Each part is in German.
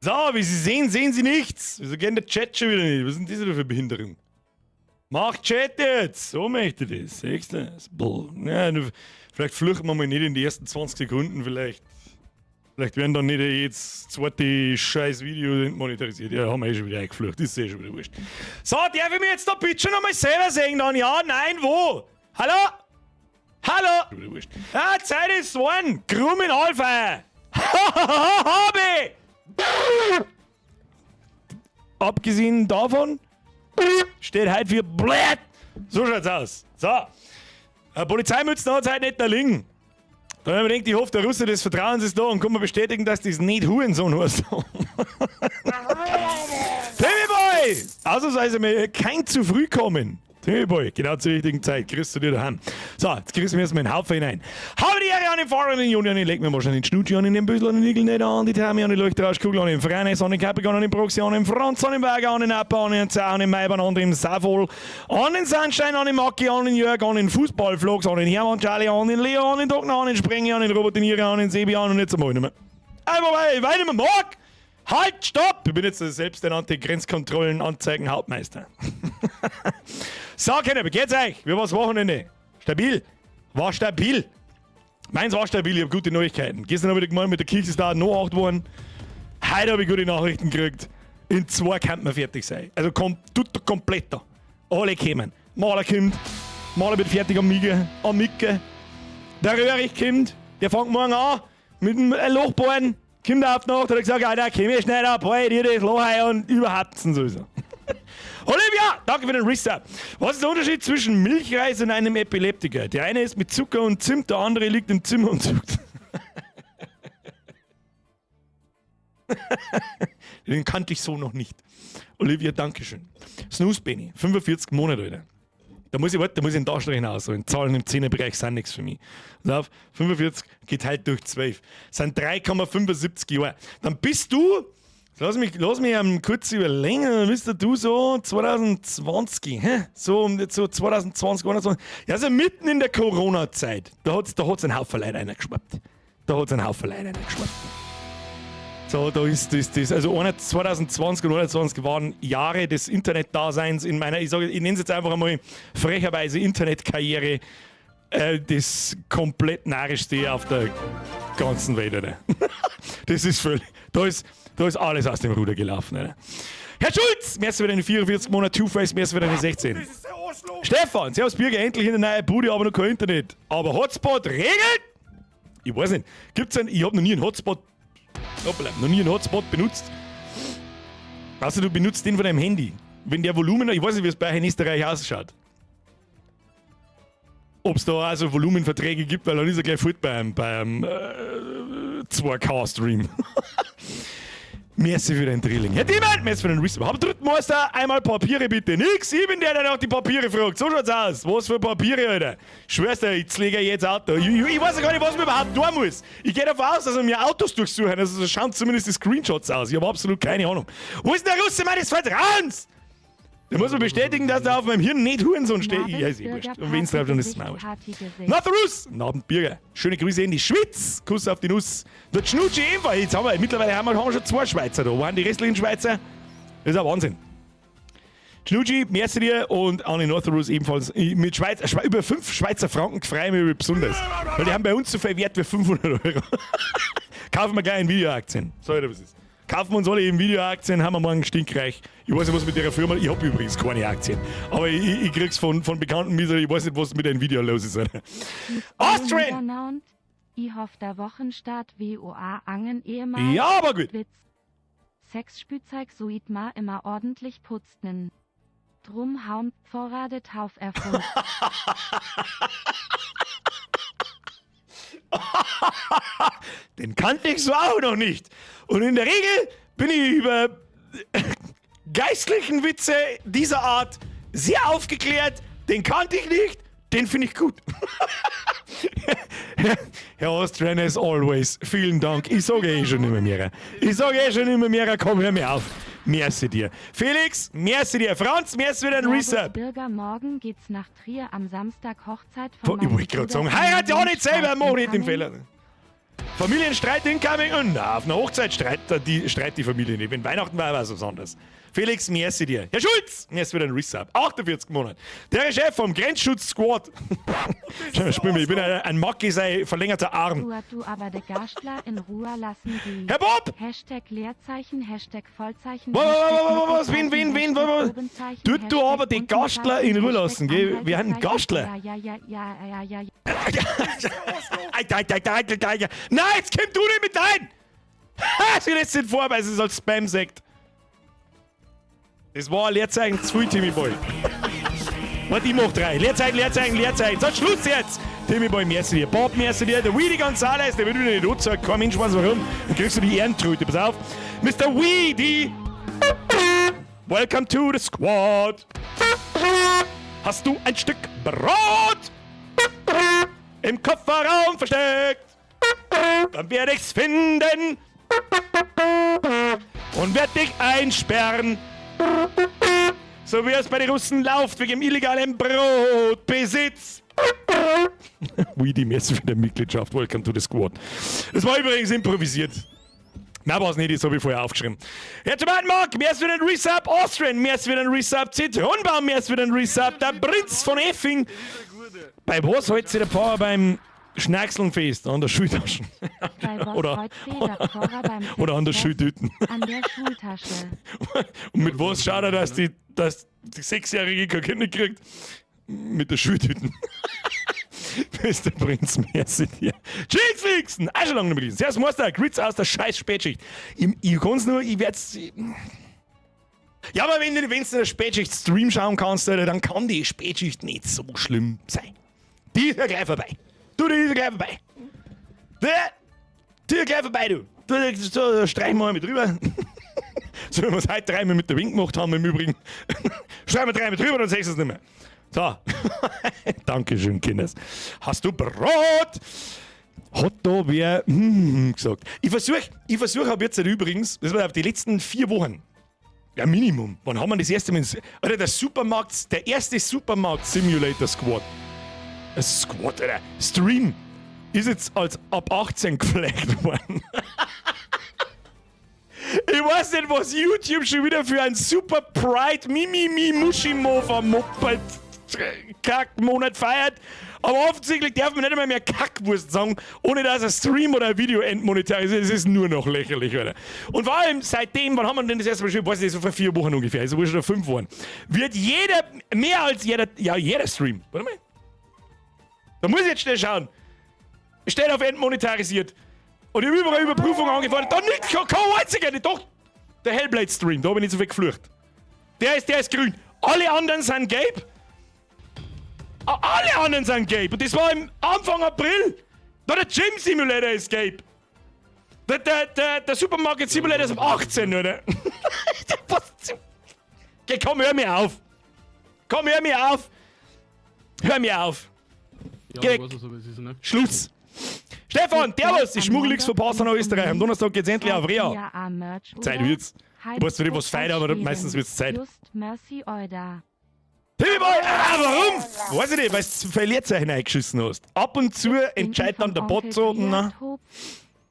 So, wie Sie sehen, sehen Sie nichts. Wieso geht der Chat schon wieder nicht? Was ist denn das denn für Behinderung? Mach Chat jetzt! So möchte ich das. Siehst du das? Ja, vielleicht flüchten wir mal nicht in die ersten 20 Sekunden. Vielleicht werden dann nicht jetzt das zweite scheiß Video monetarisiert. Ja, haben wir schon wieder eingeflucht. Das ist schon wieder wurscht. So, darf ich mir jetzt da bitte schon einmal selber sehen dann? Ja, nein, wo? Hallo? Hallo? Ja, Zeit ist one. Krumm in Alpha. Habe! Abgesehen davon steht halt für Blät. So schaut's aus. So. Polizeimützen hat es halt nicht da liegen. Da haben wir gedacht, ich hoffe, der Russe des Vertrauens ist da und kann mir bestätigen, dass das nicht Hurensohn heißt. Timmy Boy! Ausnahmsweise mir kein zu früh kommen. Timmy Boy, genau zur richtigen Zeit. Grüßt du dir daheim. So, jetzt grüßen wir erstmal in den Haufen hinein. Habe die Ehre an den Fahrer, an den Juni, an den Leg mir wahrscheinlich den Schnutschi, an den Büssel, an den Igel, nicht an die Thermi, an den Leuchterauschkugel, an den Freines, an den Capricorn, an den Proxy, an den Franz, an den Berger, an den Appa, an den Zau, an den Maiban, an den Savol, an den Sandstein, an den Maki, an den Jörg, an den Fußballvlogs, an den Hermann Charlie, an den Leo, an den Dockner, an den Sprenger, an den Robert Den Niere, an den Sebi, an und jetzt einmal nicht mehr. Einfach weil ich nicht mehr mag! Halt, stopp! Ich bin jetzt der selbsternannte Grenzkontrollen-Anzeigen-Hauptmeister. So, Kinder, wie geht's euch? Wie war's Wochenende? Stabil? War stabil. Meins war stabil, ich hab gute Neuigkeiten. Gestern habe ich gemeint, mit der Kirche ist da noch 8 geworden. Heute habe ich gute Nachrichten gekriegt. In 2 kann man fertig sein. Also tut komplett da. Alle kommen. Maler kommt. Maler wird fertig am Micken. Der Röhrig kommt. Der fängt morgen an mit dem Lochbohren. Kommt auf die Nacht, hat er gesagt, Alter, komm ich schnell ab, boah, dir das Loch ein und überhaupt sowieso. Olivia, danke für den Resub. Was ist der Unterschied zwischen Milchreis und einem Epileptiker? Der eine ist mit Zucker und Zimt, der andere liegt im Zimmer und zuckt. Den kannte ich so noch nicht. Olivia, dankeschön. Snooze Benny, 45 Monate, Alter. Da muss ich den Taschen hinaus. So in Zahlen im 10er-Bereich sind nichts für mich. Pass auf, 45 geteilt durch 12. Das sind 3,75 Jahre. Dann bist du, lass mich kurz überlegen, dann bist du so 2020, so 2020, 2021. Ja, also mitten in der Corona-Zeit. Da hat's einen Haufen Leute reingeschwappt. So, da ist das. Also 2020 und 2021 waren Jahre des Internetdaseins in meiner, ich nenne es jetzt einfach einmal frecherweise Internetkarriere, das komplett narrischste auf der ganzen Welt, Alter. Das ist völlig, da ist alles aus dem Ruder gelaufen, Alter. Herr Schulz, merci für deine 44 Monate, Two-Face, merci für deine 16. Stefan, servus Birger, endlich in der neuen Bude, aber noch kein Internet. Aber Hotspot regelt? Ich weiß nicht, ich habe noch nie einen Hotspot benutzt. Also du benutzt den von deinem Handy. Wenn der Volumen, ich weiß nicht, wie es bei Österreich ausschaut. Ob es da also Volumenverträge gibt, weil dann ist er gleich fort beim 2K-Stream. Merci für dein Drilling. Herr Diemann, merci für den Resub. Hab dritten Meister, einmal Papiere bitte. Nix, ich bin der nach die Papiere fragt. So schaut's aus. Was für Papiere, Alter? Schwör's dir, ich lege jetzt Auto. Ich weiß ja gar nicht, was man überhaupt tun muss. Ich gehe davon aus, dass wir mir Autos durchsuchen. Also so schauen zumindest die Screenshots aus. Ich habe absolut keine Ahnung. Wo ist denn der Russe meines Vertrauens? Der muss mir bestätigen, dass da auf meinem Hirn nicht Hurensohn steht. Ja, ist eh wurscht. Und wenn es drauf, dann ist es mir wurscht. Not the Russ! Guten Abend, Bürger. Schöne Grüße in die Schweiz. Kuss auf die Nuss. Der Schnutschi ebenfalls. Jetzt mittlerweile haben wir schon 2 Schweizer da. Wo waren die restlichen Schweizer? Das ist ein Wahnsinn. Schnutschi, merci dir und an den North Russ ebenfalls. Mit über 5 Schweizer Franken freue ich mich besonders. Weil die haben bei uns so viel Wert wie 500 €. Kaufen wir gleich in Videoaktien. So, was ist. Kaufen wir uns alle eben Videoaktien, haben wir morgen stinkreich. Ich weiß nicht, was mit der Firma, ich habe übrigens keine Aktien. Aber ich krieg's von Bekannten mit, ich weiß nicht, was mit den Videos los ist. Austrian! Ich hoffe, der Wochenstart WOA Angen ehemals. Ja, aber gut. Witz. Sexspielzeug soit ma immer ordentlich putzten. Drum haum vorradet Hauf erfund. Den kannte ich so auch noch nicht. Und in der Regel bin ich über geistlichen Witze dieser Art sehr aufgeklärt. Den kannte ich nicht, den finde ich gut. Herr Austrian, as always, vielen Dank. Ich sage eh schon immer mehr. Komm, hör mir auf. Merci dir. Felix, merci dir. Franz, merci für deinen Resub. Bürger, morgen geht's nach Trier am Samstag Hochzeit von Ich wollte gerade sagen, heirat ja nicht selber, mach nicht den Fehler. Familienstreit incoming und auf einer Hochzeit streitet die Familie nicht. Wenn Weihnachten war, war es was anderes. Felix, merci dir. Herr Schulz, mir ist wieder ein Resub. 48 Monate. Der Chef vom Grenzschutz-Squad. Ich bin ein Macki, sein verlängerter Arm. Du aber der Gastler in Ruhe lassen Sie. Herr Bob! Hashtag Leerzeichen, Hashtag Vollzeichen. Was? Wen? Tut du aber die Gastler in Ruhe lassen, gell? Wir haben einen Gastler. Ja. Nein, jetzt komm du nicht mit ein! Sie lässt sich vor, weil sie es als Spam sagt. Das war ein Leerzeichen zu viel, Timmy Boy. Warte, ich mach 3. Leerzeichen. So, Schluss jetzt! Timmy Boy, merci dir. Bob, merci dir. Der Weedy Gonzalez, der wird wieder nicht angezeigt. Kein Mensch weiß warum. Dann kriegst du die Ehrentröte. Pass auf. Mr. Weedy! Welcome to the Squad! Hast du ein Stück Brot im Kofferraum versteckt? Dann werde ich's finden und werd dich einsperren. So wie es bei den Russen läuft, wegen dem illegalen Brotbesitz. Weedy, merci für die Mitgliedschaft. Welcome to the Squad. Das war übrigens improvisiert. Nein, war es nicht, das habe ich vorher aufgeschrieben. Herr Tomatenmark, merci für den Resub. Austrian, merci für den Resub. Zitronenbaum, merci für den Resub. Der Prinz von Effing. Bei was hält sich der Pfarrer beim Schnackseln fest? An der Schultasche. oder an der Schultüten. An der Schultasche. Und mit was schaut er, dass die 6-Jährige kein Kinder kriegt? Mit der Schultüten. Bester Prinz, merci dir. Jinx, auch schon lange nicht mehr gelesen. Servus Meister, Grüß aus der scheiß Spätschicht. Ich kann's nur, ich werd's... Ja, aber wenn du in der Spätschicht-Stream schauen kannst, Alter, dann kann die Spätschicht nicht so schlimm sein. Die ist ja gleich vorbei. Die ist ja gleich vorbei. Die ist ja gleich vorbei, du. Da streichen wir mal mit drüber. So wie wir es heute 3-mal mit der Wink gemacht haben im Übrigen. Schreiben wir 3-mal drüber, dann siehst du es nicht mehr. So. Dankeschön, Kinders. Hast du Brot? Hat da wer gesagt. Ich versuche ab jetzt übrigens, das war auf die letzten 4 Wochen. Ja, Minimum. Wann haben wir das erste Mal? Alter, der erste Supermarkt-Simulator-Squad. Ein Squad, Alter. Stream ist jetzt als ab 18 geflaggt worden. Ich weiß nicht, was YouTube schon wieder für ein Super Pride Mushimofa Moped Kackmonat feiert. Aber offensichtlich darf man nicht einmal mehr Kackwurst sagen, ohne dass ein Stream oder ein Video entmonetarisiert. Das ist nur noch lächerlich, Alter. Und vor allem seitdem, wann haben wir denn das erste Mal schon, weiß nicht, so vor 4 Wochen ungefähr, also wo schon 5 Wochen, wird mehr als jeder Stream. Warte mal. Da muss ich jetzt schnell schauen. Steht auf entmonetarisiert. Und ich habe überall Überprüfungen angefordert. Da nichts, kein einziger, nicht doch. Der Hellblade-Stream, da bin ich so viel geflucht. Der ist grün. Alle anderen sind gelb. Alle anderen sind gelb. Und das war im Anfang April. Da der Gym Simulator ist gelb. Der Supermarket Simulator ist ab 18, oder? Okay, komm, hör mir auf. Hör mir auf. Ja, was ist, aber es ist nicht. Schluss. Stefan, Servus, ich schmuggel nichts verpasst nach Österreich. Am Donnerstag geht's endlich auf Rea. Zeit wird's. Du musst wieder was feiern, aber meistens wird's Zeit. Merci, Euda. Timmy-Boy, warum? Weiß ich nicht, weil du Verlierzeichen eingeschissen hast. Ab und zu entscheidet dann der Bot so, na.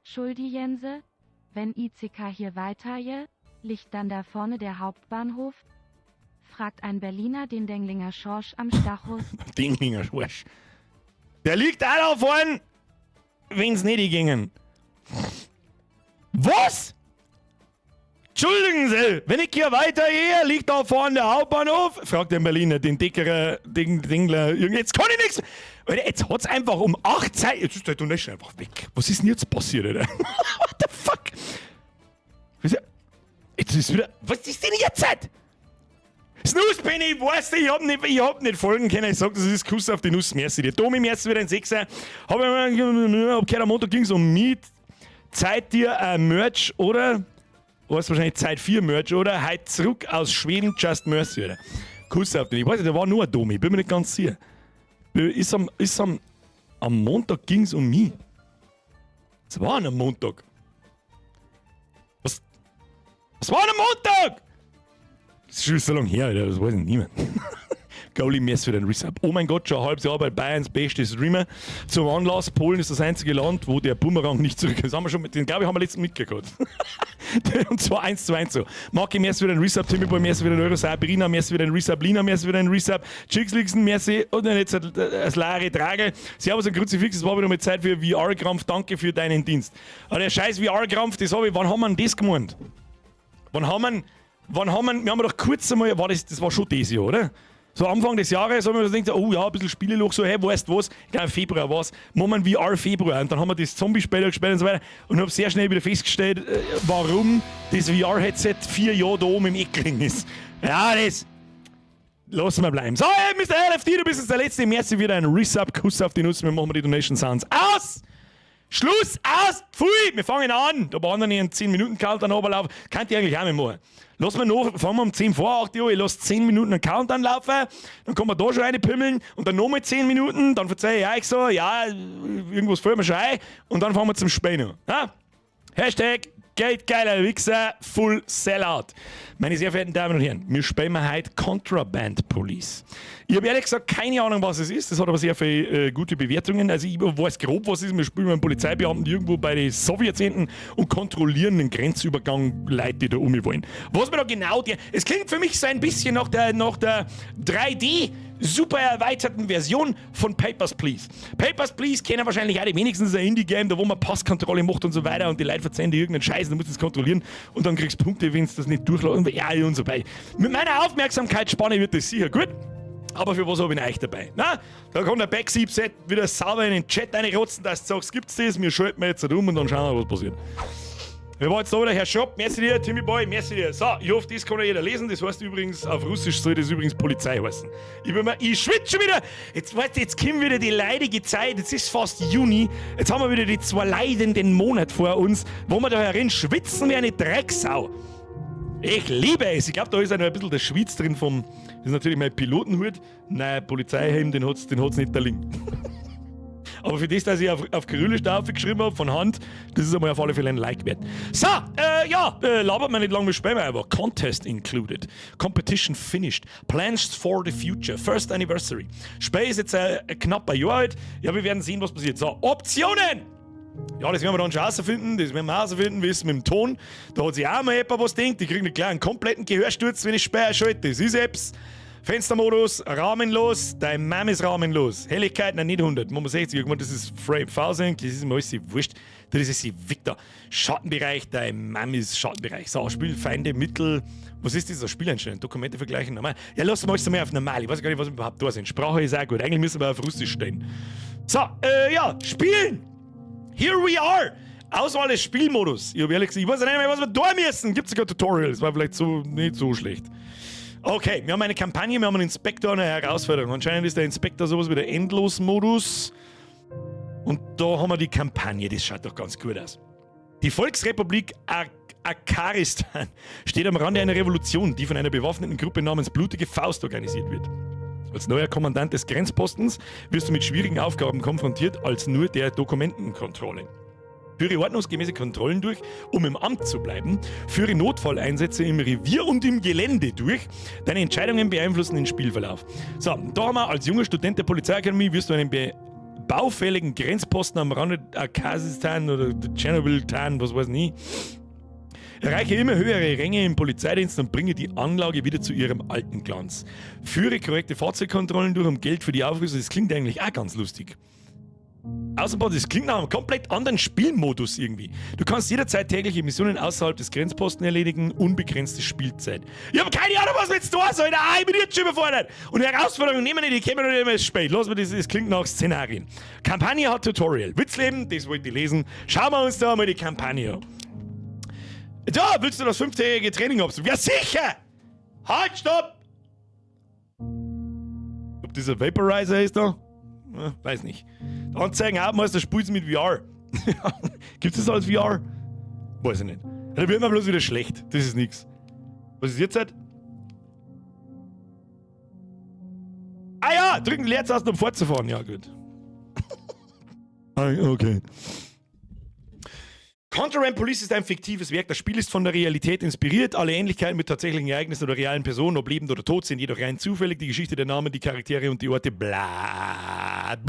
Schuldi Jense, wenn ICK hier weiterje, liegt dann da vorne der Hauptbahnhof? Fragt ein Berliner den Denglinger Schorsch am Stachus. Denglinger Schorsch. Der liegt auch da vorne, wenn's nicht gingen. Was? Entschuldigen Sie, wenn ich hier weitergehe, liegt da vorne der Hauptbahnhof? Fragt der Berliner, den dickeren Dingler. Jetzt kann ich nichts. Alter, jetzt hat's einfach um 8 Zeit. Jetzt ist der Donation einfach weg. Was ist denn jetzt passiert, Alter? What the fuck? Jetzt ist wieder. Was ist denn jetzt? Snooze Penny, weißt du, ich hab nicht folgen können. Ich sag, das ist Kuss auf die Nuss. Merci dir. Tomi, merci wieder ein 6er. Hab gehört, am Montag ging's um Miet. Zeit dir ein Merch, oder? Du hast wahrscheinlich Zeit 4 Merch, oder? Heute zurück aus Schweden, Just Mercy, oder? Kuss auf den. Ich weiß nicht, da war nur ein Domi, bin mir nicht ganz sicher. Am Montag ging's um mich. Was war denn am Montag? Was war denn am Montag? Das ist schon so lange her, Alter, das weiß nicht niemand. Goalie, merci für den Resub. Oh mein Gott, schon ein halbes Jahr bei Bayerns bestes Streamer. Zum Anlass, Polen ist das einzige Land, wo der Boomerang nicht zurück ist. Haben wir schon, den glaube ich, haben wir letztens mitgekriegt. Und zwar 1:1 so. Marki, merci für den Resub. Timmy Boy, merci für den Euro. Sabrina, merci für den Resub. Lina, merci für den Resub. Chicks-Lixen, merci. Und dann jetzt das Lare Trage. Servus und Kruzifix, es war wieder mal Zeit für VR-Krampf. Danke für deinen Dienst. Aber der scheiß VR-Krampf, das habe ich, wann haben wir denn das gemeint? Wir haben doch kurz einmal, das war schon dieses Jahr, oder? So Anfang des Jahres haben wir uns gedacht, oh ja, ein bisschen Spieleloch, so, hey, weißt du was? Ich glaube, Februar war es. Machen wir VR Februar. Und dann haben wir das Zombie-Spiel gespielt und so weiter. Und habe sehr schnell wieder festgestellt, warum das VR-Headset 4 Jahre da oben im Eckling ist. Ja, das lassen wir bleiben. So, hey, Mr. LFD, du bist jetzt der Letzte. Merci wieder ein Resub. Kuss auf die Nuss. Wir machen die Donation Sounds aus. Schluss, aus, pfui, wir fangen an. Da waren dann in 10 Minuten Countdown runterlaufen. Könnt ihr eigentlich auch nicht machen. Lass mal noch, fangen wir um 10 vor 8 Uhr, ich lasse 10 Minuten einen Countdown laufen, dann kann man da schon reinpimmeln und dann nochmal 10 Minuten, dann verzeihe ich euch so, ja, irgendwas fällt mir schon ein und dann fangen wir zum Spielen an. Hashtag Geldgeiler Wichser, Full Sellout. Meine sehr verehrten Damen und Herren, wir spielen heute Contraband Police. Ich habe ehrlich gesagt keine Ahnung, was es ist. Das hat aber sehr viele gute Bewertungen. Also ich weiß grob, was es ist. Wir spielen mit einem Polizeibeamten irgendwo bei den Sowjets hinten und kontrollieren den Grenzübergang Leute, die da wollen. Was wir da genau... Es klingt für mich so ein bisschen nach der 3D... super erweiterten Version von Papers, Please. Papers, Please kennen wahrscheinlich auch die wenigsten. Das ist ein Indie-Game, da wo man Passkontrolle macht und so weiter und die Leute verzeihen dir irgendeinen Scheiß, du musst das kontrollieren und dann kriegst du Punkte, wenn du das nicht durchlässt. Ja, und so weiter. Mit meiner Aufmerksamkeitsspanne wird das sicher gut. Aber für was habe ich euch dabei? Na, da kann der Backseat wieder sauber in den Chat reinrotzen, dass du sagst, gibt's das? Wir schalten jetzt um und dann schauen wir, was passiert. Wir waren jetzt da wieder, Herr Schopp, merci dir, Timmy Boy, merci dir. So, ich hoffe, das kann ja jeder lesen. Das heißt übrigens, auf Russisch soll das übrigens Polizei heißen. Ich schwitze schon wieder. Jetzt kommt wieder die leidige Zeit. Jetzt ist fast Juni. Jetzt haben wir wieder die 2 leidenden Monate vor uns, wo wir da herin schwitzen wie eine Drecksau. Ich liebe es. Ich glaube, da ist auch noch ein bisschen der Schwitz drin vom... Das ist natürlich mein Pilotenhut. Nein, Polizeihelm, den hat's nicht der Link. Aber für das, dass ich auf Kyrillisch da aufgeschrieben habe, von Hand, das ist einmal auf alle Fälle ein Like wert. So, labert man nicht lange mit Spämer, aber Contest included. Competition finished. Plans for the future. First anniversary. Spiel ist jetzt knapp ein Jahr alt. Ja, wir werden sehen, was passiert. So, Optionen! Ja, das werden wir dann schon herausfinden. Das werden wir herausfinden, wie es mit dem Ton. Da hat sich auch mal jemand was denkt. Die kriegen einen kleinen kompletten Gehörsturz, wenn ich Sperr schalte. Das ist Apps. Fenstermodus, rahmenlos, dein Mom ist rahmenlos. Helligkeit, nein, nicht 100. Man 60, irgendwann, das ist Frame 1000, das ist mir alles wurscht. Das ist die Victor. Schattenbereich, dein Mom ist Schattenbereich. So, Spiel, Feinde, Mittel. Was ist dieser Spieleinstellung? Dokumente vergleichen, normal. Ja, lass mal alles mal auf normal. Ich weiß gar nicht, was wir überhaupt da sind. Sprache ist auch gut. Eigentlich müssen wir auf Russisch stehen. So, spielen! Here we are! Auswahl des Spielmodus. Ich habe ehrlich gesagt, ich weiß nicht mehr, was wir da müssen. Gibt es sogar Tutorials? War vielleicht nicht so schlecht. Okay, wir haben eine Kampagne, wir haben einen Inspektor, eine Herausforderung. Anscheinend ist der Inspektor sowas wie der Endlosmodus. Und da haben wir die Kampagne, das schaut doch ganz gut aus. Die Volksrepublik Akaristan steht am Rande einer Revolution, die von einer bewaffneten Gruppe namens Blutige Faust organisiert wird. Als neuer Kommandant des Grenzpostens wirst du mit schwierigen Aufgaben konfrontiert, als nur der Dokumentenkontrolle. Führe ordnungsgemäße Kontrollen durch, um im Amt zu bleiben. Führe Notfalleinsätze im Revier und im Gelände durch. Deine Entscheidungen beeinflussen den Spielverlauf. So, da haben wir als junger Student der Polizeiakademie wirst du einen baufälligen Grenzposten am Rande Kasachstan oder Tschernobyl-Tan, was weiß ich nie. Erreiche immer höhere Ränge im Polizeidienst und bringe die Anlage wieder zu ihrem alten Glanz. Führe korrekte Fahrzeugkontrollen durch, um Geld für die Aufrüstung. Das klingt eigentlich auch ganz lustig. Außerdem, das klingt nach einem komplett anderen Spielmodus irgendwie. Du kannst jederzeit tägliche Missionen außerhalb des Grenzposten erledigen, unbegrenzte Spielzeit. Ich habe keine Ahnung, was wir jetzt tun sollen. Ich bin jetzt schon überfordert. Und Herausforderungen nehmen nicht, die kommen noch nicht mehr spät. Lass mal, das klingt nach Szenarien. Kampagne hat Tutorial. Witzleben, das wollte ich lesen. Schauen wir uns da mal die Kampagne an. Da, willst du das 5-tägige Training absolvieren? Ja, sicher! Halt, stopp! Ob dieser Vaporizer ist da? Weiß nicht. Anzeigen, Hauptmeister spielt mit VR. Gibt es das als VR? Weiß ich nicht. Da wird man bloß wieder schlecht. Das ist nix. Was ist jetzt halt? Ah ja, drücken Leerzeichen, um fortzufahren. Ja, gut. Okay. Contraband Police ist ein fiktives Werk. Das Spiel ist von der Realität inspiriert. Alle Ähnlichkeiten mit tatsächlichen Ereignissen oder realen Personen, ob lebend oder tot, sind jedoch rein zufällig. Die Geschichte, der Name, die Charaktere und die Orte, blatt.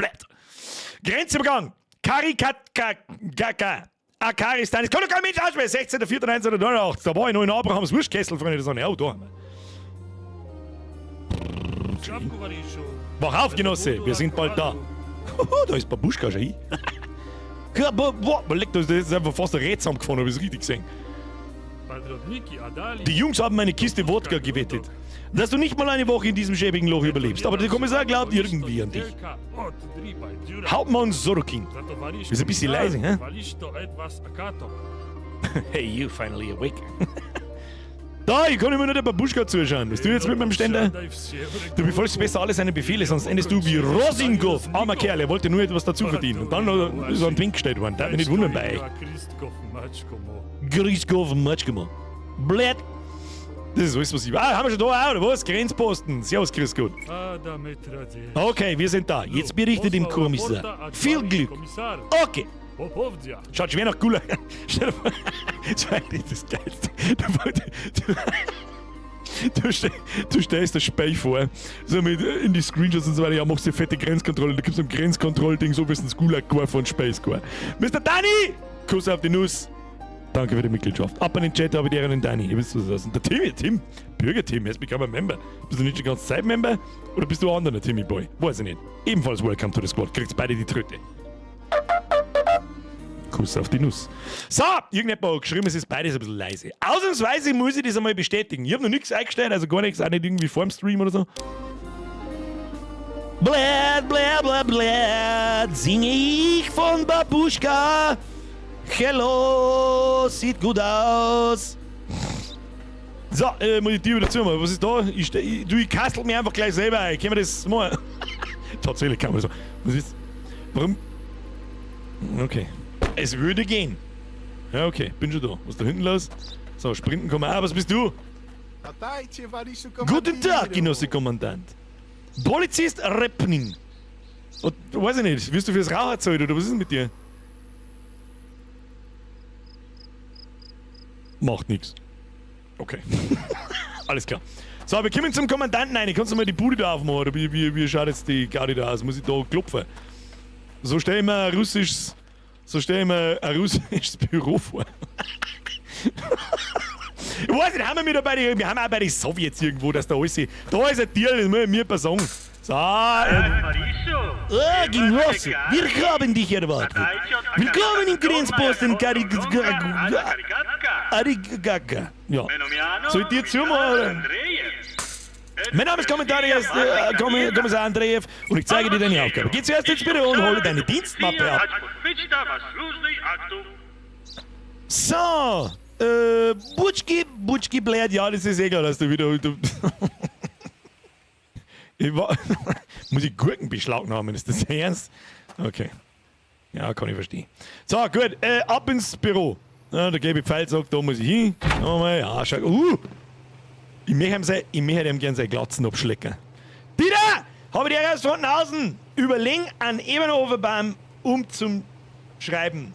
Grenzübergang. Karikatkaka. Akaristan. Das kann doch kein Mensch aussprechen. 16.04.1989. Da war ich noch in Abrahams Wurstkessel, Freunde der Sonne. Ja, da. Wach auf, Genosse. Wir sind bald da. Da ist Babuschka schon hin. Das ist einfach fast ein Rätsel zusammengefahren, habe ich es richtig gesehen. Die Jungs haben eine Kiste Wodka gewettet, dass du nicht mal eine Woche in diesem schäbigen Loch überlebst. Aber der Kommissar glaubt irgendwie an dich. Hauptmann Sorokin. Ist ein bisschen leise, hä? Hey, you finally awake. Da, ich kann immer nur der Babuschka zuschauen. Was du jetzt mit meinem Ständer? Du befolgst besser alle seine Befehle, sonst endest du wie Rosingov. Armer Kerl, er wollte nur etwas dazu verdienen. Und dann ist er an den Wind gestellt worden. Darf mich nicht wundern bei euch. Griskov Matschkomo. Blöd. Das ist alles, was ich... Ah, haben wir schon da auch, oder was? Grenzposten. Servus, Chris, gut. Okay, wir sind da. Jetzt berichte dem Kommissar. Viel Glück. Okay. Schaut schwer nach Gulag. Stell dir vor, das war eigentlich das Geilste. Du stellst das Speich vor, so mit in die Screenshots und so weiter, ja, machst du fette Grenzkontrolle, da gibt's ein Grenzkontrollding, so wie es ein Gulag von Space Core. Mr. Danny! Kuss auf die Nuss. Danke für die Mitgliedschaft. Ab in den Chat, habe ich dir einen Danny. Ihr wisst, was das ist. Und der Tim, Bürger-Tim, jetzt become a Member. Bist du nicht die ganze Zeit Member? Oder bist du ein anderer Timmy Boy? Weiß ich nicht. Ebenfalls Welcome to the Squad. Kriegst beide die Tröte. Kuss auf die Nuss. So, irgendjemand hat geschrieben, es ist beides ein bisschen leise. Ausnahmsweise muss ich das einmal bestätigen. Ich habe noch nichts eingestellt, also gar nichts, auch nicht irgendwie vorm Stream oder so. Blät, blät, blät, blät, singe ich von Babuschka. Hello, sieht gut aus. So, muss ich die wieder zumachen. Was ist da? Ich kastel mir einfach gleich selber ein. Können wir das machen? Tatsächlich kann man so. Was ist? Warum? Okay. Es würde gehen. Ja, okay, bin schon da. Was ist da hinten los? So, sprinten kann man auch. Was bist du? Guten Tag, Genosse Kommandant. Polizist Repnin. Und, weiß ich nicht, wirst du fürs Rauchen zahlt oder was ist denn mit dir? Macht nichts. Okay. Alles klar. So, wir kommen zum Kommandanten rein. Kannst du mal die Bude da aufmachen? Oder wie schaut jetzt die Gaudi da aus? Muss ich da klopfen? So stell ich mir ein russisches Büro vor. Ich weiß nicht, haben wir haben auch bei den Sowjets irgendwo, dass da alles ist. Da ist ein Tier, das muss ich mir per Song. So, Genosse, wir haben dich erwartet. Willkommen im Grenzposten Arigaka. Ja. Soll ich dir zumachen, oder? Mein Name ist Kommissar Andreev und ich zeige dir deine Aufgabe. Geh zuerst ins Büro und hole deine Dienstmappe ab. So, Butschki bläht, ja, das ist egal, dass du wieder... Muss ich Gurken beschlagnahmen, ist das ernst? Okay. Ja, kann ich verstehen. So, gut, ab ins Büro. Ja, da gebe ich Pfeil, sagt, da muss ich hin. Nochmal, ja, schau. Ich möchte ihm gerne seine Glatzen abschlecken. Bitte! Habe ich dir aus Frontenhausen überlegen, an Ebenhoferbaum umzuschreiben.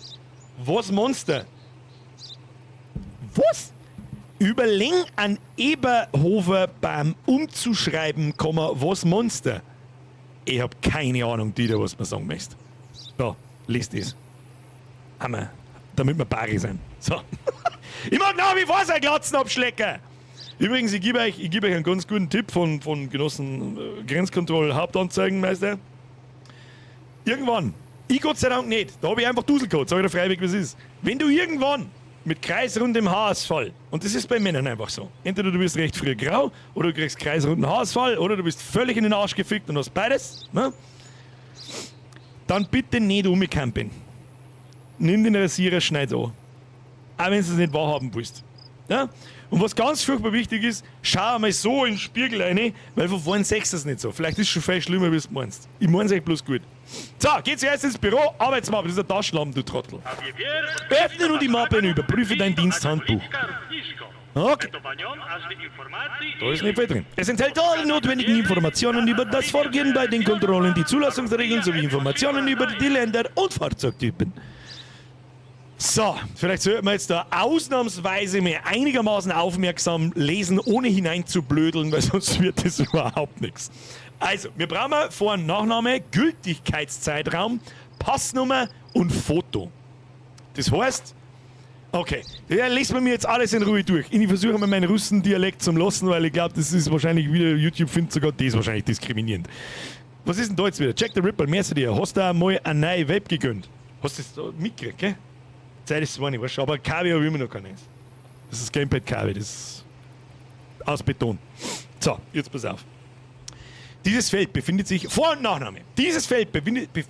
Was Monster? Was? Überlegen an Eberhoferbaum umzuschreiben, was Monster? Ich hab keine Ahnung, Dieter, was man sagen möchtest. So, liest das. Hammer. Damit wir Pari sind. So. Ich mag nach wie vor seine Glatzen abschlecken. Übrigens, ich gebe euch einen ganz guten Tipp von Genossen Grenzkontrolle Hauptanzeigenmeister. Irgendwann, ich Gott sei Dank nicht, da habe ich einfach Duselcode, sag ich dir freiwillig, was ist. Wenn du irgendwann mit kreisrundem Haarausfall, und das ist bei Männern einfach so, entweder du bist recht früh grau, oder du kriegst kreisrunden Haarausfall, oder du bist völlig in den Arsch gefickt und hast beides, ne? Dann bitte nicht umkämpfen. Nimm den Rasierer, schneid an. Auch wenn du es nicht wahrhaben willst. Ja? Und was ganz furchtbar wichtig ist, schau einmal so in den Spiegel rein, weil von vorne sechst du es nicht so. Vielleicht ist es schon viel schlimmer, wie du meinst. Ich meine es echt bloß gut. So, geh zuerst ins Büro, Arbeitsmappe, das ist ein Taschenlampen, du Trottel. Öffne nun die Mappe und überprüfe dein Diensthandbuch. Okay. Da ist nicht viel drin. Es enthält alle notwendigen Informationen über das Vorgehen bei den Kontrollen, die Zulassungsregeln sowie Informationen über die Länder und Fahrzeugtypen. So, vielleicht sollten wir jetzt da ausnahmsweise mehr einigermaßen aufmerksam lesen, ohne hineinzublödeln, weil sonst wird das überhaupt nichts. Also, wir brauchen Vor- und Nachname, Gültigkeitszeitraum, Passnummer und Foto. Das heißt, okay, ja, lesen wir mir jetzt alles in Ruhe durch. Ich versuche mal meinen Russendialekt zum Lassen, weil ich glaube, das ist wahrscheinlich wieder, YouTube findet sogar das wahrscheinlich diskriminierend. Was ist denn da jetzt wieder? Jack the Ripper, merkst du dir, hast du einmal eine neue Web gegönnt? Hast du das da mitgekriegt, gell? Zeit ist zwar nicht, weißt du, aber Kabel habe ich immer noch keines. Das ist Gamepad-Kabel, das ist aus Beton. So, jetzt pass auf. Dieses Feld befindet sich, Vor- und Nachname, dieses Feld befindet sich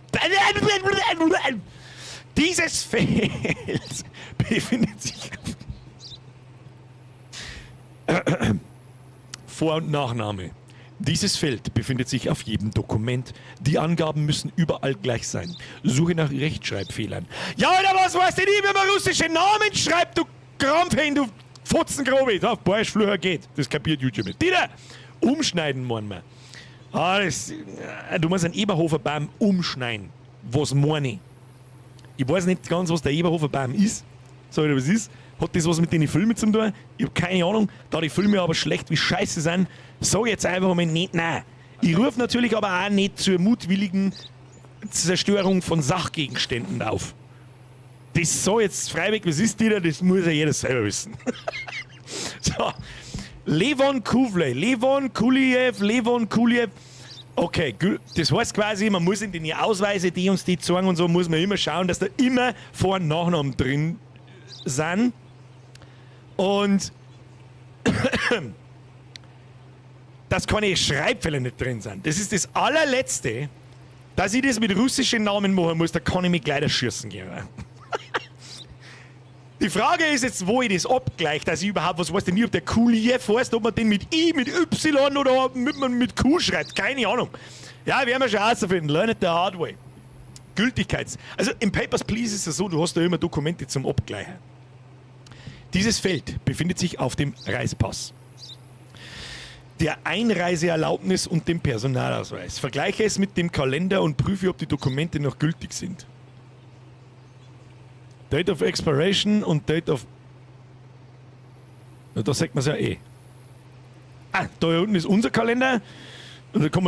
Vor- und Nachname. Dieses Feld befindet sich auf jedem Dokument. Die Angaben müssen überall gleich sein. Suche nach Rechtschreibfehlern. Ja, oder was weißt du nicht, wenn man russische Namen schreibt, du Krampfhähn, du Fotzengrobe. Auf Bayerischflücher geht. Das kapiert YouTube nicht. Dieter! Umschneiden, meinen wir. Du musst einen Eberhofer-Baum umschneiden. Was meine ich? Ich weiß nicht ganz, was der Eberhofer-Baum ist. Sag ich dir, was es ist. Hat das was mit den Filmen zu tun? Ich habe keine Ahnung. Da die Filme aber schlecht wie scheiße sind, sag jetzt einfach mal nicht nein. Ich rufe natürlich aber auch nicht zur mutwilligen Zerstörung von Sachgegenständen auf. Das so jetzt freiwillig, was ist die da? Das muss ja jeder selber wissen. So. Levon Kuliev. Okay, das heißt quasi, man muss in den Ausweise, die uns die zeigen und so, muss man immer schauen, dass da immer Vor- und Nachnamen drin sind. Und dass keine Schreibfehler nicht drin sind. Das ist das allerletzte, dass ich das mit russischen Namen machen muss, da kann ich mich gleich erschießen gehen. Die Frage ist jetzt, wo ich das abgleiche, dass ich überhaupt, was weiß denn nicht, ob der Kuliev heißt, ob man den mit I, mit Y oder ob man mit Q schreibt, keine Ahnung. Ja, werden wir schon herausfinden, learn it the hard way. Gültigkeits. Also im Papers, Please ist es so, du hast da immer Dokumente zum Abgleichen. Dieses Feld befindet sich auf dem Reisepass, der Einreiseerlaubnis und dem Personalausweis. Vergleiche es mit dem Kalender und prüfe, ob die Dokumente noch gültig sind. Date of Expiration und Date of... Ja, da sagt man es ja eh. Da unten ist unser Kalender. Und da kann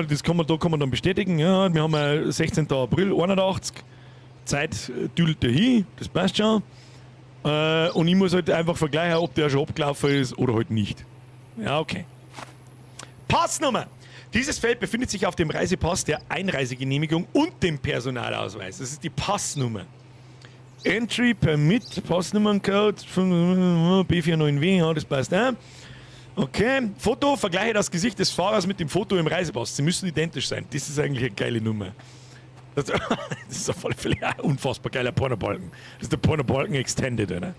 man dann bestätigen. Ja, wir haben 16. April 81. Zeit düdelt er hin. Das passt schon. Und ich muss halt einfach vergleichen, ob der schon abgelaufen ist oder halt nicht. Ja, okay. Passnummer. Dieses Feld befindet sich auf dem Reisepass der Einreisegenehmigung und dem Personalausweis. Das ist die Passnummer. Entry Permit, Passnummerncode B49W, ja, das passt. Okay, Foto, vergleiche das Gesicht des Fahrers mit dem Foto im Reisepass. Sie müssen identisch sein. Das ist eigentlich eine geile Nummer. Das ist auf alle Fälle ein unfassbar geiler Pornobalken. Das ist der Pornobalken Extended, oder?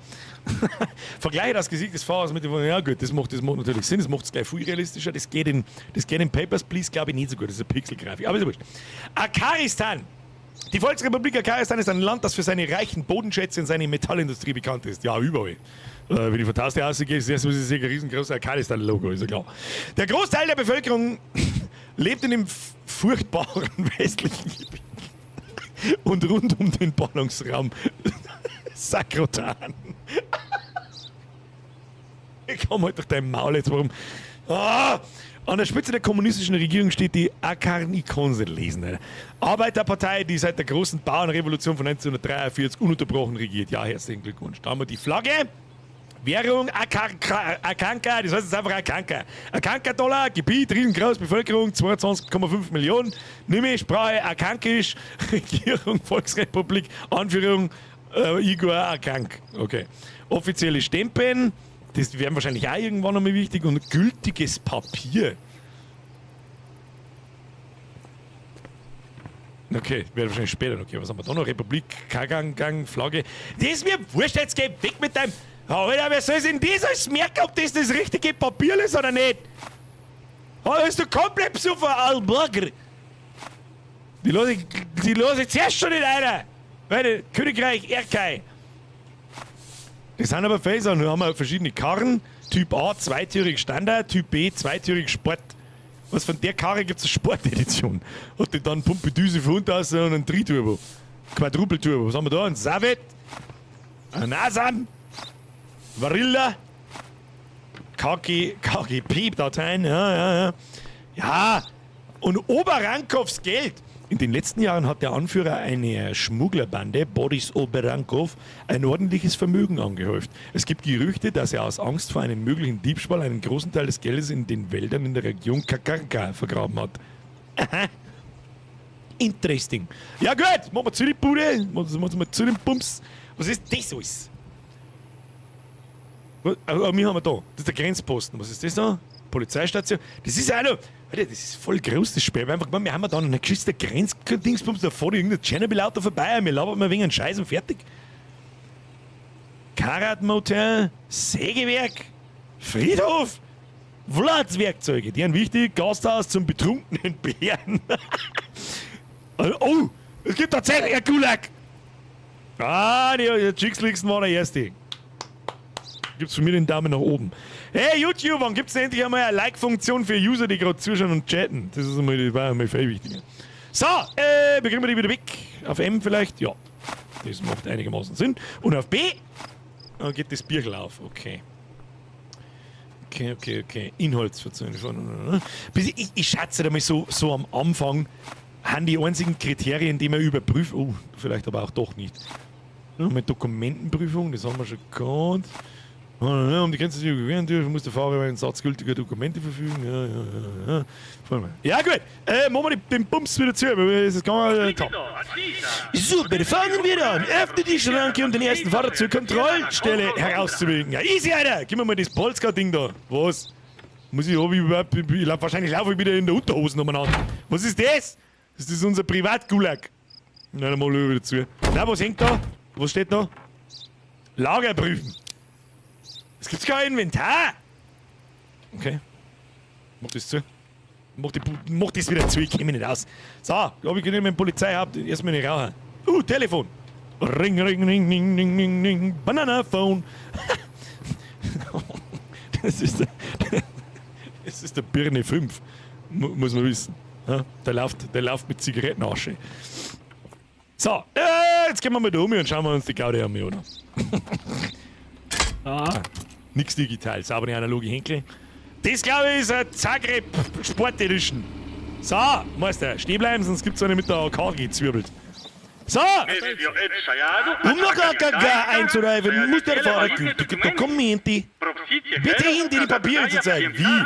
Vergleiche das Gesicht des Fahrers mit dem... Ja gut, das macht natürlich Sinn, das macht es gleich viel realistischer. Das geht in Papers, Please, glaube ich, nicht so gut. Das ist eine Pixelgrafik. Aber ist ja wurscht. Akaristan. Die Volksrepublik Akaristan ist ein Land, das für seine reichen Bodenschätze und seine Metallindustrie bekannt ist. Ja, überall. Wenn ich von Taste ausgehe, ist das ein riesengroßer Akaristan-Logo, ist ja klar. Der Großteil der Bevölkerung lebt in dem furchtbaren westlichen Gebiet und rund um den Ballungsraum Sakrotan. Ich komm halt durch dein Maul jetzt, warum... An der Spitze der kommunistischen Regierung steht die Akarnikon-Lesen. Arbeiterpartei, die seit der großen Bauernrevolution von 1943 ununterbrochen regiert. Ja, herzlichen Glückwunsch. Da haben wir die Flagge. Währung Akanka, das heißt jetzt einfach Akanka. Akanka-Dollar, Gebiet, riesengroß, Bevölkerung, 22,5 Millionen. Nimme, Sprache, Akankisch, Regierung, Volksrepublik, Anführung, Igor Akank. Okay. Offizielle Stempeln. Das wäre wahrscheinlich auch irgendwann einmal wichtig. Und gültiges Papier. Okay, wäre wahrscheinlich später. Okay, was haben wir da noch? Republik, Kagang, Flagge. Das ist mir wurscht, jetzt geh weg mit deinem... Alter, wer soll denn das alles merken, ob das das richtige Papier ist oder nicht? Alter, bist du komplett besoffen, Alburger? Die lasse ich zuerst schon nicht einer. Weil Königreich Erkai. Das sind aber viele Sachen. Wir haben verschiedene Karren. Typ A, zweitürig Standard. Typ B, zweitürig Sport. Was von der Karre gibt es eine Sportedition. Hat die dann Pumpedüse für Unterhausen und einen Tri-Turbo. Quadruple-Turbo. Was haben wir da? Ein Savet. Nasan, Varilla, KGP-Dateien, ja. Ja, und Oberankovs Geld. In den letzten Jahren hat der Anführer einer Schmugglerbande, Boris Oberankov, ein ordentliches Vermögen angehäuft. Es gibt Gerüchte, dass er aus Angst vor einem möglichen Diebstahl einen großen Teil des Geldes in den Wäldern in der Region Kakarka vergraben hat. Aha. Interesting. Ja gut, machen wir zu die Bude, machen wir zu den Pumps. Was ist das alles? Wir haben wir da. Das ist der Grenzposten. Was ist das da? Polizeistation. Das ist auch noch. Alter, das ist voll groß, das Spiel. Wir haben einfach, wir haben da einen geschützten Grenzdingsbums, da fährt irgendein Tschernobyl-Auto vorbei, wir labern mal wegen einem Scheiß und fertig. Karat-Motel, Sägewerk, Friedhof, Wlatzwerkzeuge, die haben wichtig, Gasthaus zum betrunkenen Bären. Oh, es gibt tatsächlich einen Gulag. Ah, die Chicks-Lixen war der erste. Gibt's von mir den Daumen nach oben. Hey YouTube, wann gibt's denn endlich einmal eine Like-Funktion für User, die gerade zuschauen und chatten? Das ist war einmal viel wichtiger. So, bekommen wir die wieder weg. Auf M vielleicht? Ja. Das macht einigermaßen Sinn. Und auf B, dann geht das Birkel auf. Okay. Okay. Inhaltsverzeichnis. Ich schätze einmal so am Anfang, haben die einzigen Kriterien, die man überprüft. Oh, vielleicht aber auch doch nicht. Mit Dokumentenprüfung, das haben wir schon gehabt. Um die Grenze zu überqueren dürfen, muss der Fahrer über einen Satz gültiger Dokumente verfügen. Ja gut, machen wir den Bums wieder zu, weil das ist ganz top. So, bitte fangen wir an. Öffne die Schranke, um den ersten Fahrer zur Kontrollstelle herauszuwählen. Ja, easy, Alter. Gib mir mal das Polska-Ding da. Was? Muss ich wahrscheinlich laufe ich wieder in der Unterhose nochmal an. Was ist das? Das ist unser Privatgulag. Na, dann mal wieder zu. Na, was hängt da? Was steht da? Lager prüfen. Es gibt kein Inventar. Okay. Mach das zu. Mach das wieder zu, ich kenne mich nicht aus. So, glaube ich, genügend mit Polizei habt. Erstmal eine rauchen. Telefon. Ring, ring, ring, ring, ring, ring, ring. Bananaphone. Das ist der Birne 5. Muss man wissen. Ja, der läuft mit Zigarettenasche. So, jetzt gehen wir mal da um und schauen wir uns die Gaudi an, oder? Nix digital, saubere analoge Henkel. Das, glaube ich, ist ein Zagreb Sport Edition. So, Meister, stehen bleiben, sonst gibt's eine mit der AK gezwirbelt. So! Um noch gar einzureifen, muss der Fahrer gültige Dokumente. Bitte hinter die Papiere zu zeigen. Wie?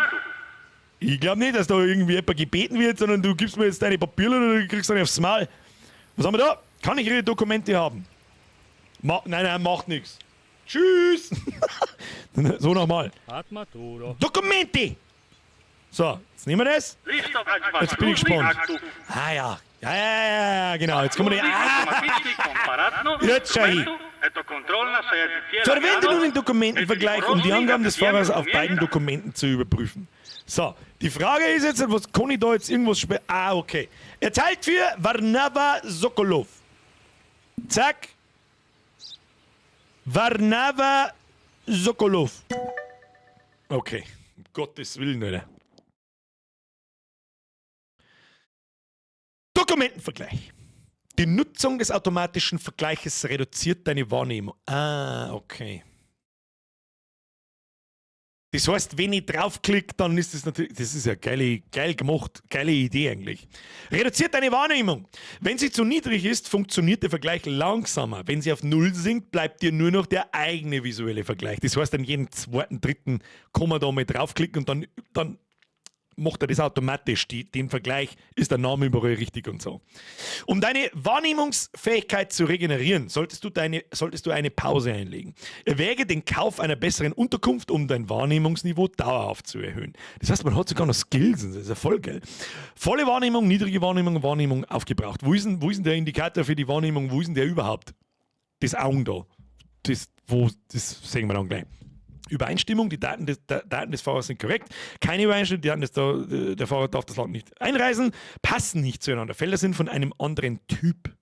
Ich glaube nicht, dass da irgendwie jemand gebeten wird, sondern du gibst mir jetzt deine Papiere oder du kriegst eine aufs Maul. Was haben wir da? Kann ich Ihre Dokumente haben? Nein, macht nichts. Tschüss! So nochmal. Dokumente! So, jetzt nehmen wir das. Jetzt bin ich gespannt. Ja, genau. Jetzt kommen wir jetzt schau ich. Verwende nun den Dokumentenvergleich, um die Angaben des Fahrers auf beiden Dokumenten zu überprüfen. So, die Frage ist jetzt, was kann ich da jetzt irgendwas okay. Erteilt für Varnava Sokolov. Zack. Varnava Sokolov. Okay, um Gottes Willen, Alter. Dokumentenvergleich. Die Nutzung des automatischen Vergleiches reduziert deine Wahrnehmung. Okay. Das heißt, wenn ich draufklicke, dann ist das natürlich, das ist ja geil gemacht, geile Idee eigentlich. Reduziert deine Wahrnehmung. Wenn sie zu niedrig ist, funktioniert der Vergleich langsamer. Wenn sie auf 0 sinkt, bleibt dir nur noch der eigene visuelle Vergleich. Das heißt, an jedem zweiten, dritten kann man da mal draufklicken und dann macht er das automatisch. Den Vergleich ist der Name überall richtig und so. Um deine Wahrnehmungsfähigkeit zu regenerieren, solltest du eine Pause einlegen. Erwäge den Kauf einer besseren Unterkunft, um dein Wahrnehmungsniveau dauerhaft zu erhöhen. Das heißt, man hat sogar noch Skills, das ist ja voll geil. Volle Wahrnehmung, niedrige Wahrnehmung, Wahrnehmung aufgebraucht. Wo ist denn der Indikator für die Wahrnehmung? Wo ist denn der überhaupt? Das Augen da. Das sehen wir dann gleich. Übereinstimmung, die Daten des Fahrers sind korrekt. Keine Übereinstimmung, die Daten der Fahrer darf das Land nicht einreisen, passen nicht zueinander. Felder sind von einem anderen Typ.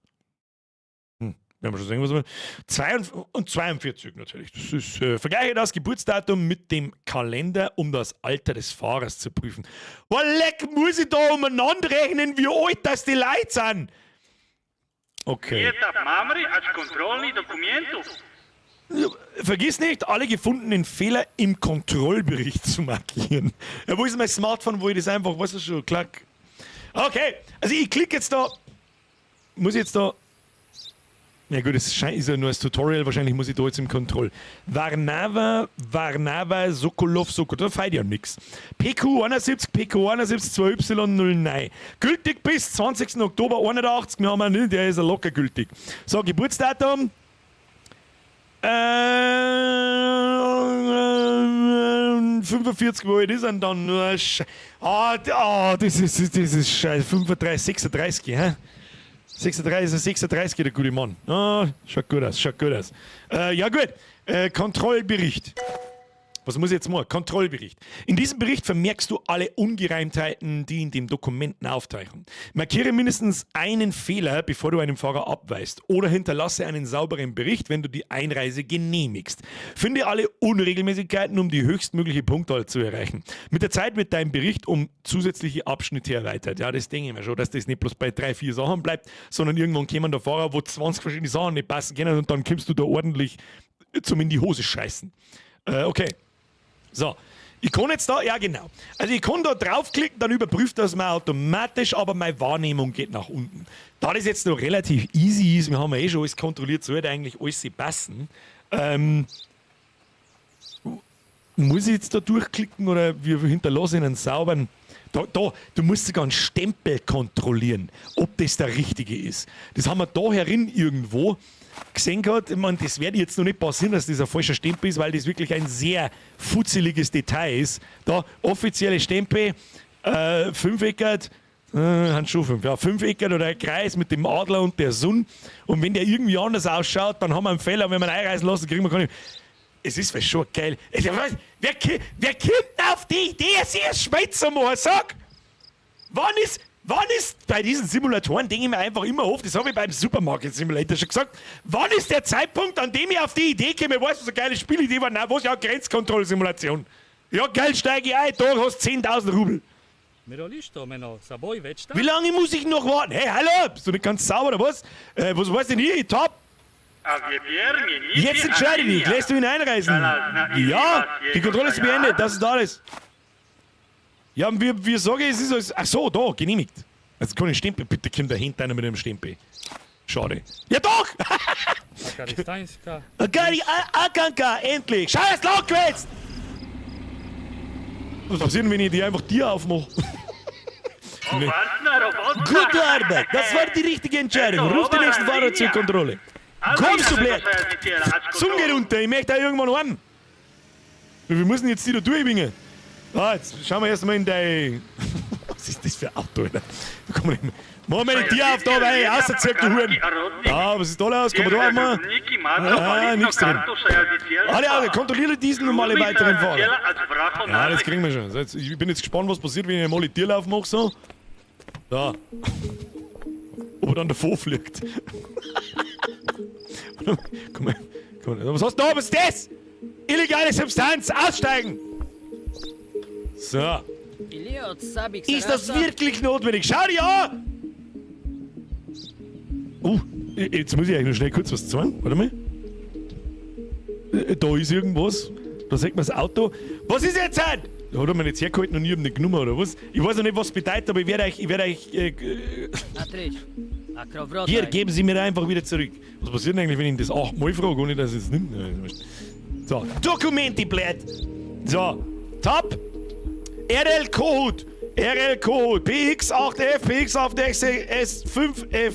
Werden wir schon sehen, was wir. 42 natürlich. Das ist, vergleiche das Geburtsdatum mit dem Kalender, um das Alter des Fahrers zu prüfen. Oh, leck, muss ich da umeinander rechnen, wie alt das die Leute sind? Okay. Vergiss nicht, alle gefundenen Fehler im Kontrollbericht zu markieren. Ja, wo ist mein Smartphone, wo ich das einfach, weißt du schon, klack. Okay, also ich klicke jetzt da. Muss ich jetzt da. Ja gut, das ist ja nur das Tutorial, wahrscheinlich muss ich da jetzt im Kontroll. Varnava, Sokolov, da feiert ja nix. PQ71, 2Y09. Gültig bis 20. Oktober 81, wir haben einen, der ist ja locker gültig. So, Geburtsdatum. 45, wo ist er dann? Das ist scheiße. 35, 36, hä? 36, der gute Mann. Schaut gut aus. Ja gut, Kontrollbericht. Was muss ich jetzt machen? Kontrollbericht. In diesem Bericht vermerkst du alle Ungereimtheiten, die in dem Dokumenten auftauchen. Markiere mindestens einen Fehler, bevor du einen Fahrer abweist. Oder hinterlasse einen sauberen Bericht, wenn du die Einreise genehmigst. Finde alle Unregelmäßigkeiten, um die höchstmögliche Punktzahl zu erreichen. Mit der Zeit wird dein Bericht um zusätzliche Abschnitte erweitert. Ja, das denke ich mir schon, dass das nicht bloß bei 3-4 Sachen bleibt, sondern irgendwann kommen der Fahrer, wo 20 verschiedene Sachen nicht passen können und dann kommst du da ordentlich zum in die Hose scheißen. Okay. So, ich kann jetzt da, ja genau. Also ich kann da draufklicken, dann überprüft das mal automatisch, aber meine Wahrnehmung geht nach unten. Da das jetzt noch relativ easy ist, wir haben ja eh schon alles kontrolliert, sollte eigentlich alles passen. Muss ich jetzt da durchklicken oder wir hinterlassen einen sauberen... Du musst sogar einen Stempel kontrollieren, ob das der richtige ist. Das haben wir da herin irgendwo gesehen gehabt. Ich meine, das werde jetzt noch nicht passieren, dass das ein falscher Stempel ist, weil das wirklich ein sehr futzeliges Detail ist. Da, offizielle Stempel, fünfeckert, fünfeckert oder ein Kreis mit dem Adler und der Sonne. Und wenn der irgendwie anders ausschaut, dann haben wir einen Fehler. Und wenn wir ihn einreisen lassen, kriegen wir keine... Es ist fast schon geil. Wer kommt auf die Idee, sie ist Schweizer machen? Sag! Wann ist bei diesen Simulatoren, denke ich mir einfach immer auf, das habe ich beim Supermarket Simulator schon gesagt, wann ist der Zeitpunkt, an dem ich auf die Idee komme, weißt du, so eine geile Spielidee war, nein, was ja Grenzkontrollsimulation. Ja, geil, steige ich ein, da hast du 10.000 Rubel. Wie lange muss ich noch warten? Hey, hallo, bist du nicht ganz sauber oder was? Was weißt denn hier? Ich top. Jetzt entscheide dich, lässt du ihn einreisen? Ja, die Kontrolle ist beendet, das ist alles. Ja, wir sagen, es ist alles. Ach so, da, genehmigt. Also kann ich Stempel, bitte komm dahinter einer mit dem Stempel. Schade. Ja doch! Akanka, endlich! Schau, es laut gewesen! Was passiert, wenn ich die einfach dir aufmache? Gute Arbeit, das war die richtige Entscheidung. Ruf den nächsten Fahrer zur Kontrolle. Kommst du, blöd! Zunge runter, ich möchte da irgendwann heim. Wir müssen jetzt die da durchbringen. Ah, jetzt schauen wir erstmal in dein... Was ist das für ein Auto, Alter? Da kann man nicht mehr... Mach mal die Tür auf da, weil außerzirkt, du Huren. Ah, was ist da los? Kann man da einmal... Ah, nichts drin. Alle, kontrolliere diesen und alle weiteren Fahrer. Ja, das kriegen wir schon. So, ich bin jetzt gespannt, was passiert, wenn ich mal die Tierlauf mache, so. Da. Ob er dann davor fliegt. Komm mal. Was hast du da? Was ist das? Illegale Substanz! Aussteigen! So. Ist das wirklich notwendig? Schau dir an! Jetzt muss ich eigentlich noch schnell kurz was zeigen. Warte mal. Da ist irgendwas. Da sieht man das Auto. Was ist jetzt halt? Da hat er mir jetzt hergehalten und ich hab nicht genommen, oder was? Ich weiß noch nicht, was es bedeutet, aber ich werde euch hier, geben Sie mir einfach wieder zurück. Was passiert denn eigentlich, wenn ich das 8-mal frage, ohne dass es nimmt? So, Dokumente, blöd. So, top. RL-Code, PX8F, PX8F, S5F.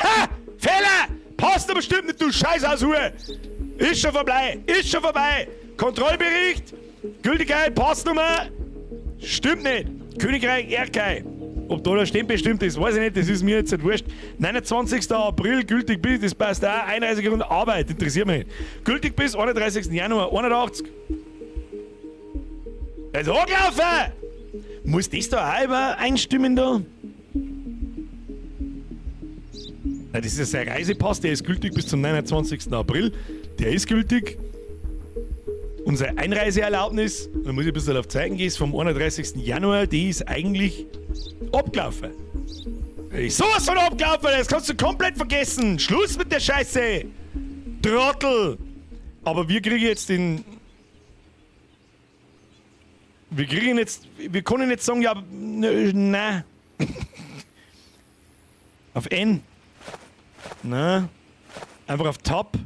Ha! Fehler! Passt aber bestimmt nicht, du Scheißhaushur! Ist schon vorbei! Kontrollbericht, Gültigkeit, Passnummer, stimmt nicht. Königreich Erkai. Ob da der Stempel stimmt ist, weiß ich nicht, das ist mir jetzt nicht wurscht. 29. April, gültig bis, das passt auch, Einreisegrund Arbeit, interessiert mich nicht. Gültig bis 31. Januar 81. Jetzt hochlaufen! Muss das da auch über einstimmen da? Na, das ist ein Reisepass, der ist gültig bis zum 29. April. Der ist gültig. Unsere Einreiseerlaubnis, da muss ich ein bisschen auf Zeigen gehen, ist vom 31. Januar, die ist eigentlich abgelaufen. Ist sowas von abgelaufen, das kannst du komplett vergessen. Schluss mit der Scheiße. Trottel. Aber wir kriegen jetzt den... Wir können jetzt sagen, ja, nein. Auf N. Na. Einfach auf Tab.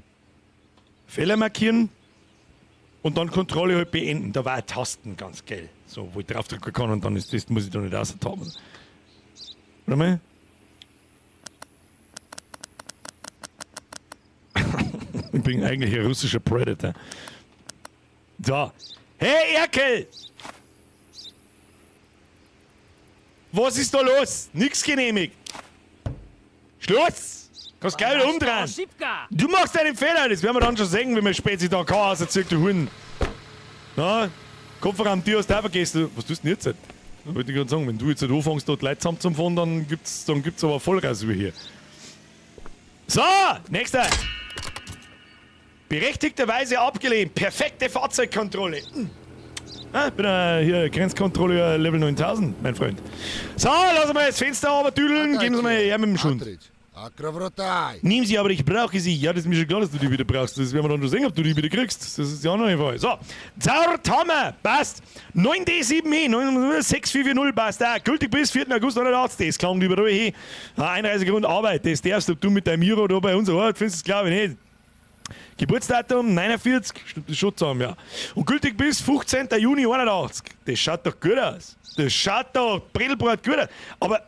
Fehler markieren. Und dann Kontrolle halt beenden. Da war ein Tasten ganz geil. So, wo ich draufdrücken kann und dann ist das, muss ich da nicht austappen. Warte mal. Ich bin eigentlich ein russischer Predator. So. Hey, Erkel! Was ist da los? Nix genehmigt. Schluss! Kannst gleich wieder umdrehen. Du machst einen Fehler, das werden wir dann schon sehen, wenn wir später da Chaos erzählt, du Hunden. Na, Kopfraum, die hast du auch vergessen. Was tust du denn jetzt? Da wollte ich gerade sagen, wenn du jetzt anfängst, dort Leute zusammenzufahren, dann gibt's aber Vollreise hier. So, nächster. Berechtigterweise abgelehnt. Perfekte Fahrzeugkontrolle. Ich bin hier Grenzkontrolleur Level 9000, mein Freund. So, lassen wir das Fenster aber düdeln, geben Sie mal her mit dem Schund. Nehmen Sie, aber ich brauche Sie. Ja, das ist mir schon klar, dass du die wieder brauchst. Das werden wir dann schon sehen, ob du die wieder kriegst. Das ist ja noch ein Fall. So, Zaurthammer, passt. 9D7E, 6440, passt. Gültig bis 4. August 1980. Das klang überall hin. Einreisegrund Arbeit, das darfst du mit deinem Miro da bei uns. Findest du das, glaube ich, nicht. Geburtsdatum 49, stimmt das schon zusammen, ja. Und gültig bis 15. Juni 81. Das schaut doch gut aus. Das schaut doch Brettelbrot gut aus. Aber,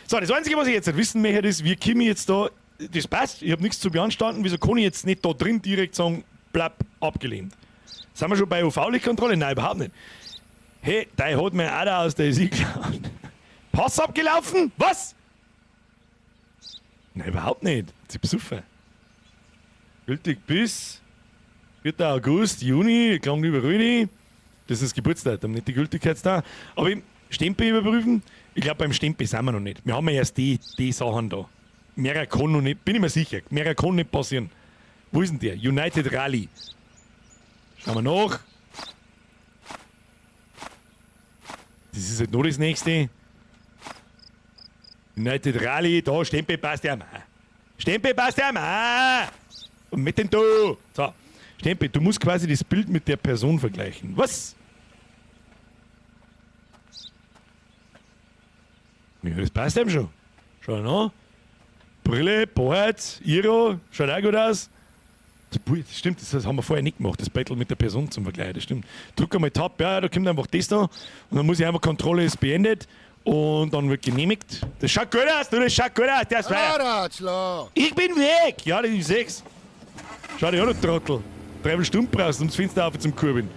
So, das Einzige, was ich jetzt nicht wissen möchte, ist, wie komme ich jetzt da, das passt, ich habe nichts zu beanstanden, wieso kann ich jetzt nicht da drin direkt sagen, bleib abgelehnt? Sind wir schon bei UV-Lichtkontrolle? Nein, überhaupt nicht. Hey, der hat mir auch da aus der SI geklaut. Pass abgelaufen? Was? Nein, überhaupt nicht. Sie besuchen. Gültig bis 4. August, Juni, klang überall nicht. Das ist das Geburtsdatum, nicht die Gültigkeit da. Aber Stempel überprüfen? Ich glaube, beim Stempel sind wir noch nicht. Wir haben ja erst die Sachen da. Mehr kann noch nicht, bin ich mir sicher. Mehr kann nicht passieren. Wo ist denn der? United Rally. Schauen wir nach. Das ist halt noch das nächste. United Rally, da, Stempel passt ja mal. Stempel passt ja mal. Und mit dem Du. So, Stempel, du musst quasi das Bild mit der Person vergleichen. Was? Ja, das passt ihm schon. Schau noch. Brille, Bart, Iro, schaut auch gut aus. Das stimmt, das haben wir vorher nicht gemacht, das Battle mit der Person zum Vergleich, das stimmt. Drück einmal Tab, ja, da kommt einfach das da. Und dann muss ich einfach, Kontrolle ist beendet. Und dann wird genehmigt. Das schaut gut aus, du, das schaut gut aus. Der ist frei. Ich bin weg! Ja, das ist 6. Schau dir an, du Trottel. 3 Stunden brauchst du, um das Fenster auf zum Kurbeln.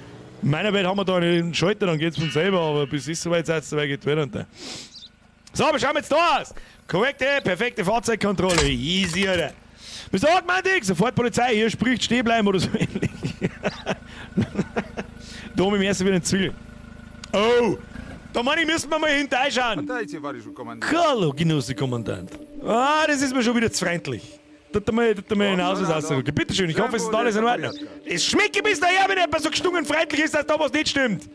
In meiner Welt haben wir da einen Schalter, dann geht's von selber, aber bis es soweit seid, so weit geht weiter. Und so, aber schauen wir jetzt da aus. Korrekte, perfekte Fahrzeugkontrolle. Easy, oder? Bist du Ortmandig? Sofort Polizei, hier spricht, stehen bleiben oder so ähnlich. Da mit dem ersten wieder ein Zwill. Oh! Da meine ich, müssen wir mal hinterschauen. Hallo, Genosse Kommandant. Ah, das ist mir schon wieder zu freundlich. Tut er mir hinaus was ausdrücken. Bitte schön, ich hoffe, es ist alles in Ordnung. Es schmeckt bis daher, wenn jemand so gestungen freundlich ist, dass da was nicht stimmt.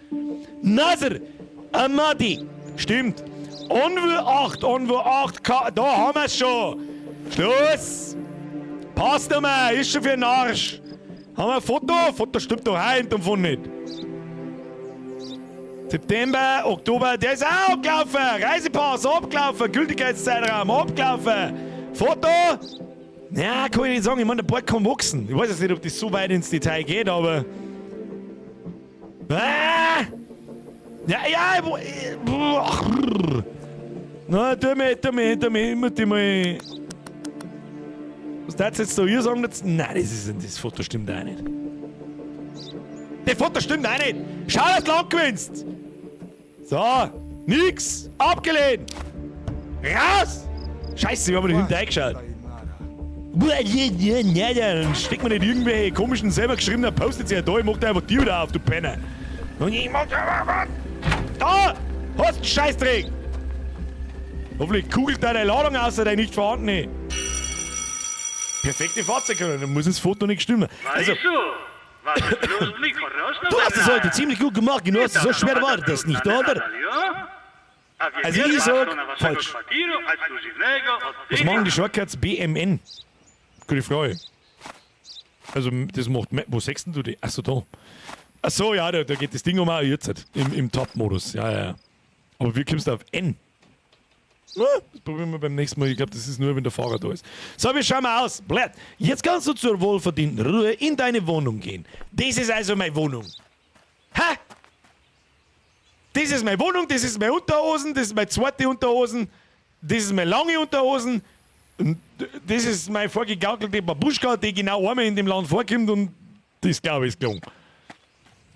Nasser, Amadi, stimmt. Onwo 8, da haben wir es schon. Schluss. Passt einmal, ist schon für den Arsch. Haben wir ein Foto? Foto stimmt doch heim davon nicht. September, Oktober, der ist auch abgelaufen. Reisepass abgelaufen. Gültigkeitszeitraum abgelaufen. Foto? Ja, kann ich nicht sagen. Ich meine, der Bart kann wachsen. Ich weiß jetzt nicht, ob das so weit ins Detail geht, aber. Na, tu mir mal. Was darfst du jetzt da hier sagen? Nein, das Foto stimmt auch nicht. Das Foto stimmt auch nicht. Schau, dass du lang gewinnst. So, nix. Abgelehnt. Raus. Scheiße, wir haben nicht hinterhergeschaut. Dann stecken wir nicht irgendwelche komischen, selber geschriebenen Post-its her da. Ich mach da einfach die wieder auf, du Penner. Und ich mach da. Da! Hast du einen Scheißdreck! Hoffentlich kugelt deine Ladung aus, deine nicht vorhandene. Perfekte Fahrzeugkontrolle, dann muss das Foto nicht stimmen. Also, du hast das heute ziemlich gut gemacht, genau, hast du so schwer war das nicht, oder? Also ich sag, falsch. Was machen die Shortcuts BMN? Gute Frage. Also das macht, wo sechst denn du die? Achso, da. Achso, ja, da geht das Ding um auch jetzt im Top-Modus. Ja. Aber wie kommst du auf N? Ja, das probieren wir beim nächsten Mal. Ich glaube, das ist nur, wenn der Fahrer da ist. So, wir schauen mal aus. Blatt, jetzt kannst du zur wohlverdienten Ruhe in deine Wohnung gehen. Das ist also meine Wohnung. Ha! Das ist meine Wohnung, das ist meine Unterhosen, das ist meine zweite Unterhosen, das ist meine lange Unterhosen. Und das ist meine vorgegaukelte Babuschka, die genau einmal in dem Land vorkommt und das, glaube ich, ist gelungen.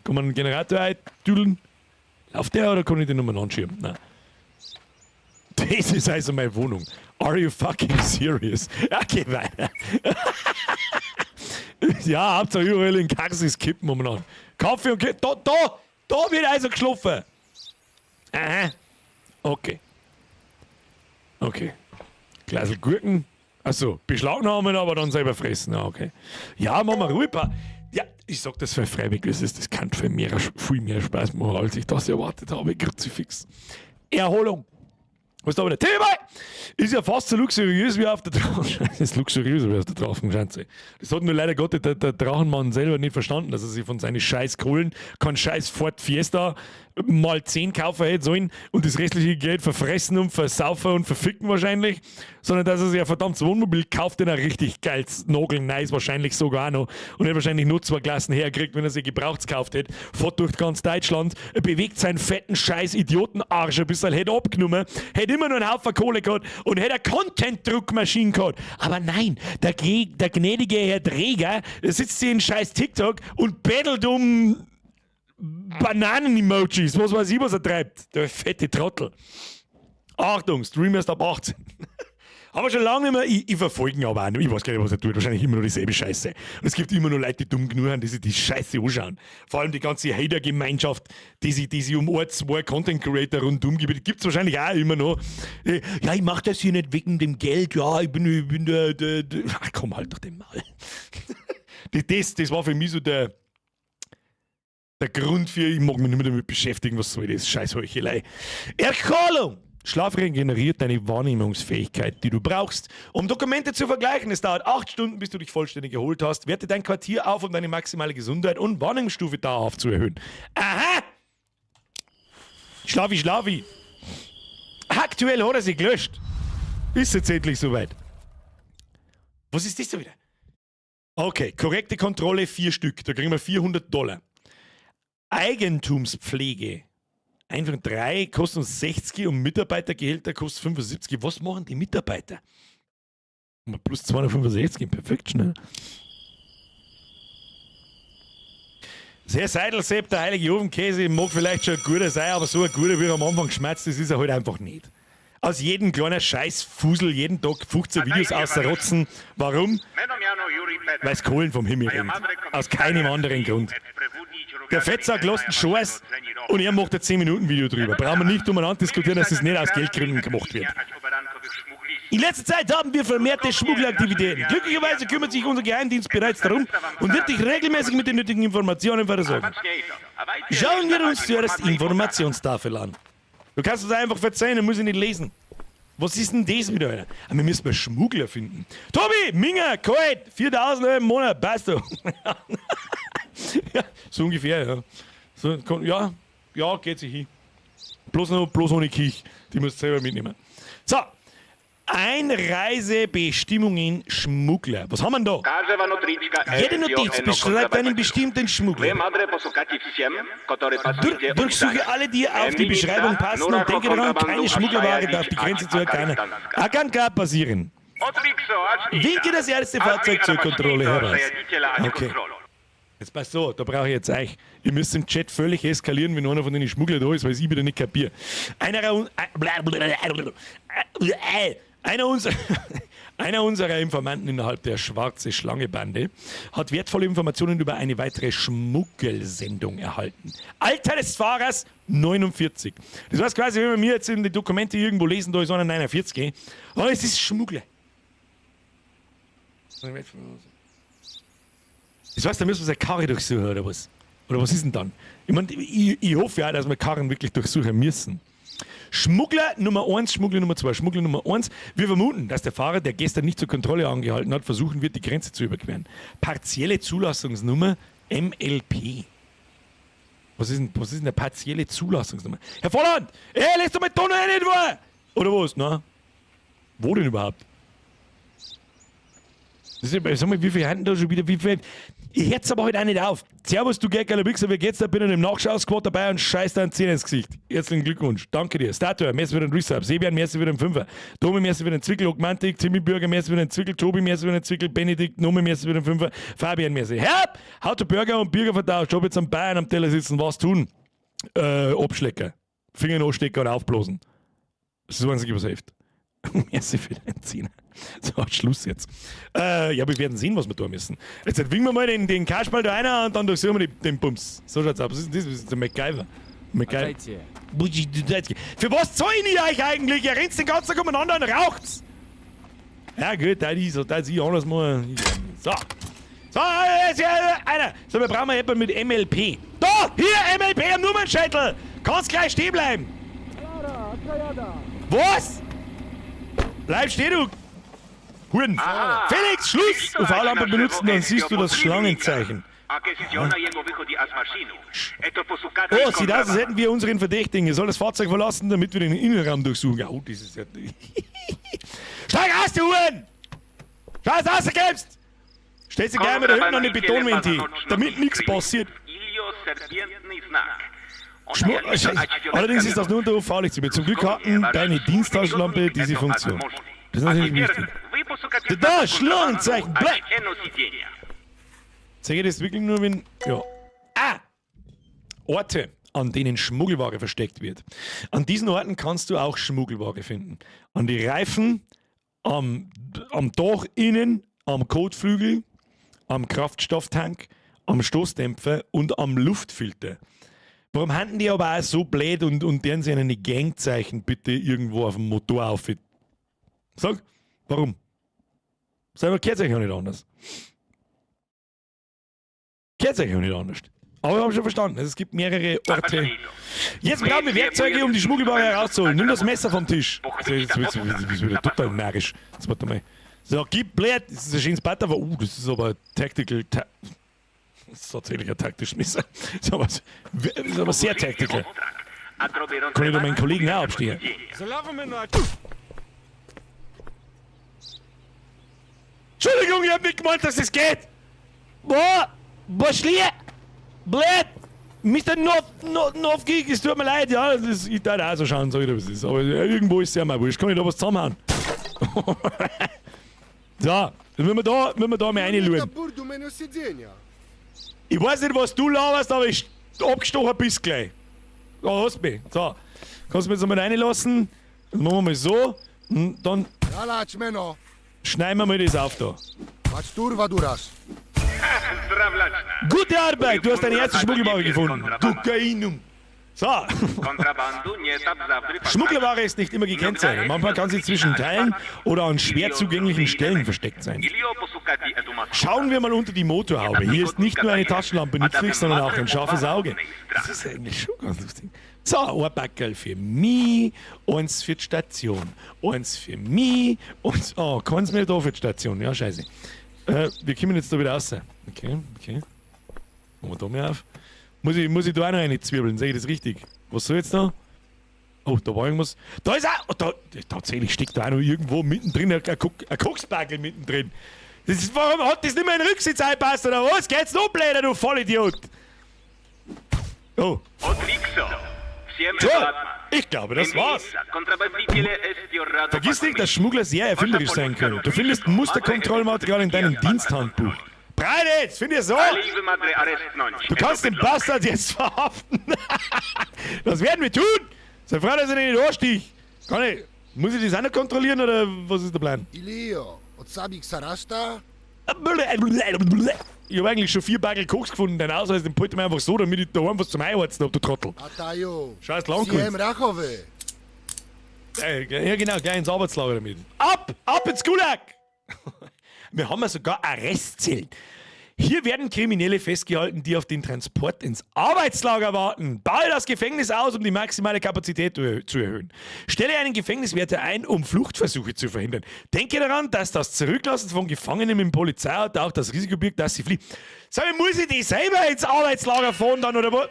Kann man einen Generator eintüdeln? Auf der oder kann ich den nochmal anschieben? Nein. Das ist also meine Wohnung. Are you fucking serious? Okay, weiter. Ja, Hauptsache überall in Kaxis kippen momentan. Kaffee und Kippen. Da wird also geschlafen. Aha. Okay. Glasel Gurken. Achso, beschlagnahmen, aber dann selber fressen. Ah, okay. Ja, machen wir Ruhe. Ja, ich sag das für freiwillig, das kann für viel mehr Spaß machen, als ich das erwartet habe. Kruzifix. Erholung. Was ist da wieder? Thema! Ist ja fast so luxuriös wie auf der Drachen. Das ist luxuriöser wie auf der Drachenschanze. Das hat nur leider Gott der Drachenmann selber nicht verstanden, dass er sich von seinen scheiß Kohlen kein scheiß Ford Fiesta mal 10 kaufen hätte sollen und das restliche Geld verfressen und versaufen und verficken wahrscheinlich, sondern dass er sich ein verdammtes Wohnmobil kauft, den er richtig geil nagelnice wahrscheinlich sogar auch noch und er wahrscheinlich nur 2 Klassen herkriegt, wenn er sich gebraucht gekauft hätte, fährt durch ganz Deutschland, bewegt seinen fetten scheiß Idiotenarsch ein bisschen, hätte abgenommen, hätte immer nur einen Haufen Kohle gehabt und hätte eine Content-Druckmaschine gehabt. Aber nein, der gnädige Herr Träger sitzt hier in scheiß TikTok und bettelt um Bananen-Emojis, was weiß ich, was er treibt. Der fette Trottel. Achtung, Stream erst ab 18. Aber schon lange nicht mehr, ich verfolge ihn aber auch noch. Ich weiß gar nicht, was er tut. Wahrscheinlich immer noch dieselbe Scheiße. Und es gibt immer noch Leute, die dumm genug haben, die sich die Scheiße anschauen. Vor allem die ganze Hater-Gemeinschaft, die sich um ein, 2 Content-Creator rundum gibt. Gibt es wahrscheinlich auch immer noch. Ja, ich mache das hier nicht wegen dem Geld. Ja, ich bin der. Ach komm, halt doch den Mal. Das war für mich so der Grund für, ich mag mich nicht mehr damit beschäftigen, was soll das? Scheiß Heuchelei. Erholung! Schlaf regeneriert deine Wahrnehmungsfähigkeit, die du brauchst, um Dokumente zu vergleichen. Es dauert 8 Stunden, bis du dich vollständig erholt hast. Werte dein Quartier auf, um deine maximale Gesundheit und Wahrnehmungsstufe dauerhaft zu erhöhen. Aha! Schlafi. Aktuell hat er sie gelöscht. Ist jetzt endlich soweit. Was ist das da wieder? Okay, korrekte Kontrolle 4 Stück. Da kriegen wir $400. Eigentumspflege. Einfach 3 kosten uns 60 und Mitarbeitergehälter kosten 75. Was machen die Mitarbeiter? Plus 265, perfekt schnell. Herr Seidelsepp, der heilige Ofenkäse, mag vielleicht schon ein guter sein, aber so ein guter, wie er am Anfang geschmerzt ist, ist er halt einfach nicht. Aus jedem kleinen Scheißfusel jeden Tag 15 Videos ausrotzen. Warum? Weil es Kohlen vom Himmel rennt. Aus keinem anderen Grund. Der Fettsack lässt einen Scheiß und er macht ein 10-Minuten-Video drüber. Brauchen wir nicht umeinander diskutieren, dass es nicht aus Geldgründen gemacht wird. In letzter Zeit haben wir vermehrte Schmuggelaktivitäten. Glücklicherweise kümmert sich unser Geheimdienst bereits darum und wird dich regelmäßig mit den nötigen Informationen versorgen. Schauen wir uns zuerst die Informationstafel an. Du kannst es einfach verzeihen, du musst ihn nicht lesen. Was ist denn das wieder, Alter? Wir müssen mal Schmuggler finden. Tobi, Minger, kalt, 4.000 im Monat, passt du. Ja, so ungefähr, ja. So, ja, geht sich hin. Bloß ohne Kich. Die musst du selber mitnehmen. So. Einreisebestimmungen Schmuggler. Was haben wir da? Jede Notiz beschreibt einen bestimmten Schmuggler. Durchsuche alle, die auf die Beschreibung passen und denke daran, keine Schmugglerware darf die Grenze zu erkennen. Kann gar passieren. Winke das erste Fahrzeug zur Kontrolle heraus. Okay. Jetzt passt so, da brauche ich jetzt euch. Ihr müsst im Chat völlig eskalieren, wenn einer von den Schmugglern da ist, weil ich wieder nicht kapiere. Einer unserer Informanten innerhalb der Schwarze Schlange-Bande hat wertvolle Informationen über eine weitere Schmuggelsendung erhalten. Alter des Fahrers 49. Das heißt quasi, wenn wir mir jetzt in die Dokumente irgendwo lesen, da ist einer 49, aber es ist Schmuggler. Das heißt, da müssen wir seine Karre durchsuchen, oder was? Oder was ist denn dann? Ich meine, ich hoffe ja, dass wir Karren wirklich durchsuchen müssen. Schmuggler Nummer 1, Schmuggler Nummer 2, Schmuggler Nummer 1. Wir vermuten, dass der Fahrer, der gestern nicht zur Kontrolle angehalten hat, versuchen wird, die Grenze zu überqueren. Partielle Zulassungsnummer MLP. Was ist denn eine partielle Zulassungsnummer? Herr Volland! Lässt doch mal Donner nicht vor! Oder was? Na? Wo denn überhaupt? Sag mal, wie viel hatten da schon wieder? Wie viel? Ich hört's aber heute auch nicht auf. Servus, du geiler Wichser, wie geht's da? Bin in einem Nachschau-Squad dabei und scheiß dir einen Zehner ins Gesicht. Herzlichen Glückwunsch. Danke dir. Stator, merci für den Resub. Sebian, merci für den Fünfer. Tomi, merci für den Zwickel. Ogmantik, Timmy Bürger, merci für den Zwickel. Tobi, merci für den Zwickel. Benedikt, Nomi, merci für den Fünfer. Fabian, merci. Herb! Haut der Burger und Bürger vertauscht. Hab jetzt am Bayern am Teller sitzen. Was tun? Abschlecken. Finger anstecken und aufblasen. Das ist das Einzige, was hilft. Merci für den Zehner. So, Schluss jetzt. Ja, wir werden sehen, was wir tun müssen. Jetzt winken wir mal den Kasperl da rein und dann durchsuchen wir den Bums. So schaut's aus. Das ist der MacGyver. Für was zahlen die euch eigentlich? Ihr rennt den ganzen Tag umeinander und raucht's. Ja gut, da ist ich anders mal. So. So, jetzt hier einer. So, wir brauchen jemanden mit MLP. Da! Hier, MLP am Nummernscheitel! Kannst gleich stehen bleiben! Was? Bleib stehen, du! Huren! Felix, Schluss! UV-Lampe benutzen, dann siehst du das Schlangenzeichen. Oh, sieht aus, als hätten wir unseren Verdächtigen. Er soll das Fahrzeug verlassen, damit wir den Innenraum durchsuchen. Oh, das ist ja... Steig aus, du Huren! Schau, dass du rausgibst! Stellst du gleich mal da hinten an den Betonventil, damit nichts passiert. Allerdings ist das nur unter UV-Licht. Zum Glück hatten deine Diensttaschenlampe diese Funktion. Das ist natürlich wichtig. Da, Schlangenzeichen, bleib! Zeige das wirklich nur, wenn... Ja. Orte, an denen Schmuggelware versteckt wird. An diesen Orten kannst du auch Schmuggelware finden. An die Reifen, am Dach innen, am Kotflügel, am Kraftstofftank, am Stoßdämpfer und am Luftfilter. Warum handeln die aber auch so blöd und deren sie eine Gangzeichen bitte irgendwo auf dem Motor auf? Sag, warum? Selber gehört euch ja nicht anders. Gehört euch ja nicht anders. Aber wir haben schon verstanden, es gibt mehrere Orte. Jetzt brauchen wir Werkzeuge, um die Schmuggelware herauszuholen. Nimm das Messer vom Tisch. Das ist wieder total närrisch. Jetzt warte mal. So, gib blöd. Das ist ein schönes Bad, aber das ist aber tactical. Das ist tatsächlich ein taktisches Messer. Das ist aber sehr tactical. Kann ich da meinen Kollegen auch abstehen? Entschuldigung, ich hab nicht gemeint, dass das geht. Was schliert? Blöd! Mr. Novgig, es tut mir leid, ja, ich darf auch so schauen, sag ich dir, was ist. Aber irgendwo ist es ja mal wurscht, kann ich da was zusammenhauen? So, dann müssen wir da mal reinschauen. Ich weiß nicht, was du laberst, aber ich abgestochen bist gleich. Da hast du mich. So, kannst du mich jetzt einmal reinlassen. Dann machen wir mal so. Und dann schneiden wir mal das auf da. Gute Arbeit, du hast deine erste Schmuggelware gefunden. Kokainum. So. Schmuggelware ist nicht immer gekennzeichnet. Manchmal kann sie zwischen Teilen oder an schwer zugänglichen Stellen versteckt sein. Schauen wir mal unter die Motorhaube. Hier ist nicht nur eine Taschenlampe nützlich, sondern auch ein scharfes Auge. Das ist eigentlich schon ganz lustig. So, ein Backerl für mich, eins für die Station, eins für mich, und keins mehr da für die Station. Ja, scheiße. Wir kommen jetzt da wieder raus. Okay. Machen wir da mal auf. Muss ich da auch noch eine zwirbeln? Sehe ich das richtig? Was soll jetzt da? Oh, da war irgendwas. Da ist auch. Tatsächlich steckt da auch noch irgendwo mittendrin ein Koksbackel mittendrin. Warum hat das nicht mehr in den Rücksitz einpasst oder was? Geht's noch blöder, du Vollidiot? Oh. So, ich glaube, das war's. Vergiss nicht, dass Schmuggler sehr erfinderisch sein können. Du findest Musterkontrollmaterial in deinem Diensthandbuch. Breititz, finde ich so? Du kannst den Bastard jetzt verhaften. Das werden wir tun. Sei froh, dass er den nicht ansticht. Muss ich das auch noch kontrollieren oder was ist der Plan? Ich habe eigentlich schon 4 Bagel Koks gefunden. Dein Ausweis, den pult mir einfach so, damit ich daheim was zum Einheizen habe, du Trottel. Scheiß Langkunst. Ja genau, gleich ins Arbeitslager damit. Ab ins Gulag! Wir haben ja sogar Arrestzellen. Hier werden Kriminelle festgehalten, die auf den Transport ins Arbeitslager warten. Baue das Gefängnis aus, um die maximale Kapazität zu erhöhen. Stelle einen Gefängniswärter ein, um Fluchtversuche zu verhindern. Denke daran, dass das Zurücklassen von Gefangenen im Polizeiauto auch das Risiko birgt, dass sie fliehen. Sag ich, muss ich die selber ins Arbeitslager fahren dann, oder was?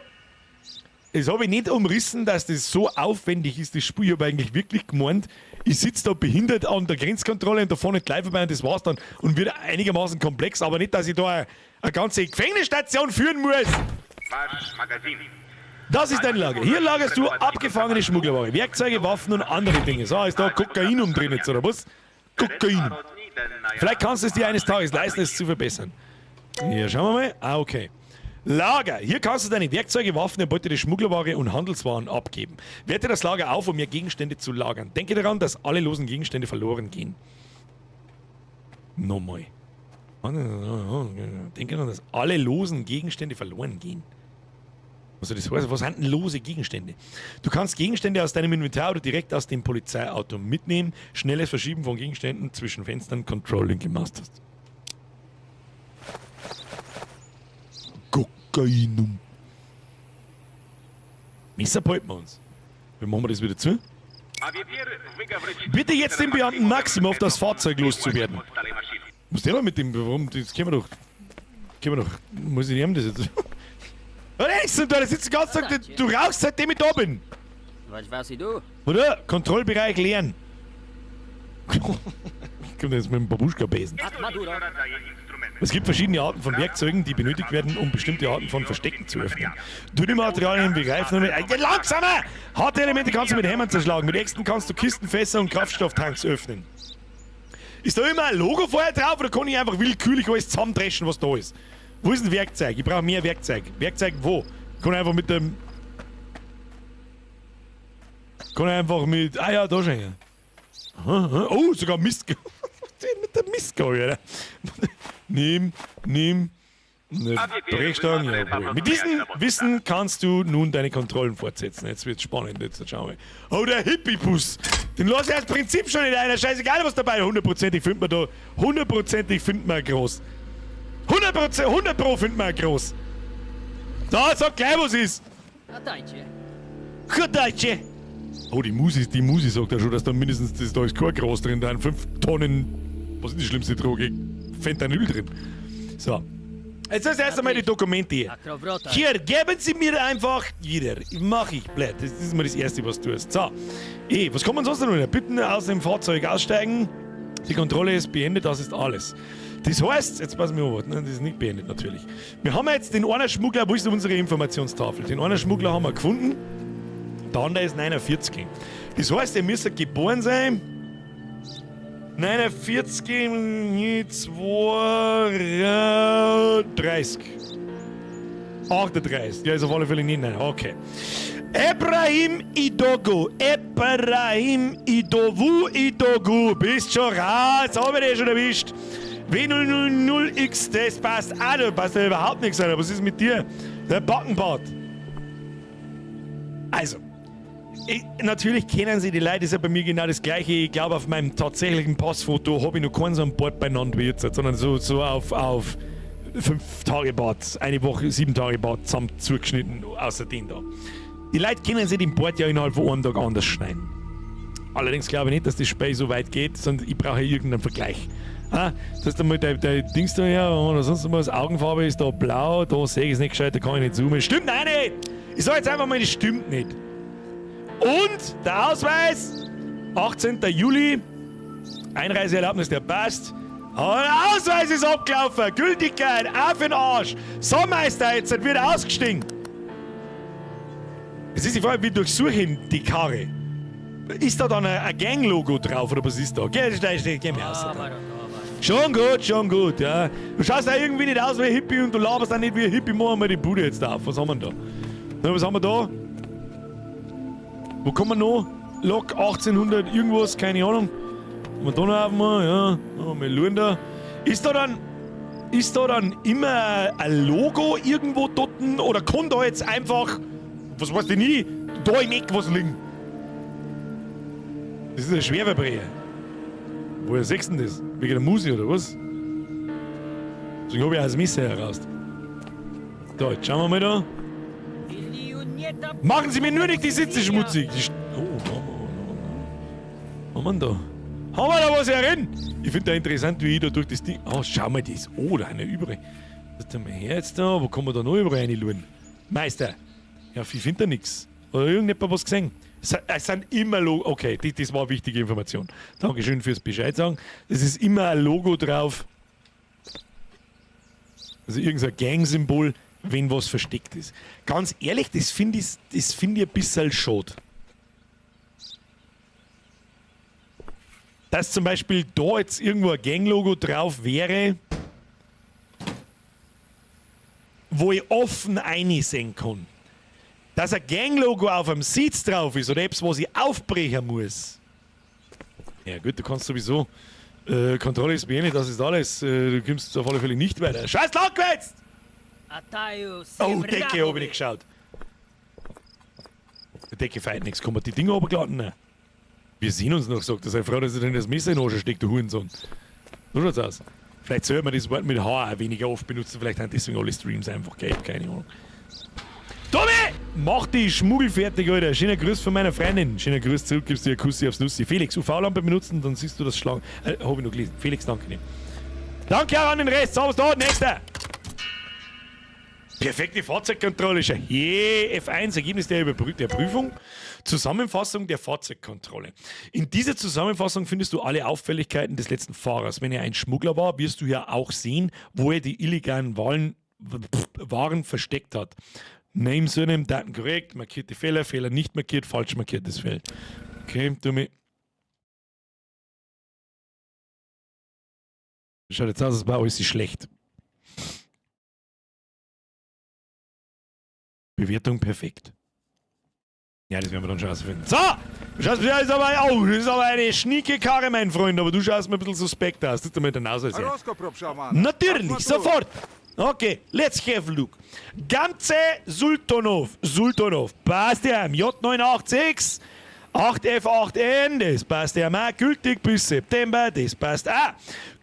Das habe ich nicht umrissen, dass das so aufwendig ist, das Spiel. Ich habe eigentlich wirklich gemeint, ich sitze da behindert an der Grenzkontrolle und da vorne gleich vorbei und das war's dann. Und wird einigermaßen komplex, aber nicht, dass ich da eine ganze Gefängnisstation führen muss. Das ist dein Lager. Hier lagerst du abgefangene Schmugglerware, Werkzeuge, Waffen und andere Dinge. So, ist da Kokain drin jetzt, oder was? Kokain. Vielleicht kannst du es dir eines Tages leisten, es zu verbessern. Hier, schauen wir mal. Ah, okay. Lager. Hier kannst du deine Werkzeuge, Waffen, erbeutete Schmugglerware und Handelswaren abgeben. Werte das Lager auf, um mehr Gegenstände zu lagern. Denke daran, dass alle losen Gegenstände verloren gehen. Nochmal. Denke daran, dass alle losen Gegenstände verloren gehen. Also das heißt, was sind denn lose Gegenstände? Du kannst Gegenstände aus deinem Inventar oder direkt aus dem Polizeiauto mitnehmen. Schnelles Verschieben von Gegenständen zwischen Fenstern, Controlling gemacht hast. Kokainum. Messer behalten wir uns. Wie machen wir das wieder zu? Bitte jetzt den Beamten Maximov, das Fahrzeug loszuwerden. Muss der mal mit dem, warum, das können wir doch, muss ich nehmen das jetzt? Was ist denn da? Da sitzt den ganzen Tag, du rauchst seitdem ich da bin. Was weiß ich du? Oder? Kontrollbereich leeren. Ich komme jetzt mit dem Babuschka-Besen. Es gibt verschiedene Arten von Werkzeugen, die benötigt werden, um bestimmte Arten von Verstecken zu öffnen. Dünne Materialien wie Reifen und langsamer! Harte Elemente kannst du mit Hämmern zerschlagen. Mit Äxten kannst du Kisten, Fässer und Kraftstofftanks öffnen. Ist da immer ein Logo vorher drauf oder kann ich einfach willkürlich alles zusammendreschen, was da ist? Wo ist ein Werkzeug? Ich brauche mehr Werkzeug. Werkzeug wo? Ich kann einfach mit dem... Ah ja, da schon. Oh, sogar Mist. Mit der Mistgabel, oder? Nimm. Brechstangen, jawohl. Mit diesem Wissen kannst du nun deine Kontrollen fortsetzen. Jetzt wird's spannend, jetzt schauen wir. Oh, der Hippie-Bus. Den lasse ich als Prinzip schon in einer. Scheißegal, was dabei ist. 100%ig findet man da. 100%ig findet man groß. 100 Pro findet man groß. Da, sag gleich, was ist. Deutsche. Oh, die Musi sagt ja schon, dass da mindestens, da ist kein Gras drin, da sind 5 Tonnen, was ist die schlimmste Droge? Fentanyl drin. So. Jetzt ist erst einmal die Dokumente hier. Hier, geben Sie mir einfach wieder. Mach ich, blöd. Das ist mal das Erste, was du tust. So. Was kann man sonst noch? Bitte aus dem Fahrzeug aussteigen. Die Kontrolle ist beendet, das ist alles. Das heißt, jetzt passen wir auf, das ist nicht beendet natürlich. Wir haben jetzt den einen Schmuggler, wo ist unsere Informationstafel? Den einen Schmuggler haben wir gefunden. Der andere ist 49. Das heißt, er müsste geboren sein. 49, 32. 38. Ja, ist auf alle Fälle nicht. Nein, okay. Ebrahim Idogu. Idogu. Bist schon raus. Haben wir den schon erwischt. W000X, das passt auch nicht. Passt ja überhaupt nichts, Alter. Was ist mit dir? Der Backenbart. Also. Natürlich kennen Sie die Leute, das ist ja bei mir genau das Gleiche. Ich glaube, auf meinem tatsächlichen Passfoto habe ich noch keinen so an Bord beieinander wie jetzt, sondern so auf 5 Tage Bart, eine Woche, 7 Tage Bart zusammen zugeschnitten, außer den da. Die Leute können sich den Bart ja innerhalb von einem Tag anders schneiden. Allerdings glaube ich nicht, dass das Spiel so weit geht, sondern ich brauche irgendeinen Vergleich. Das heißt einmal, der Dings da her, oder sonst was, Augenfarbe ist da blau, da sehe ich es nicht gescheit, da kann ich nicht zoomen. Stimmt nein nicht! Ich sage jetzt einfach mal, das stimmt nicht. Und der Ausweis, 18. Juli, Einreiseerlaubnis, der passt. Aber der Ausweis ist abgelaufen, Gültigkeit, auf den Arsch. So, Meister, jetzt wird er ausgestiegen. Es ist die Frage, wie durchsuche ich die Karre? Ist da dann ein Gang-Logo drauf oder was ist da? Geh mir aus. Schon gut, ja. Du schaust da irgendwie nicht aus wie ein Hippie und du laberst auch nicht wie ein Hippie. Machen wir die Bude jetzt auf. Was haben wir da? Na, was haben wir da? Wo kommen wir noch? Lok 1800 irgendwas, keine Ahnung. Haben wir da noch einmal, ja. Wir schauen da. Ist da dann immer ein Logo irgendwo dort? Oder kann da jetzt einfach, was weiß ich nie, da im Eck was liegen? Das ist ein Schwerverbrecher. Woher sechst denn das? Wegen der Musi oder was? Deswegen habe ich auch das Messer heraus. So, jetzt schauen wir mal da. Machen Sie mir nur nicht die Sitze schmutzig. Was haben wir da? Haben wir da was herin? Ich finde da interessant, wie ich da durch das Ding... Oh, schau mal das. Oh, da eine übrig. Was tun wir her jetzt da? Wo kann man da noch überall reinluden? Meister. Ja, ich finde da nichts. Oder irgendjemand was gesehen? Es sind immer Logo... Okay, das war eine wichtige Information. Dankeschön fürs Bescheid sagen. Es ist immer ein Logo drauf. Also irgendein Gang-Symbol, wenn was versteckt ist. Ganz ehrlich, das finde ich ein bisschen schade. Dass zum Beispiel da jetzt irgendwo ein Gang-Logo drauf wäre, wo ich offen einsehen kann. Dass ein Gang-Logo auf einem Sitz drauf ist oder etwas, was ich aufbrechen muss. Ja gut, du kannst sowieso Kontrolle ist beendet, das ist alles. Du kommst auf alle Fälle nicht weiter. Scheiß Langquetzt! Oh, Decke habe ich nicht geschaut. Die Decke feiert nichts. Kann man die Dinger runtergeladen? Nein. Wir sehen uns noch, sagt er. Sei froh, dass er denn das Messer in den Arsch steckt, der Hurensohn. So schaut's aus. Vielleicht sollte man das Wort mit H auch weniger oft benutzen. Vielleicht haben deswegen alle Streams einfach gelb, keine Ahnung. Tommy! Mach die Schmuggel fertig, Alter. Schöner Gruß von meiner Freundin. Schöner Gruß zurück, gibst dir einen Kussi aufs Nussi. Felix, UV-Lampe benutzen, dann siehst du das Schlangen. Hab ich noch gelesen. Felix, danke dir. Danke auch an den Rest. Servus da, nächster. Perfekte Fahrzeugkontrolle. F1, Ergebnis der Prüfung. Zusammenfassung der Fahrzeugkontrolle. In dieser Zusammenfassung findest du alle Auffälligkeiten des letzten Fahrers. Wenn er ein Schmuggler war, wirst du ja auch sehen, wo er die illegalen Waren versteckt hat. Name, Surname, Daten korrekt, markierte Fehler, Fehler nicht markiert, falsch markiertes Feld. Okay, du mir. Schaut jetzt aus, als bei alles ist schlecht. Bewertung perfekt. Ja, das werden wir dann schon rausfinden. So! Du schaust mir das ist aber eine schnieke Karre, mein Freund, aber du schaust mir ein bisschen suspekt aus. Tut dir mal den Nase her. Natürlich, sofort! Okay, let's have a look. Ganze Sultanov, passt ja, J986, 8F8N, das passt ja mal, gültig bis September, das passt auch.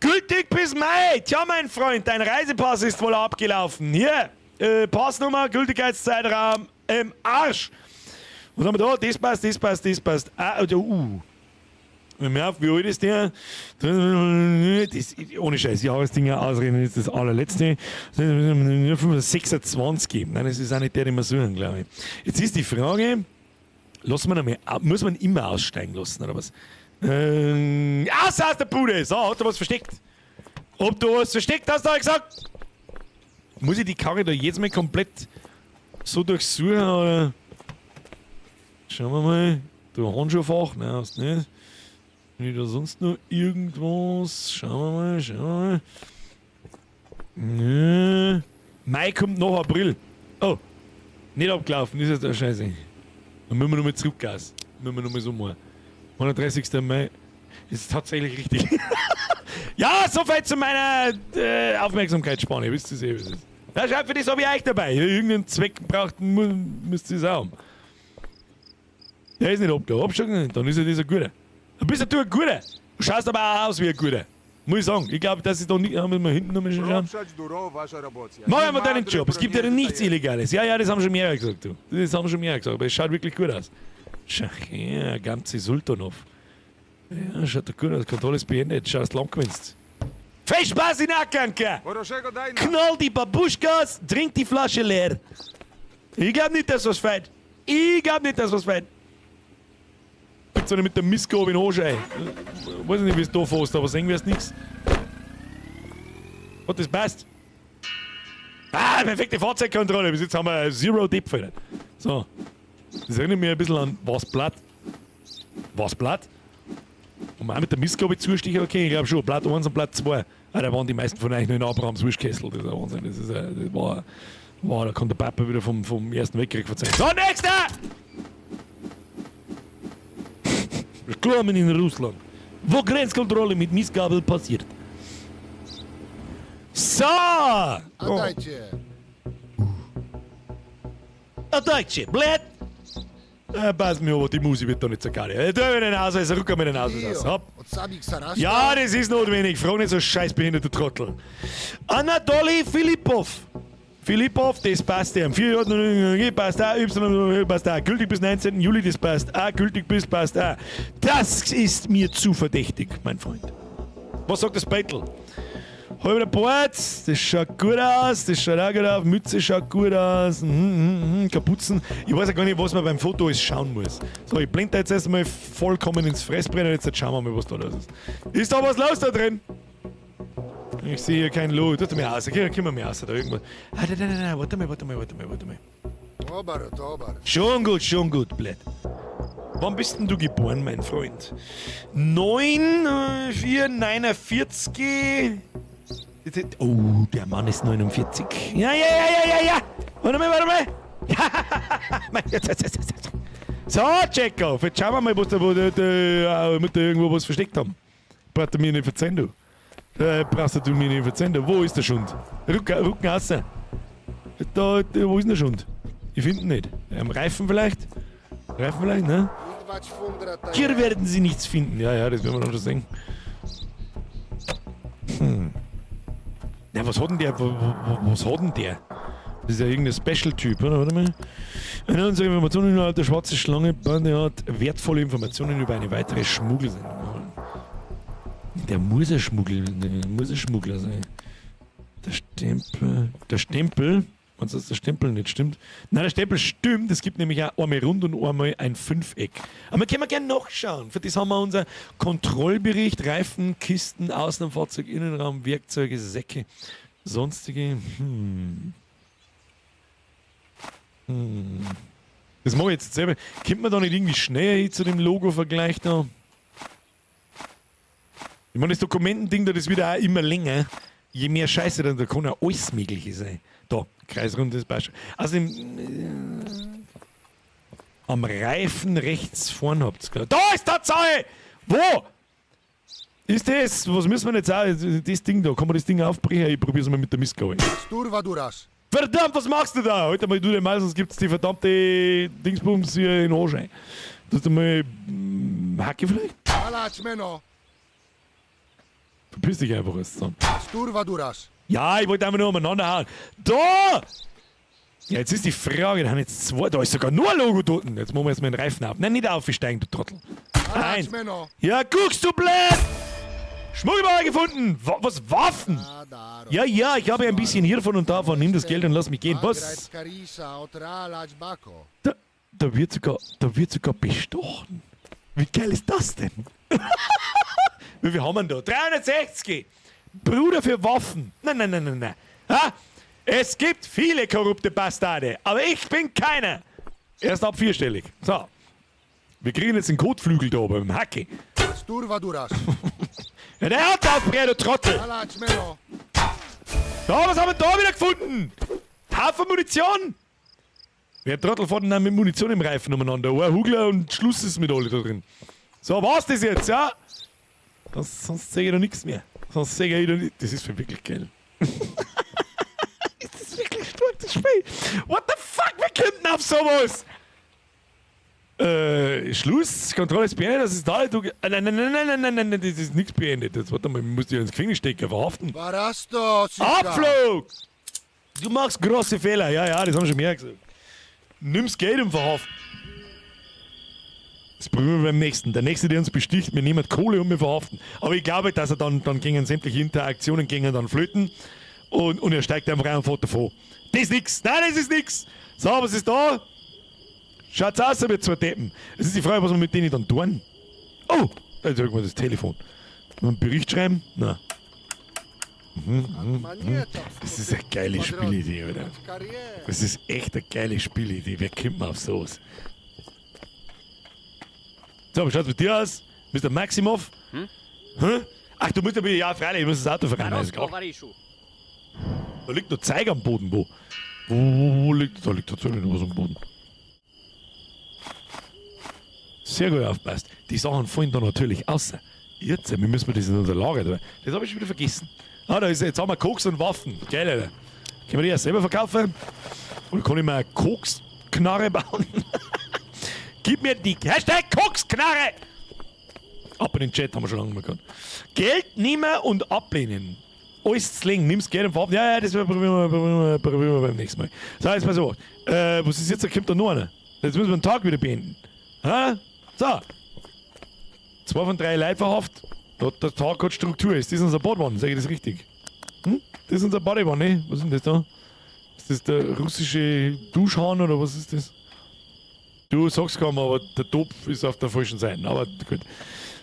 Gültig bis Mai, tja mein Freund, dein Reisepass ist wohl abgelaufen. Hier, Passnummer, Gültigkeitszeitraum, Arsch. Was haben wir da? Das passt. Ah, Hör mir auf, wie alt ist der? Das, ohne Scheiß, Jahresdinger ausreden, das ist das allerletzte. 26. Nein, das ist auch nicht der, den wir suchen, glaube ich. Jetzt ist die Frage, muss man immer aussteigen lassen, oder was? Aus der Bude! So, hat er was versteckt? Ob du was versteckt hast, habe ich gesagt? Muss ich die Karre da jetzt mal komplett so durchsuchen, oder? Schauen wir mal. Du Handschuhfach? Nein, hast nicht. Nicht da sonst noch irgendwas? Schauen wir mal. Nö. Mai kommt nach April. Oh, nicht abgelaufen, ist jetzt der Scheiße. Dann müssen wir nochmal zurückgehen. Müssen wir nochmal so machen. 31. Mai. Ist tatsächlich richtig. Ja, so viel zu meiner Aufmerksamkeitsspanne. Wisst ihr was es ist? Ja, schaut, für das habe ich euch dabei. Irgendeinen Zweck braucht, müsst ihr es auch haben. Der ist nicht abgeschlagen, dann ist er dieser Guter. Dann bist du ein Guter. Du schaust aber auch aus wie ein Guter. Muss ich sagen. Ich glaube, dass ich da nicht. Müssen wir hinten nochmal schauen. Mach einfach deinen Job. Es gibt ja nichts Illegales. Ja, das haben schon mehrere gesagt, du. Das haben schon mehrere gesagt, aber es schaut wirklich gut aus. Schau her, ganze Sultanov. Ja, schaut gut aus. Kontrolle ist beendet. Schaust lang gewinnst. Viel Spaß in Akanka! Knall die Babuschkas, trink die Flasche leer. Ich glaube nicht, dass was fällt. Jetzt soll ich mit der Mistgabe in den Arsch ein. Weiß nicht, wie es da fährst, aber sehen wir es nichts. Und das passt. Ah, perfekte Fahrzeugkontrolle. Bis jetzt haben wir Zero Dip. So. Das erinnert mich ein bisschen an was Blatt. Und auch mit der Mistgabe zustechen, okay, ich glaube schon. Blatt 1 und Blatt 2. Ah, da waren die meisten von euch noch in Abrahams Wischkessel. Das ist ein Wahnsinn. Das war, da kann der Papa wieder vom Ersten Weltkrieg verzeihen. So, nächster! Willkommen in Russland, wo Grenzkontrolle mit Missgabel passiert. So! Deutsche, blöd! Pass mir auf, die Musik wird doch nicht so geil. Da will ich den Ausweis, rück mir den Ausweis aus. Hopp. Ja, das ist notwendig. Frag nicht so scheißbehinderte Trottel. Anatoli Filippov. Filippov, das passt ja. 4 Jahre, passt auch. Y, passt auch. Gültig bis 19. Juli, das passt auch. Gültig bis, passt auch. Das ist mir zu verdächtig, mein Freund. Was sagt das Beitel? Halber Bart, das schaut gut aus, das schaut auch gut aus, Mütze schaut gut aus, Kapuzen. Ich weiß ja gar nicht, was man beim Foto alles schauen muss. So, ich blende jetzt erstmal vollkommen ins Fressbrenner, jetzt schauen wir mal, was da los ist. Ist da was los da drin? Ich sehe hier kein Lot. Tut mir aus, okay, komm mir aus, da irgendwas. Nein, warte mal. Schon gut, blöd. Wann bist denn du geboren, mein Freund? 9/4/49. Oh, der Mann ist 49. Ja. Warte mal. So, Checo, jetzt schauen wir mal, was da irgendwo was versteckt haben. Brauchst du mir nicht verzeihen, du? Brauchst du mir nicht verzeihen, du? Wo ist der Schund? Rücken raus. Da, wo ist denn der Schund? Ich finde ihn nicht. Am Reifen vielleicht, ne? Hier werden sie nichts finden. Ja, das werden wir noch schon sehen. Na, was hat denn der? Das ist ja irgendein Special-Typ, oder? Warte mal. Eine unserer Informationen innerhalb der schwarzen Schlange-Bande hat wertvolle Informationen über eine weitere Schmuggelsendung. Der muss ein Schmuggler sein. Der Stempel. Was ist der Stempel nicht stimmt? Nein, der Stempel stimmt. Es gibt nämlich auch einmal rund und einmal ein Fünfeck. Aber können wir gerne nachschauen. Für das haben wir unser Kontrollbericht, Reifen, Kisten, Außenfahrzeug, Innenraum, Werkzeuge, Säcke, sonstige. Das mache ich jetzt selber. Kommt man da nicht irgendwie schneller hin zu dem Logo-Vergleich da? Ich meine, das Dokumentending da, das wird auch immer länger. Je mehr Scheiße, dann da kann ja alles Mögliche sein. Da, kreisrundes Beispiel. Also am Reifen rechts vorn habt ihr gehört. Da ist der Zahl! Wo? Ist das? Was müssen wir jetzt auch? Das Ding da, kann man das Ding aufbrechen? Ich probier's mal mit der Mistgabel. Verdammt, was machst du da? Halt mal du den Mal, sonst gibt's die verdammte Dingsbums hier in Arsch. Du hast mal Hacke vielleicht? Verpiss dich einfach jetzt zusammen. Ja, ich wollte einfach nur umeinander hauen. Da! Ja, jetzt ist die Frage, da haben jetzt zwei, da ist sogar nur ein Logo dort. Jetzt machen wir erstmal den Reifen ab. Nein, nicht aufsteigen, du Trottel. Nein. Ja, guckst du blöd! Schmuggelware gefunden! Was, Waffen? Ja, ich habe ein bisschen hiervon und davon. Nimm das Geld und lass mich gehen. Was? Da wird sogar bestochen. Wie geil ist das denn? Wie viel haben wir da? 360! Bruder für Waffen. Nein. Ha? Es gibt viele korrupte Bastarde, aber ich bin keiner. Erst ab 4-stellig. So. Wir kriegen jetzt den Kotflügel da oben beim Hacke. Ja, der hat aufbrennt, du Trottel. Da, was haben wir da wieder gefunden? Haufen Munition. Wer Trottel fährt denn mit Munition im Reifen umeinander? Ein Hugler und Schluss ist mit alle da drin. So, war's das jetzt, ja? Sonst sehe ich da nichts mehr. Sonst sehe ich da nicht. Das ist für wirklich geil. Das ist wirklich stark, das Spiel. What the fuck, wir kommen auf sowas? Schluss, Kontrolle ist beendet, das ist da. Nein, das ist nichts beendet. Jetzt, warte mal, ich muss dich ins Gefängnis stecken, verhaften. Abflug! Du machst große Fehler, ja, das haben wir schon mehr gesagt. Nimm's Geld und verhaften. Das probieren wir beim nächsten. Der nächste, der uns besticht, wir nehmen Kohle und wir verhaften. Aber ich glaube, dass er dann gingen sämtliche Interaktionen gingen dann flöten und er steigt einfach ein und fährt davon. Das ist nix. Nein, das ist nix. So, was ist da? Schaut's aus, mit zwei Deppen. Es ist die Frage, was wir mit denen dann tun. Oh, da ist irgendwann das Telefon. Einen Bericht schreiben? Nein. Das ist eine geile Spielidee, oder? Das ist echt eine geile Spielidee. Wer kommt mal auf sowas? So, wie schaut's mit dir aus? Mr. Maximov? Hä? Ach, du musst ja freilich, ich muss das Auto verrennen. Da liegt noch Zeug am Boden, wo? Wo liegt? Da liegt tatsächlich noch was am Boden. Sehr gut aufpasst. Die Sachen fallen da natürlich außer. Jetzt, wie müssen wir das in der Lager tun? Das habe ich schon wieder vergessen. Ah, jetzt haben wir Koks und Waffen. Geil, Alter. Können wir die ja selber verkaufen? Oder kann ich mir eine Koksknarre bauen? Gib mir die Hashtag Koksknarre! Ab in den Chat haben wir schon lange mal gehabt. Geld nehmen und ablehnen. Alles zu legen, nimmst Geld und verhaften. Ja, das probieren wir beim nächsten Mal. So, jetzt pass auf. Was ist jetzt? Da kommt da noch einer. Jetzt müssen wir den Tag wieder beenden. Ha? So. 2 von 3 Leuten verhaftet. Der Tag hat Struktur. Ist das unser Badwanne? Sag ich das richtig? Hm? Das ist unser Badewanne. Was ist denn das da? Ist das der russische Duschhahn oder was ist das? Du sagst kaum, aber der Topf ist auf der falschen Seite. Aber gut.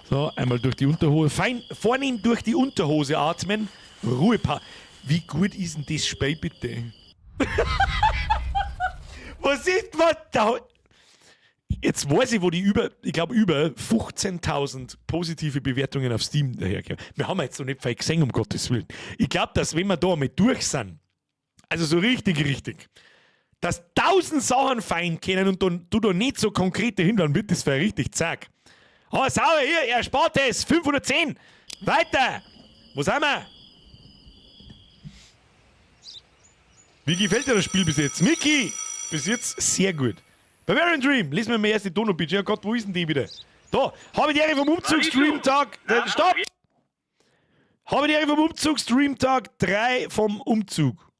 So, einmal durch die Unterhose. Fein, vornehm durch die Unterhose atmen. Ruhepaar. Wie gut ist denn das Spiel bitte? Was ist was da? Jetzt weiß ich, wo die über 15.000 positive Bewertungen auf Steam daherkommen. Wir haben jetzt noch nicht viel gesehen, um Gottes Willen. Ich glaube, dass wenn wir da mit durch sind, also so richtig, dass 1000 Sachen fein kennen und du da nicht so konkrete Hinweise, wird das für richtig zack. Aber sauer hier, er spart es, 510. Weiter. Wo sind wir? Wie gefällt dir das Spiel bis jetzt? Miki, bis jetzt sehr gut. Bavarian Dream, lesen wir mal erst die Donut-Bitch. Ja Gott, wo ist denn die wieder? Da, habe ich die Ehre vom Umzug-Streamtag. Stopp! Habe die Ehre vom Umzug-Streamtag 3 vom Umzug.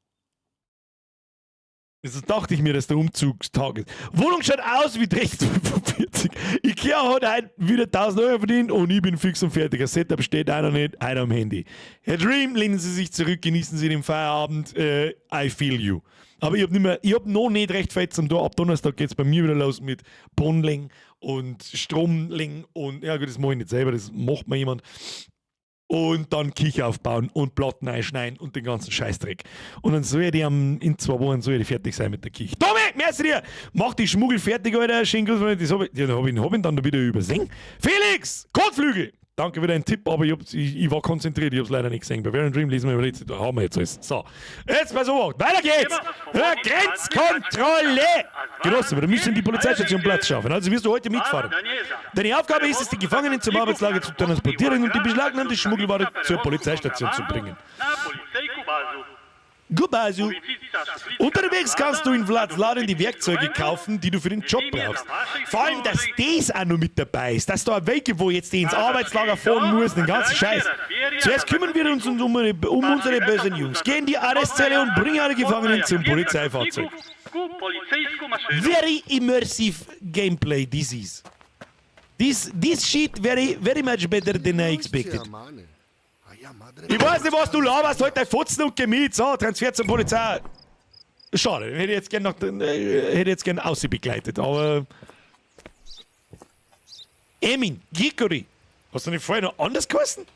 Jetzt dachte ich mir, dass der Umzugstag ist. Wohnung schaut aus wie Drecht 45. Ikea hat heute wieder 1000 Euro verdient und ich bin fix und fertig. Das Setup steht einer nicht, einer am Handy. Herr Dream, lehnen Sie sich zurück, genießen Sie den Feierabend. I feel you. Aber ich hab noch nicht recht fett zum Tor. Ab Donnerstag geht es bei mir wieder los mit Brunnling und Stromling und ja gut, das mache ich nicht selber, das macht mir jemand. Und dann Küche aufbauen und Platten einschneiden und den ganzen Scheißdreck. Und dann soll ich in 2 Wochen fertig sein mit der Küche. Tommy, merci dir! Mach die Schmuggel fertig, Alter. Schön gut, das hab ich dann wieder übersehen. Felix! Kotflügel! Danke für deinen Tipp, aber ich war konzentriert, ich hab's leider nicht gesehen. Bei Bavarian Dream lesen wir jetzt, da haben wir jetzt alles. So, jetzt pass auf, weiter geht's! Grenzkontrolle! Genosse, wir müssen die Polizeistation Platz schaffen, also wirst du heute mitfahren. Deine Aufgabe ist es, die Gefangenen zum Arbeitslager zu transportieren und die beschlagnahmte Schmuggelware zur Polizeistation zu bringen. Gubasu. Unterwegs kannst du in Vladsladen die Werkzeuge kaufen, die du für den Job brauchst. Vor allem, dass das auch noch mit dabei ist, dass da ein Weg, wo jetzt die ins Arbeitslager fahren muss, den ganzen Scheiß. Zuerst kümmern wir uns um unsere bösen Jungs. Geh in die Arrestzelle und bring alle Gefangenen zum Polizeifahrzeug. Very immersive gameplay this is. This shit very much better than I expected. Ich weiß nicht, was du laberst, halt dein Futzen und Gemüt. So, Transfer zur Polizei. Schade, hätte jetzt gern außen begleitet, aber. Emin, Gikori. Hast du nicht vorher noch anders geheißen?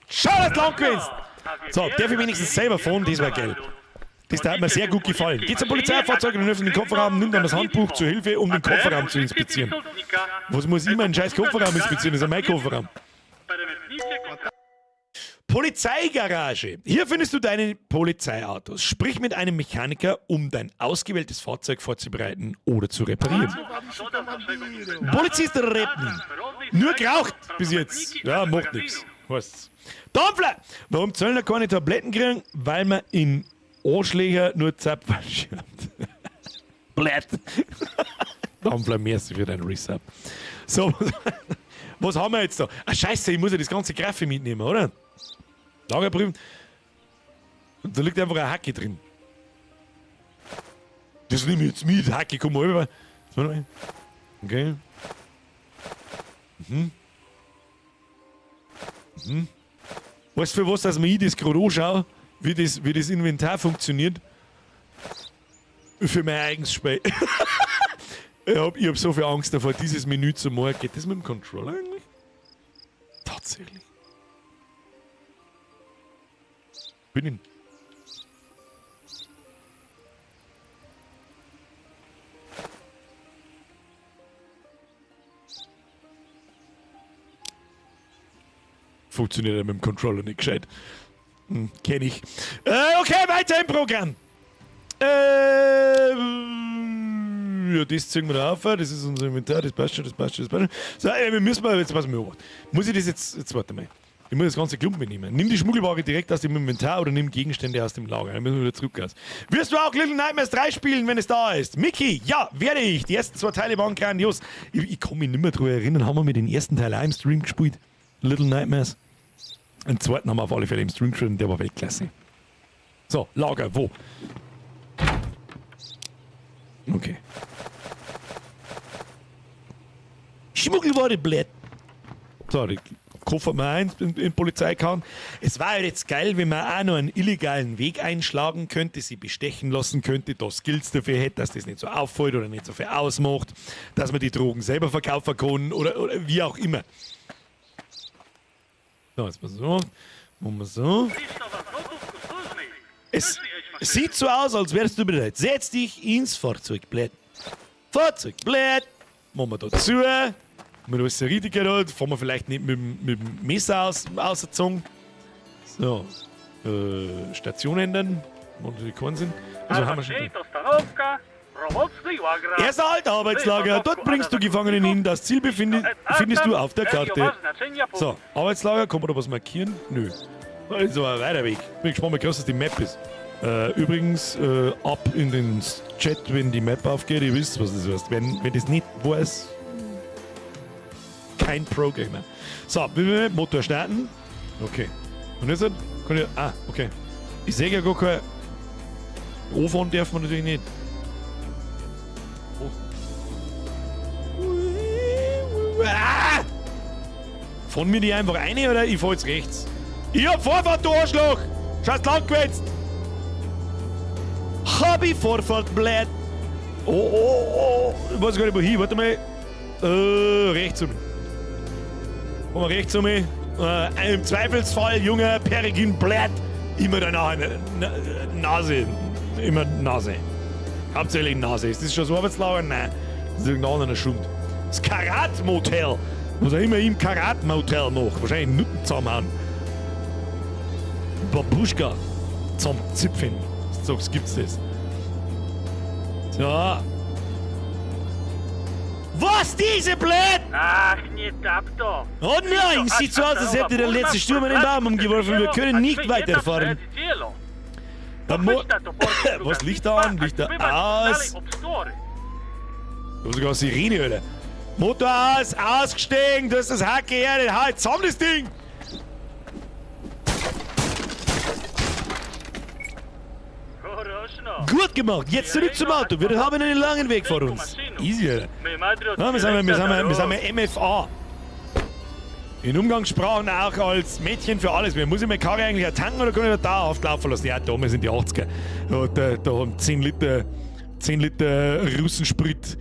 Schade, lang gewesen. So, darf ich wenigstens selber fahren, das war geil. Das hat mir sehr gut gefallen. Geh zum Polizeifahrzeug in den öffentlichen Kofferraum, nimm dann das Handbuch zur Hilfe, um den Kofferraum zu inspizieren. Was muss ich meinen scheiß Kofferraum inspizieren? Das ist ja mein Kofferraum. Polizeigarage. Hier findest du deine Polizeiautos. Sprich mit einem Mechaniker, um dein ausgewähltes Fahrzeug vorzubereiten oder zu reparieren. Polizist retten. Nur geraucht bis jetzt. Ja, macht nichts. Heißt's. Dampfler! Warum Zöllner keine Tabletten kriegen? Weil man in Arschlöcher nur Zapfen schirmt. Blätt. Dampfler, merci für deinen Resub. So, was haben wir jetzt da? Ah, scheiße, ich muss ja das ganze Graffi mitnehmen, oder? Lagerprüfen. Und da liegt einfach ein Hacke drin. Das nehme ich jetzt mit. Hacke, komm mal rüber. Okay. Weißt du, für was, dass ich das gerade anschaue, wie das Inventar funktioniert? Für mein eigenes Spiel. Ich hab so viel Angst davor, dieses Menü zu machen. Geht das mit dem Controller eigentlich? Tatsächlich. Bin in. Funktioniert ja mit dem Controller nicht gescheit. Kenn ich. Okay, weiter im Programm. Ja, das ziehen wir da auf. Das ist unser Inventar. Das passt schon, das passt schon, das passt schon. So, wir müssen mal jetzt was machen. Muss ich das jetzt warte mal. Ich muss das ganze Klumpen mitnehmen. Nimm die Schmuggelware direkt aus dem Inventar oder nimm Gegenstände aus dem Lager. Dann müssen wir wieder zurück aus. Wirst du auch Little Nightmares 3 spielen, wenn es da ist? Mickey, ja, werde ich. Die ersten 2 Teile waren grandios. Ich kann mich nicht mehr daran erinnern, haben wir mit den ersten Teil auch im Stream gespielt. Little Nightmares. Den zweiten haben wir auf alle Fälle im Stream gespielt und der war Weltklasse. So, Lager, wo? Okay. Schmuggelware, blöd. So, die Koffer mal ein in Polizeikarren. Es war halt jetzt geil, wenn man auch noch einen illegalen Weg einschlagen könnte, sie bestechen lassen könnte, da Skills dafür hätte, dass das nicht so auffällt oder nicht so viel ausmacht, dass man die Drogen selber verkaufen kann oder wie auch immer. So, jetzt mal so. Machen wir so. Es sieht so aus, als wärst du bereit. Setz dich ins Fahrzeugblät. Fahrzeugblät. Machen wir dazu. Wenn alles so richtig geht, fahren wir vielleicht nicht mit dem Messer ausgezogen. So. Station ändern. Machen wir die keinen Sinn. Also haben wir schon. Erster Halt, Arbeitslager. Dort bringst du Gefangenen hin. Das Ziel findest du auf der Karte. So, Arbeitslager. Kann man da was markieren? Nö. Also ein weiter Weg. Bin gespannt, wie groß das die Map ist. Übrigens, ab in den Chat, wenn die Map aufgeht. Ihr wisst, was das heißt. Wenn das nicht weiß, kein Pro-Gamer. So, Motor starten. Okay. Und jetzt kann ich. Ah, okay. Ich sehe ja gar kein. Anfahren darf man natürlich nicht. Ah! Fahren wir die einfach rein oder ich fahr jetzt rechts? Ich hab Vorfahrt, du Arschloch! Scheiß lang gewetzt! Hab ich Vorfahrt, blöd! Oh! Ich weiß gar nicht, wo hin. Warte mal. Rechts um mich. Fahren wir rechts um mich. Im Zweifelsfall, Junge, Peregrin, blöd! Immer deine Nase. Immer Nase. Hauptsächlich Nase. Ist das schon so Arbeitslager? Nein. Das ist irgendein anderer Schund. Das Karat-Motel. Was er immer im Karat-Motel macht. Wahrscheinlich Nutten zusammenhauen. Babuschka. Zum Zipfen. So, was gibt's das? So. Was, diese blöd? Ach, nicht ab da. Oh nein, sieht so aus, als hätte der letzte Sturm einen Baum umgeworfen. Wir können nicht weiterfahren. Was liegt da an? Licht da aus? Da ist sogar eine Sirene, Alter. Motor aus, ausgestiegen, du hast das Hack geerdet, halt zusammen das Ding! Gut gemacht, jetzt zurück zum Auto, wir haben einen langen Weg vor uns. Easy, Alter. Ja, wir sind MFA. In Umgangssprachen auch als Mädchen für alles. Muss ich meine Karre eigentlich tanken oder kann ich da auflaufen lassen? Ja, damals sind die 80er. Da haben 10 Liter Russensprit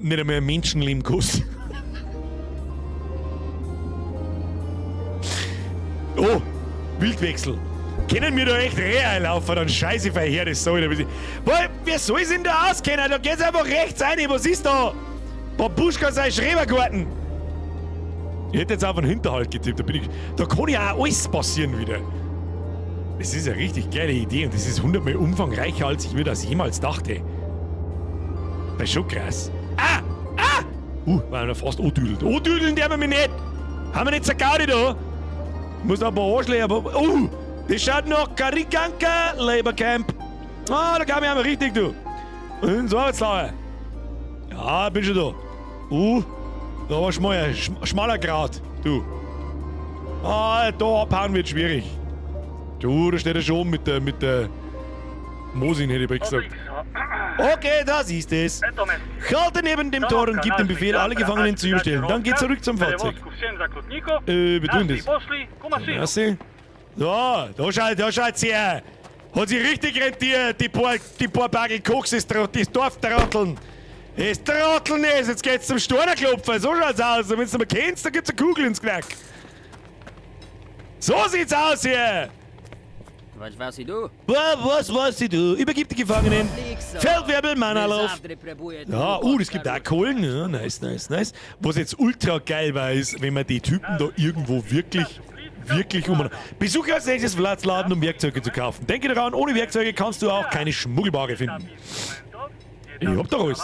nicht einmal ein Menschenleben gekostet. Oh, Wildwechsel. Können wir da echt real laufen? Dann scheiße verheer das so. Wer soll sich denn da auskennen? Da geht's einfach rechts rein. Was ist da? Babuschka sei Schrebergarten. Ich hätte jetzt auf einen Hinterhalt getippt. Da kann ja auch alles passieren wieder. Das ist eine richtig geile Idee und das ist 100-mal umfangreicher, als ich mir das jemals dachte. Das ist schon krass. War einer fast O-Düdelt. O-Düdeln der wir mich nicht. Haben wir nicht so Gaudi da? Ich muss da ein paar Arschlöcher, aber... das schaut nach Karikanka Labour Camp. Da kam ich einmal richtig, du. Und so, jetzt lauer. Ja, bin schon da. Da war schmaler Grat, du. Da abhauen wird schwierig. Du, da steht er schon mit der Mosin, hätte ich gesagt. Okay, da siehst du es. Halte neben dem Tor und gib den Befehl, alle Gefangenen zu überstellen. Dann geht zurück zum Fahrzeug. Wir tun das. Merci. So, da schaut's her. Hat sich richtig rentiert, die paar Bagel Koks, das Dorftrotteln. Das Trotteln ist, jetzt geht's zum Stornerklopfen. So schaut's aus. Und wenn's du mal kennst, dann gibt's eine Kugel ins Knack. So sieht's aus hier. Was weiß ich du? Was weißt du? Übergib die Gefangenen. Feldwebel, Mannerlauf. Ja, das gibt auch Kohlen. Ja, nice. Was jetzt ultra geil war, ist, wenn man die Typen da irgendwo wirklich Besuche als nächstes Platzladen, um Werkzeuge zu kaufen. Denke daran, ohne Werkzeuge kannst du auch keine Schmuggelware finden. Ich hab doch alles.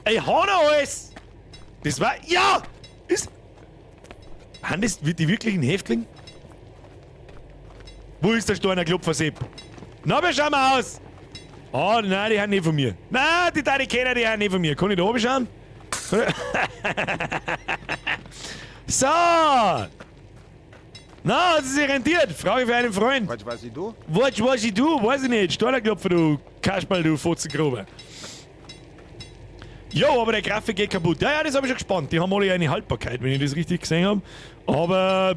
Ich hab noch alles. Das war... Ja! Haben das die wirklichen Häftlinge? Wo ist der Steiner Klopfer, Sepp? Na, wir schauen mal aus! Oh, nein, die haben nicht von mir. Nein, die Kenner, die haben nicht von mir. Kann ich da oben schauen? So! Na, hat es sich rentiert? Frage für einen Freund. Was weiß ich du? Was weiß ich du? Weiß ich nicht. Steinerklopfer, du Kasperl, du Fotzengrube. Jo, aber der Grafik geht kaputt. Ja, das habe ich schon gespannt. Die haben alle eine Haltbarkeit, wenn ich das richtig gesehen habe. Aber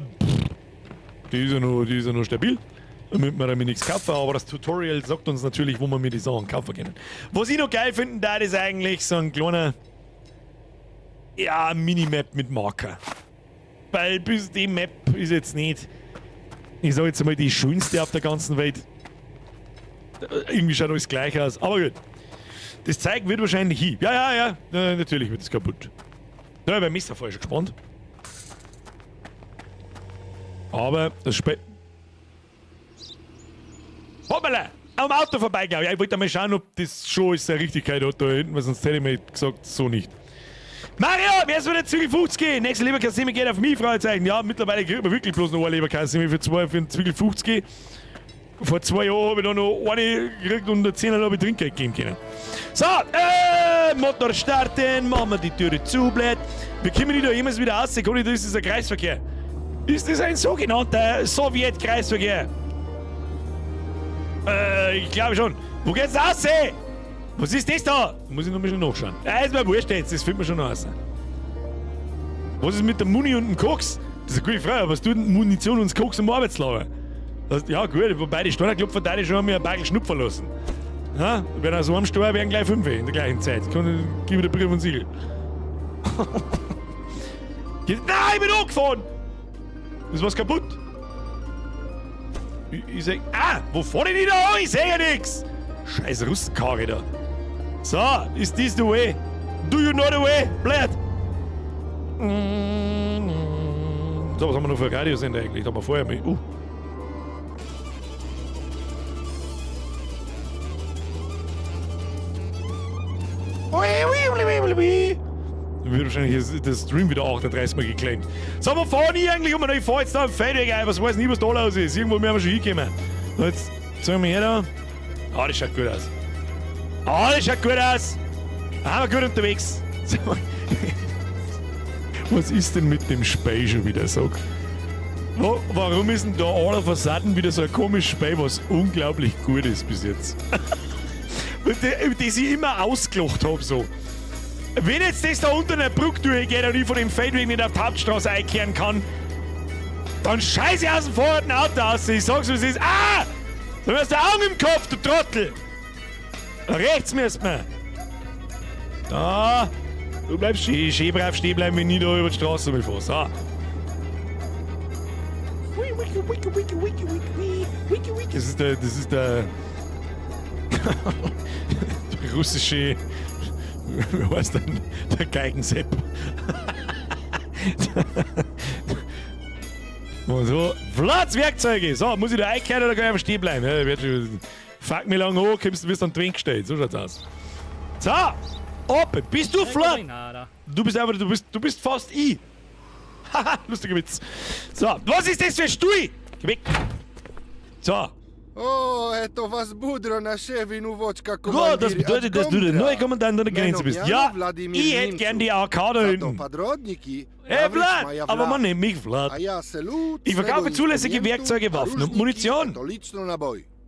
die ist ja noch stabil. Damit wir damit nichts kaufen. Aber das Tutorial sagt uns natürlich, wo wir mir die Sachen kaufen können. Was ich noch geil finde, da ist eigentlich so ein kleiner Minimap mit Marker. Weil bis die Map ist jetzt nicht, ich sag jetzt mal, die schönste auf der ganzen Welt. Irgendwie schaut alles gleich aus. Aber gut. Das Zeug wird wahrscheinlich hin. Ja. Natürlich wird es kaputt. Da bin ich beim Messer vorher schon gespannt. Aber das Spiel. Hoppala! Am Auto vorbei, glaube ich. Ich wollte mal schauen, ob das schon ist eine Richtigkeit hat da hinten, weil sonst hätte ich mir gesagt, so nicht. Mario, wer ist für den Zwiegel 50 gehen? Nächste Leberkassime geht auf mich, Fragezeichen. Ja, mittlerweile kriegt man wirklich bloß noch eine Leberkassime für den Zwiegel 50. Vor 2 Jahren habe ich da noch eine gekriegt und 10 habe ich Trinkgeld geben können. So, Motor starten, machen wir die Türe zu, blöd. Wir kommen nicht da jemals wieder raus, das ist ein Kreisverkehr. Ist das ein sogenannter Sowjet-Kreisverkehr? Ich glaube schon. Wo geht's raus? Was ist das da? Muss ich noch ein bisschen nachschauen. Ja, ist mir wurscht jetzt, das findet man schon raus. Was ist mit der Muni und dem Koks? Das ist eine gute Frage. Was tut denn Munition und das Koks im Arbeitslager? Ja gut, wobei die Steinerklopfer da schon mir ein Bagel Schnupfer lassen. Ja, wenn er so am Steuer wären gleich 5 in der gleichen Zeit. Ich gebe dir Brief und Siegel. Nein, ich bin angefahren! Ist was kaputt? Ich sag, wo fahr ich nicht da an? Ich sehe ja nix! Scheiß Russenkarre da. So, is this the way? Do you know the way? Blöd! So, was haben wir noch für ein Radiosender eigentlich? Da haben wir vorher mal. Dann wird wahrscheinlich das Stream wieder 38 Mal geclaimt. So, wo fahren ich eigentlich? Ich fahr jetzt da am Feldweg ein. Was weiß nicht, was da los ist. Irgendwo müssen wir schon hinkommen. So, jetzt zeigen wir her da. Das schaut gut aus. Das schaut gut aus. Wir gut unterwegs. So. Was ist denn mit dem Spei schon wieder so? Warum ist denn da aller Fassaden wieder so ein komisches Spei, was unglaublich gut ist bis jetzt? Das ich immer ausgelacht habe so. Wenn jetzt das da unter einer Brücke durchgeht und ich von dem Feldweg nicht auf die Hauptstraße einkehren kann, dann scheiße ich aus dem vorherigen Auto aus. Ich sag's, wie es ist. Du hast die Augen im Kopf, du Trottel! Rechts müssen wir. Da. Du bleibst schön brav stehen bleiben, wenn ich da über die Straße fahre. So. Das ist der der russische, wie heißt denn, der Geigensepp. Und so, Werkzeuge. So, muss ich da einkehren oder kann ich einfach stehen bleiben? Ja, wird schon, fuck mich lang hoch, wirst dann Twink gestellt. So schaut's aus. So, open. Bist du flott? Du bist fast ich. Haha, lustiger Witz. So, was ist das für ein Stuhl? Geh weg. So. Oh, eto vas budro na ševinu vočka Gut, das bedeutet, dass du der neue Kommandant an der Grenze bist. Ja, ich hätte gern die AK da hinten. Hey, Vlad, aber man nennt mich Vlad. Ich verkaufe zulässige Werkzeuge, Waffen und Munition.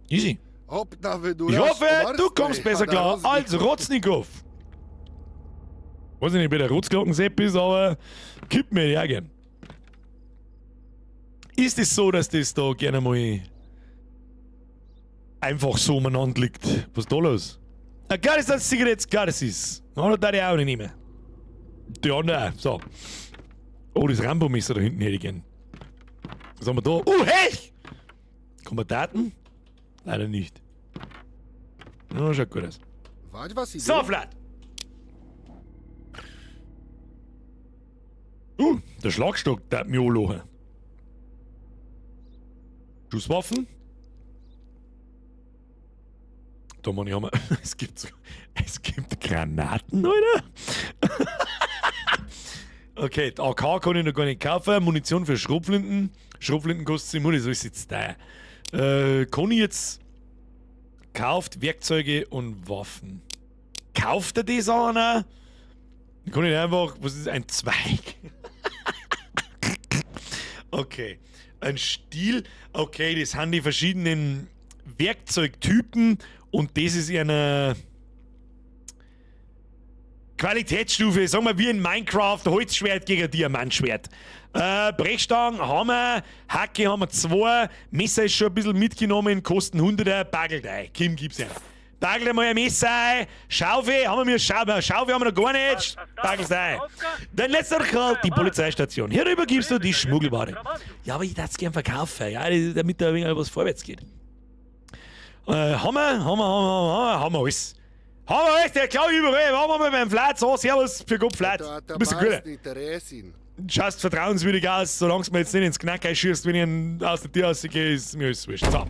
Easy. Ich hoffe, du kommst besser klar als Rotznikow. Weiß nicht, wer der Rotzglockensepp ist, aber gib mir ja gern. Ist es so, dass das da gerne mal einfach so umeinander liegt? Was ist da los? Klar ist das Zigaretten, klar das ist. Andere darf ich auch nicht nehmen. Die andere auch. So. Oh, das Rambo-Messer da hinten hätte ich gern. Was haben wir da? Hey! Kann man Daten? Leider nicht. Oh, schaut gut aus. So, Vlad! Der Schlagstock, der hat mich anlachen. Schusswaffen? Da man ja mal. Es gibt Granaten, Alter! Okay, die AK kann ich noch gar nicht kaufen. Munition für Schrotflinten. Schrotflinten kostet 7 Muni, so ist jetzt da. Kann ich jetzt kauft Werkzeuge und Waffen. Kauft er das einer? Dann kann ich einfach, was ist ein Zweig? Okay, ein Stiel. Okay, das sind die verschiedenen Werkzeugtypen und das ist eine Qualitätsstufe, sagen wir wie in Minecraft, Holzschwert gegen Diamantschwert. Brechstangen haben wir, Hacke haben wir 2, Messer ist schon ein bisschen mitgenommen, kosten 100er, Bagel ein. Kim, gib's her. Bagel einmal ein Messer ein, Schaufel, haben wir Schaufel haben wir noch gar nicht, Bagel ein. Dein letzter Call, die Polizeistation. Hier rüber gibst du die Schmuggelware. Ja, aber ich darf es gern verkaufen, ja, damit da ein wenig was vorwärts geht. Haben wir alles. Haben wir alles, der klar überall, waren wir mal beim Flat, so, servus, für Gott Flat. Du bist ein guter. Schaust vertrauenswürdig aus, solange du mir jetzt nicht ins Knack schießt, wenn ich aus der Tür rausgehe, ist mir alles wurscht. So.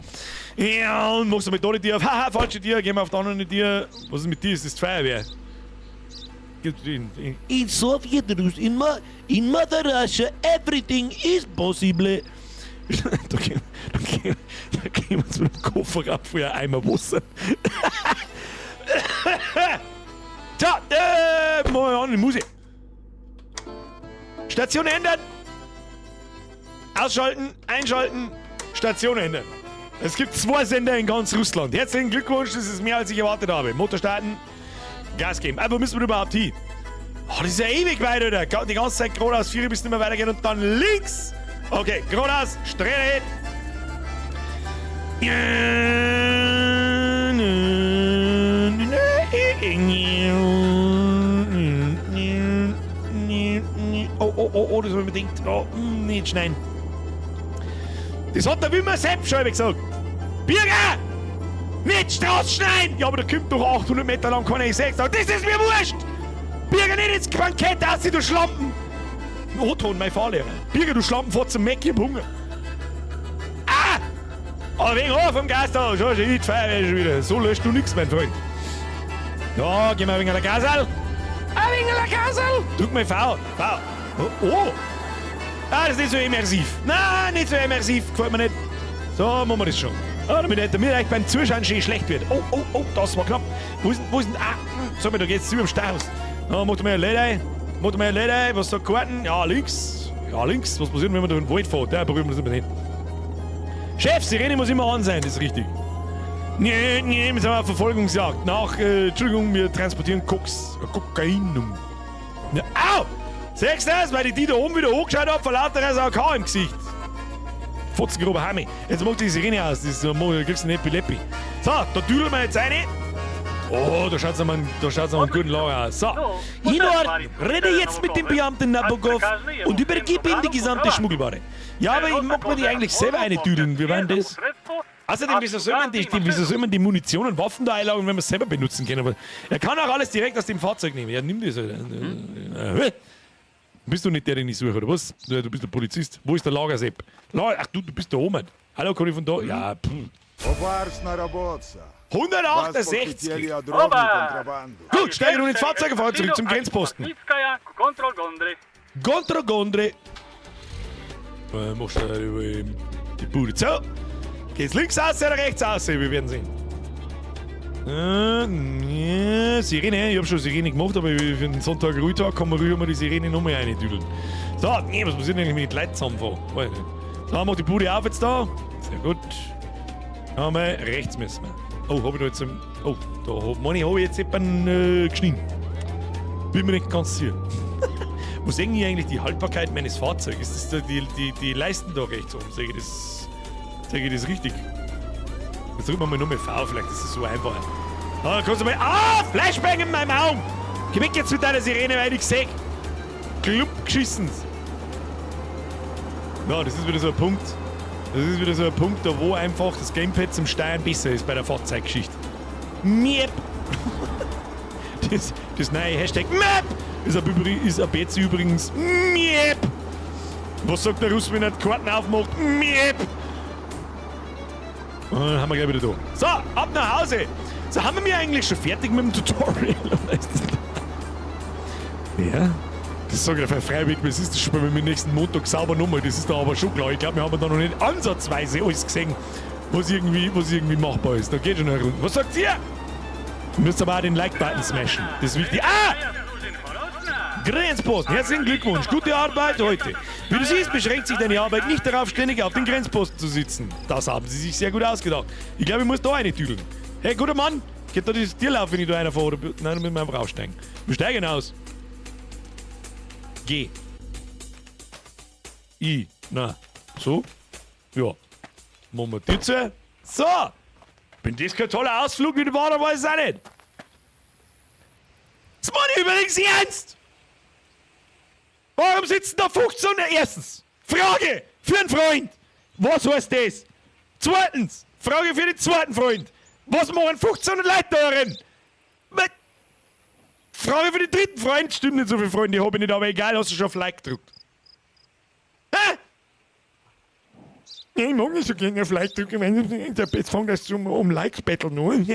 Ja, und machst du mit da die Tür auf. Haha, falsche Tür, gehen wir auf die andere Tür. Was ist mit dir? Ist das die Feuerwehr? In Soviet Russia, in Mother Russia, everything is possible. Da gehen wir uns mit dem Koffer rauf für ein Eimer Wasser. Tja, machen wir an die Musik. Station ändern. Ausschalten, einschalten, Station ändern. Es gibt 2 Sender in ganz Russland. Herzlichen Glückwunsch, das ist mehr als ich erwartet habe. Motor starten, Gas geben. Aber wo müssen wir überhaupt hin? Oh, das ist ja ewig weit, Alter. Die ganze Zeit geradeaus, 4 bis nicht mehr weitergehen und dann links. Okay, geradeaus, straight Oh, das habe ich mir gedacht. Oh, nicht schneiden. Das hat der Wimmer selbst schon gesagt. Bürger! Nicht Straße schneiden! Ja, aber da kommt doch 800 Meter lang keiner. Ich sag's, das ist mir wurscht! Bürger, nicht ins Bankett aus, du Schlampen! O-Ton, mein Fahrlehrer. Bürger, du Schlampen, fahr zum Mäcki, ich hab Hunger. Ah! Aber wegen Ohr vom Gas da, schau, die Feuerwehr schon wieder. So löscht du nix, mein Freund. Ja, geh mal wegen der Gasel. Wegen der Gasel! Drück mal V. Oh! Ah, das ist nicht so immersiv. Nein, nicht so immersiv. Gefällt mir nicht. So, machen wir das schon. Ah, damit mir eigentlich beim Zuschauen schon schlecht wird. Oh, das war knapp. Wo ist denn? Ah, sag mal, da geht's über dem Stauhaus. Ja, mach mal ein Leder. Was sagt Karten? Ja, links. Was passiert, wenn man durch den Wald fährt? Ja, berühren wir das nicht. Chef, Sirene muss immer an sein, das ist richtig. Nee, wir sind auf Verfolgungsjagd. Entschuldigung, wir transportieren Kokain. Ja, au! Siehst du das? Weil ich die da oben wieder hochgeschaut habe, vor lauter AK im Gesicht. Fotzengrober Hammi. Jetzt macht die Sirene aus, du kriegst einen Epileppi. So, da düdeln wir jetzt rein. Oh, da schaut's noch einen guten Lager aus. So, Hinor, rede jetzt mit dem Beamten Nabokov und übergib ihm die gesamte Schmuggelware. Ja, aber ich mag mir die eigentlich selber eintüdeln. Wie war denn das? Außerdem, wieso soll man die Munition und Waffen da einlagern, wenn wir es selber benutzen können? Aber er kann auch alles direkt aus dem Fahrzeug nehmen. Ja, nimm das. Bist du nicht der, den ich suche, oder was? Du bist der Polizist. Wo ist der Lagersepp? Ach du bist der Omen. Hallo, kann ich von da? Ja, 168! Gut, steige nun ins Fahrzeug und fahre zurück zum Grenzposten. Kontrogondre. Machst du über die Bude. So, geht's links aus oder rechts aus? Wir werden sehen. Sirene, ich hab schon Sirene gemacht, aber für den Sonntag Ruhetag kann man rüber die Sirene nochmal reindüdeln. So, was passiert eigentlich mit den Leuten zusammenfahren? So, mach die Bude auf jetzt da. Sehr gut. Einmal rechts müssen wir. Oh, hab ich da jetzt oh, da hab ich jetzt jemanden geschnitten. Bin mir nicht ganz sicher. Wo sehen die eigentlich die Haltbarkeit meines Fahrzeugs? Ist das die Leisten da rechts oben? Sag ich das richtig? Jetzt drücken wir mal nochmal V, vielleicht ist das so einfach. Da kannst du mal. Flashbang in meinem Auge! Geh weg jetzt mit deiner Sirene, weil ich sehe. Club geschissen. Ja, das ist wieder so ein Punkt. Da wo einfach das Gamepad zum Steuern besser ist bei der Fahrzeuggeschichte. Miep! Das neue Hashtag Miep ist ab jetzt übrigens Miep! Was sagt der Russ, wenn er die Karten aufmacht? Miep! Und dann haben wir gleich wieder da. So, ab nach Hause! So, haben wir eigentlich schon fertig mit dem Tutorial? Ja? Das sage ich für freiwillig, was ist das schon bei mir nächsten Montag sauber nochmal? Das ist da aber schon klar. Ich glaube, wir haben da noch nicht ansatzweise alles gesehen, was irgendwie machbar ist. Da geht schon eine Runde. Was sagt ihr? Du müsst aber auch den Like-Button smashen. Das ist wichtig. Ah! Grenzposten, herzlichen Glückwunsch. Gute Arbeit heute. Wie du siehst, beschränkt sich deine Arbeit nicht darauf, ständig auf den Grenzposten zu sitzen. Das haben sie sich sehr gut ausgedacht. Ich glaube, ich muss da eine tüdeln. Hey, guter Mann, geht da das Tier laufen, wenn ich da einer fahre? Nein, dann müssen wir einfach aussteigen. Wir steigen aus. Geh. I. Na. So. Ja. Machen wir die zu. So. Wenn das kein toller Ausflug wie war, dann weiß ich es auch nicht. Das meine ich übrigens ernst. Warum sitzen da 15? Erstens. Frage für einen Freund. Was heißt das? Zweitens. Frage für den zweiten Freund. Was machen 15 Leute da drin? Frage für den dritten Freund. Stimmt nicht, so viele Freunde habe ich nicht, aber egal, hast du schon auf Like gedrückt. Hä? Ich mag nicht so gerne auf Like drücken, wenn jetzt fängt das um Like-Battle an.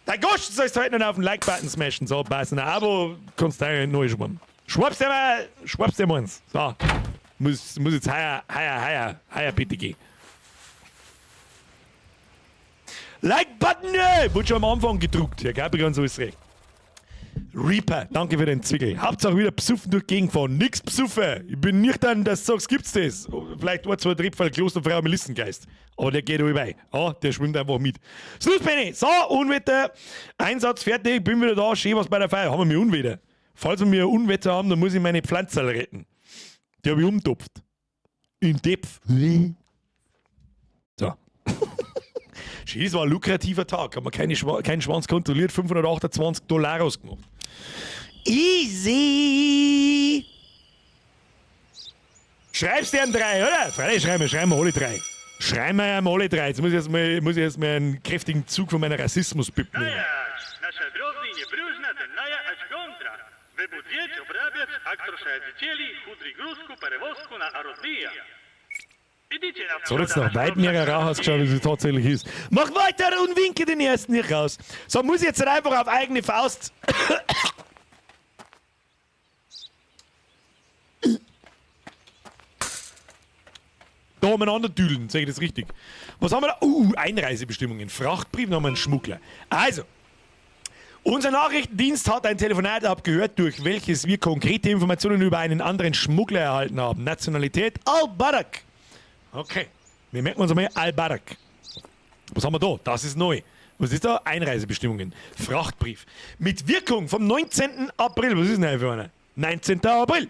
Dein Gosch, du sollst heute noch auf den Like-Button smashen. So, passen. Ein Abo kannst du auch neu schwimmen. Schwabst dir mal eins. So. Muss jetzt higher bitte gehen. Like-Button, wurde schon am Anfang gedruckt. Herr Gabriel, so ist recht. Reaper, danke für den Zwickel. Hauptsache wieder besoffen durch die Gegend fahren. Nix besoffen. Ich bin nicht an, dass du sagst, gibt's das? Vielleicht ein, zwei Triebfall Klosterfrau Melissengeist. Aber der geht dabei. Ah, der schwimmt einfach mit. Schluss, Benni. So, Unwetter. Einsatz fertig. Bin wieder da. Schön was bei der Feier. Haben wir Unwetter. Falls wir ein Unwetter haben, dann muss ich meine Pflanzen retten. Die habe ich umtopft. In Depth. So. Schön, das war ein lukrativer Tag. Haben wir keinen Schwanz kontrolliert. $528 ausgemacht. Easy! Schreibst dir einen 3, oder? Freilich schreiben wir alle 3. Schreiben wir alle 3. Jetzt muss ich erstmal einen kräftigen Zug von meiner Rassismus-Bib nehmen. Наша дрозни не брюжната, ная аж контра. Вебудзец обрабец, актроша детели, худри грузку, перевозку на Ародия. So hat jetzt noch weit mehr Rauch ausgeschaut, als es tatsächlich ist. Mach weiter und winke den ersten nicht raus. So, muss ich jetzt einfach auf eigene Faust. Da umeinander düdeln, sage ich das richtig. Was haben wir da? Einreisebestimmungen. Frachtbrief, haben wir einen Schmuggler. Also, unser Nachrichtendienst hat ein Telefonat abgehört, durch welches wir konkrete Informationen über einen anderen Schmuggler erhalten haben. Nationalität Al-Barak. Okay, wir merken uns einmal Al-Barak. Was haben wir da? Das ist neu. Was ist da? Einreisebestimmungen. Frachtbrief. Mit Wirkung vom 19. April. Was ist denn für einer? 19. April.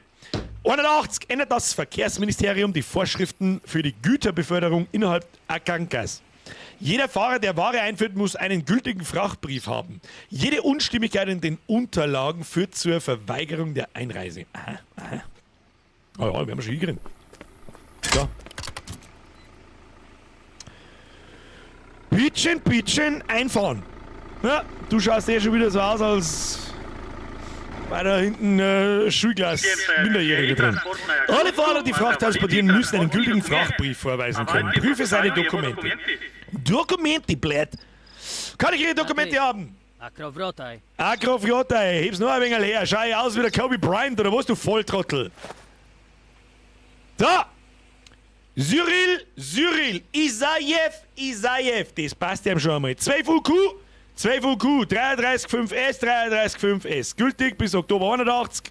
81 ändert das Verkehrsministerium die Vorschriften für die Güterbeförderung innerhalb Akankas. Jeder Fahrer, der Ware einführt, muss einen gültigen Frachtbrief haben. Jede Unstimmigkeit in den Unterlagen führt zur Verweigerung der Einreise. Aha. Oh ja, wir haben schon hingekriegt. So. Pitchen, einfahren. Ja, du schaust eh schon wieder so aus, als bei da hinten Schulklasse Minderjährige drin. Alle Fahrer, die Fracht transportieren, müssen einen gültigen Frachtbrief vorweisen können. Prüfe seine Dokumente. Dokumente, blöd. Kann ich Ihre Dokumente haben? Akrofrotai, heb's nur ein wenig her. Schau ich aus wie der Kobe Bryant oder was, du Volltrottel. So. Cyril, Isaev, das passt ja schon einmal. 12 UQ, 33,5S, 33,5S. Gültig bis Oktober 81,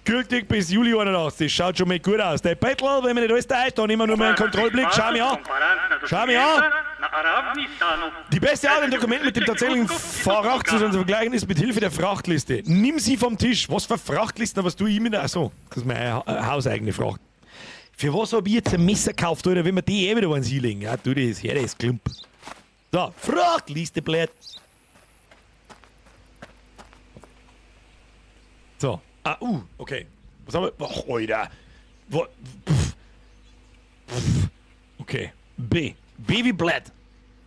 gültig bis Juli 81. Das schaut schon mal gut aus. Der Bettel, wenn man nicht alles teilt, dann immer nur mal einen Kontrollblick. Schau mich an. Die beste Art, ein Dokument mit dem tatsächlichen Fahrrachtzustand zu vergleichen, ist mit Hilfe der Frachtliste. Nimm sie vom Tisch. Was für Frachtlisten, was tue ich mit? Achso, das ist meine hauseigene Fracht. Für was hab ich jetzt ein Messer gekauft, oder wenn wir die wieder eins hinlegen? Ja, tu das her, das Klump. So, Frachtliste, blöd. So, okay. Was haben wir? Ach, Alter. Okay. B wie blöd.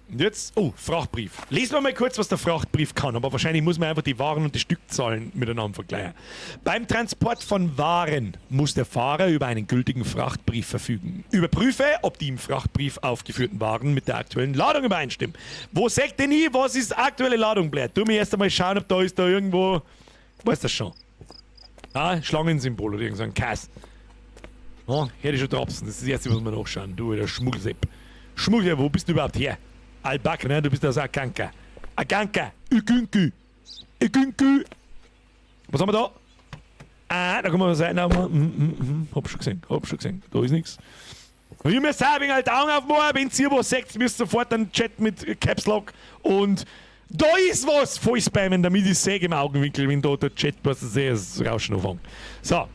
Und jetzt, Frachtbrief. Lesen wir mal kurz, was der Frachtbrief kann, aber wahrscheinlich muss man einfach die Waren und die Stückzahlen miteinander vergleichen. Beim Transport von Waren muss der Fahrer über einen gültigen Frachtbrief verfügen. Überprüfe, ob die im Frachtbrief aufgeführten Waren mit der aktuellen Ladung übereinstimmen. Wo sagt denn ich, was ist aktuelle Ladung, blöd? Tu mir erst einmal schauen, ob da irgendwo... Weißt du das schon? Ah, Schlangensymbol oder irgendein Kass. Oh, hätte ich schon Tropfen. Das ist das erste, was wir nachschauen. Du, der Schmuggelsepp. Schmuggel, wo bist du überhaupt her? Alback, ne? Du bist aus Akanka. Akanka. Ugünku. Ugünku. Was haben wir da? Ah, da kann man sagen. Hab schon gesehen. Da ist nichts. Wir müssen auch ein wenig Augen aufmachen. Wenn ihr was sagt, müsst ihr sofort einen Chat mit Caps Lock. Und da ist was vollspammen, damit ich sehe im Augenwinkel, wenn da der Chat, was ich sehe, das Rauschen anfängt. So.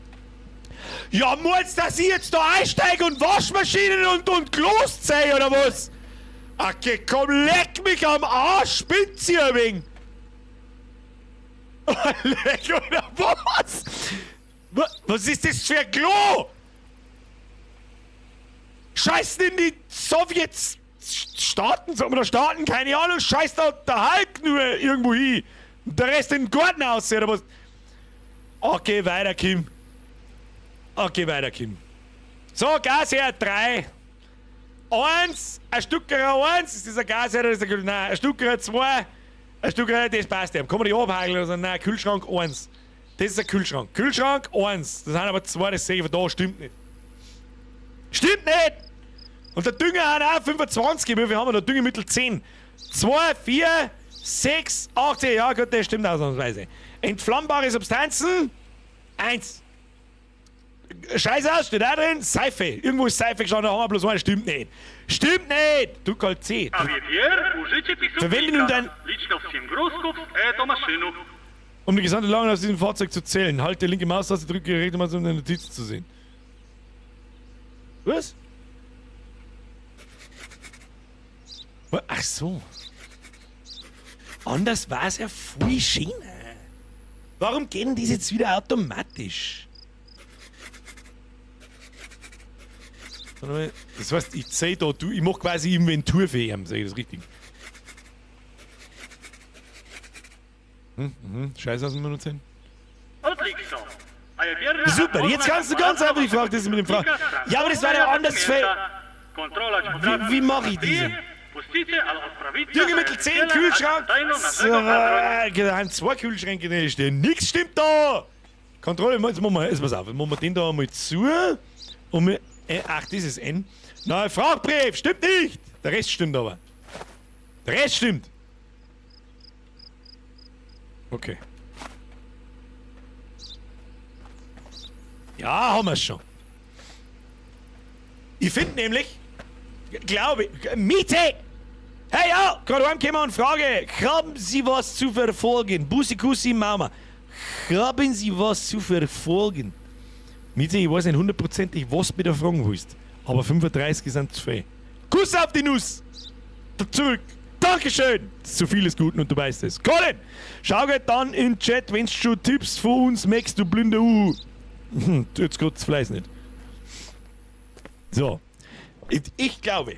Ja, muss, dass ich jetzt da einsteige und Waschmaschinen und Klos zähle, oder was? Okay, komm, leck mich am Arsch, spinnt sie ein wenig. Leck, oder was? Was ist das für ein Klo? Scheißen in die Sowjetstaaten, sagen wir da Staaten, keine Ahnung, scheiß da der Hulk nur irgendwo hin. Und der Rest in den Garten aussehen, oder was? Okay, weiter, Kim. So, Gasherd 3. 1, ein Stücker 1, ist das ein Gasherd oder ist das ein Nein, ein Stücker 2, ein Stücker, das passt ja. Kann man die abhageln oder so? Nein, Kühlschrank 1. Das ist ein Kühlschrank. Kühlschrank 1. Das sind aber 2, das sehe ich von da, stimmt nicht. Stimmt nicht! Und der Dünger hat auch 25, wie viel haben wir da? Düngemittel 10. 2, 4, 6, 8, 10. Ja gut, das stimmt ausnahmsweise. Entflammbare Substanzen 1. Scheiß aus, steht da drin, Seife. Irgendwo ist Seife gestanden, da haben wir bloß eine. Stimmt nicht. Du kalt C. Verwende nun dein... Um die gesamte Lage aus diesem Fahrzeug zu zählen. Halte linke Maustaste, drücke die rechte Maustaste, um deine Notizen zu sehen. Was? Ach so. Anders war es ja voll schön. Warum gehen die jetzt wieder automatisch? Das heißt, ich sehe da, ich mache quasi Inventur für ihn, sehe ich das richtig? Scheiße, was wir noch sehen. Super, jetzt kannst du ganz einfach die Frage, das ist mit dem Fragen. Ja, aber das war ja anders für... Wie mache ich diese? Düngemittel 10, Kühlschrank. So, da haben 2 Kühlschränke drin stehen. Nix stimmt da. Kontrolle, jetzt machen wir, pass auf, jetzt machen wir den da einmal zu. Und wir, ach, das ist N. Nein, Fragbrief, stimmt nicht. Der Rest stimmt aber. Der Rest stimmt. Okay. Ja, haben wir es schon. Ich finde nämlich, glaube ich, Miete! Hey, ja, gerade heimgekommen und Frage, haben Sie was zu verfolgen? Bussi, Kussi, Mama. Haben Sie was zu verfolgen? Miete, ich weiß nicht hundertprozentig, was du mir da fragen willst. Aber 35 sind zu viel. Kuss auf die Nuss! Zurück! Dankeschön! Zu viel ist gut und du weißt es. Colin! Schau dann in den Chat, wenn du schon Tipps von uns merkst, du blinde jetzt geht's Fleiß nicht. So. Ich glaube,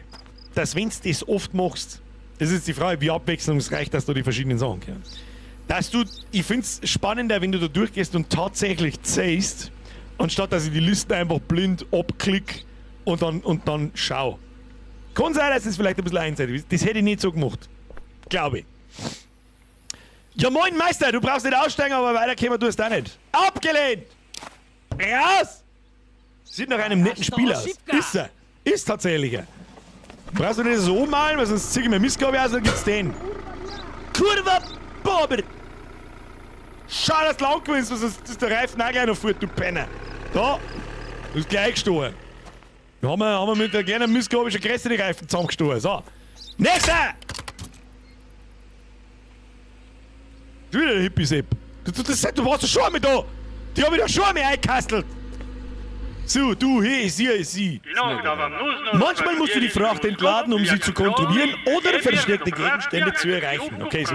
dass wenn du das oft machst, das ist die Frage, wie abwechslungsreich, dass du die verschiedenen Sachen kennst. Dass du, ich finde es spannender, wenn du da durchgehst und tatsächlich zählst, anstatt dass ich die Liste einfach blind abklick und dann schau. Kann sein, dass es vielleicht ein bisschen einseitig ist. Das hätte ich nicht so gemacht. Glaube ich. Ja moin Meister, du brauchst nicht aussteigen, aber weiterkommen tust du auch nicht. Abgelehnt! Raus! Sieht nach einem netten Spiel aus. Ist er. Ist tatsächlich er. Brauchst du nicht so malen, weil sonst zieh ich mir Missgabe aus, dann gibt's den. Kurva Bober! Schau, dass du lang gewinnst, sonst ist der Reifen auch gleich noch fort, du Penner. Da, du bist gleich gestohlen. Da haben wir mit der kleinen Missgabe schon größere Reifen zusammengestohlen. So. Nächster! Du wieder der Hippie-Sepp. Du warst doch schon einmal da! Die haben mich doch schon einmal eingekastelt! So, du, hey, sie. Manchmal musst du die Fracht entladen, um sie zu kontrollieren oder versteckte Gegenstände zu erreichen. Okay,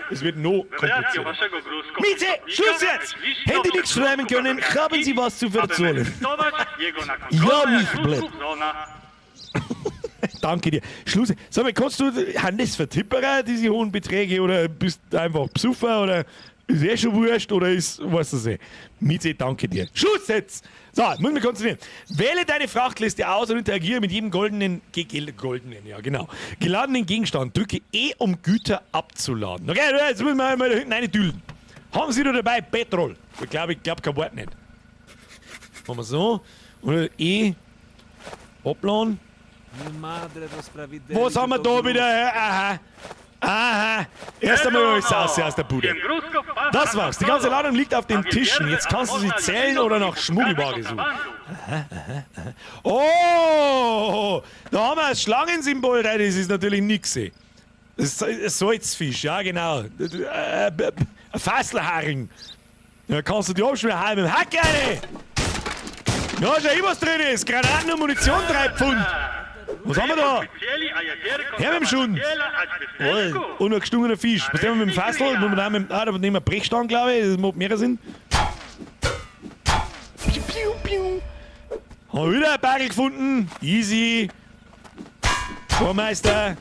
es wird noch komplizierter. Miete, Schluss jetzt! Hätte nichts schreiben können, haben Sie was zu verzollen. Ja, mich blöd. Danke dir. Schluss. Sag mal, kannst du Hannes vertippern, diese hohen Beträge, oder bist du einfach Psuffer, oder ist eh schon wurscht, oder ist, weißt du nicht. Miete, danke dir. Schluss jetzt! So, muss mich konzentrieren. Wähle deine Frachtliste aus und interagiere mit jedem geladenen Gegenstand. Drücke E, um Güter abzuladen. Okay, jetzt müssen wir mal da hinten rein düdeln. Haben Sie da dabei Petrol? Ich glaube kein Wort nicht. Machen wir so. Oder Hopplan. Was haben wir da wieder? Aha. Erst einmal alles raus aus der Bude. Das war's. Die ganze Ladung liegt auf den Tischen. Jetzt kannst du sie zählen oder nach Schmuggelware suchen. Oh, da haben wir ein Schlangensymbol rein. Das ist natürlich nix. Das ist Salzfisch, ja genau. Ein Fasselharing. Da kannst du die abschmieren. Mit dem Hack rein. Ja, schau hin, was drin ist. Granaten und Munition, 3 Pfund. Was haben wir da? Her mit dem Schund. Oh, und ein gestungener Fisch. Was nehmen wir mit dem Fassel? Da nehmen wir Brechstangen, glaube ich. Das macht mehrere Sinn. Piu, piu, piu. Haben wir wieder ein Bagel gefunden. Easy. Vormeister.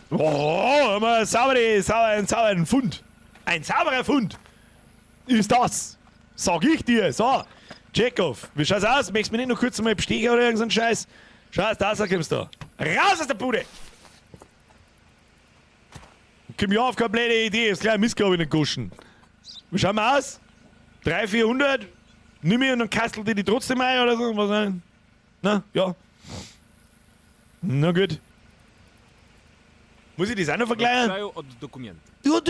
Oh, haben wir einen sauberen Fund. Ein sauberer Fund. Ist das. Sag ich dir. So. Check-off. Wie schaut's aus? Möchtest du mich nicht noch kurz mal bestechen oder irgendeinen Scheiß? Schau, da kommst du. Raus aus der Bude! Komm ja auf keine blöde Idee. Das kleine Mist, glaube ich, nicht guschen. Wie schauen wir aus? 300, 400? Nimm mir und dann kastel die trotzdem ein oder so? Was denn? Na, ja. Na gut. Muss ich das auch noch vergleichen? Ja,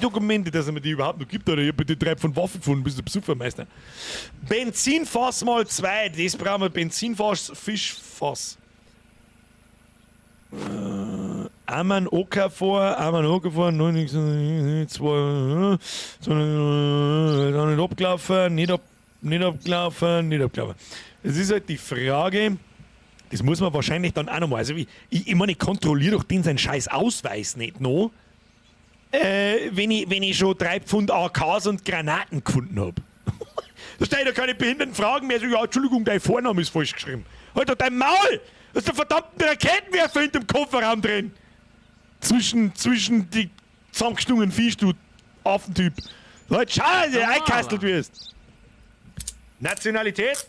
Dokumente, dass es mir die überhaupt noch gibt. Oder ich hab die 3 von Waffen gefunden, bist du Besuchermeister. Benzinfass mal 2, das brauchen wir. Benzinfass, Fischfass. Einmal Ocker vor, 2, nicht abgelaufen, nicht abgelaufen. Es ist halt die Frage. Das muss man wahrscheinlich dann auch nochmal. Also ich meine, ich kontrolliere doch den seinen scheiß Ausweis nicht noch, wenn ich schon 3 Pfund AKs und Granaten gefunden habe. Da stelle ich doch keine behinderten Fragen mehr. So, ja, Entschuldigung, dein Vorname ist falsch geschrieben. Halt doch dein Maul! Da ist der verdammte Raketenwerfer hinter dem Kofferraum drin. Zwischen die zusammengestungenen Fisch, du Affentyp. Halt, schau, dass du eingekastelt wirst. Nationalität?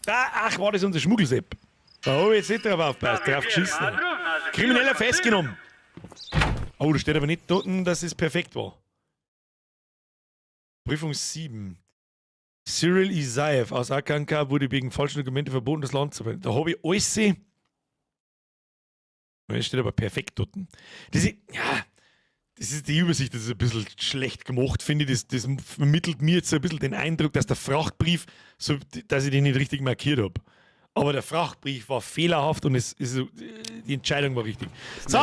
Ach, war das unser Schmuggelsepp? Da habe ich jetzt nicht drauf aufgepasst, drauf geschissen. Krimineller festgenommen. Oh, da steht aber nicht dort, dass es perfekt war. Prüfung 7. Cyril Isaev aus Akanka wurde wegen falscher Dokumente verboten, das Land zu verlassen. Da habe ich alles. Da steht aber perfekt dort. Das ist die Übersicht, das ist ein bisschen schlecht gemacht, finde ich. Das vermittelt mir jetzt so ein bisschen den Eindruck, dass der Frachtbrief, so, dass ich den nicht richtig markiert habe. Aber der Frachtbrief war fehlerhaft und die Entscheidung war richtig. So,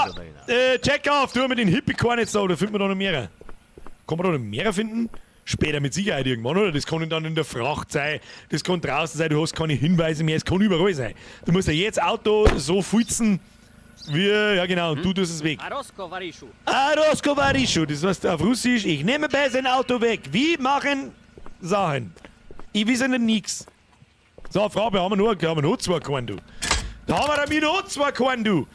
check auf, tun wir den Hippie-Korn jetzt da, oder finden wir da noch mehr? Kann man da noch mehr finden? Später mit Sicherheit irgendwann, oder? Das kann dann in der Fracht sein, das kann draußen sein, du hast keine Hinweise mehr, es kann überall sein. Du musst ja jetzt Auto so fulzen, wie, ja genau, und du tust es weg. Arosko Varishu, das heißt auf Russisch, ich nehme bei sein Auto weg. Wie machen Sachen? Ich weiß nicht nix. So, Frau, wir haben noch 2 Korn, du. Da haben wir noch 2 Korn, du.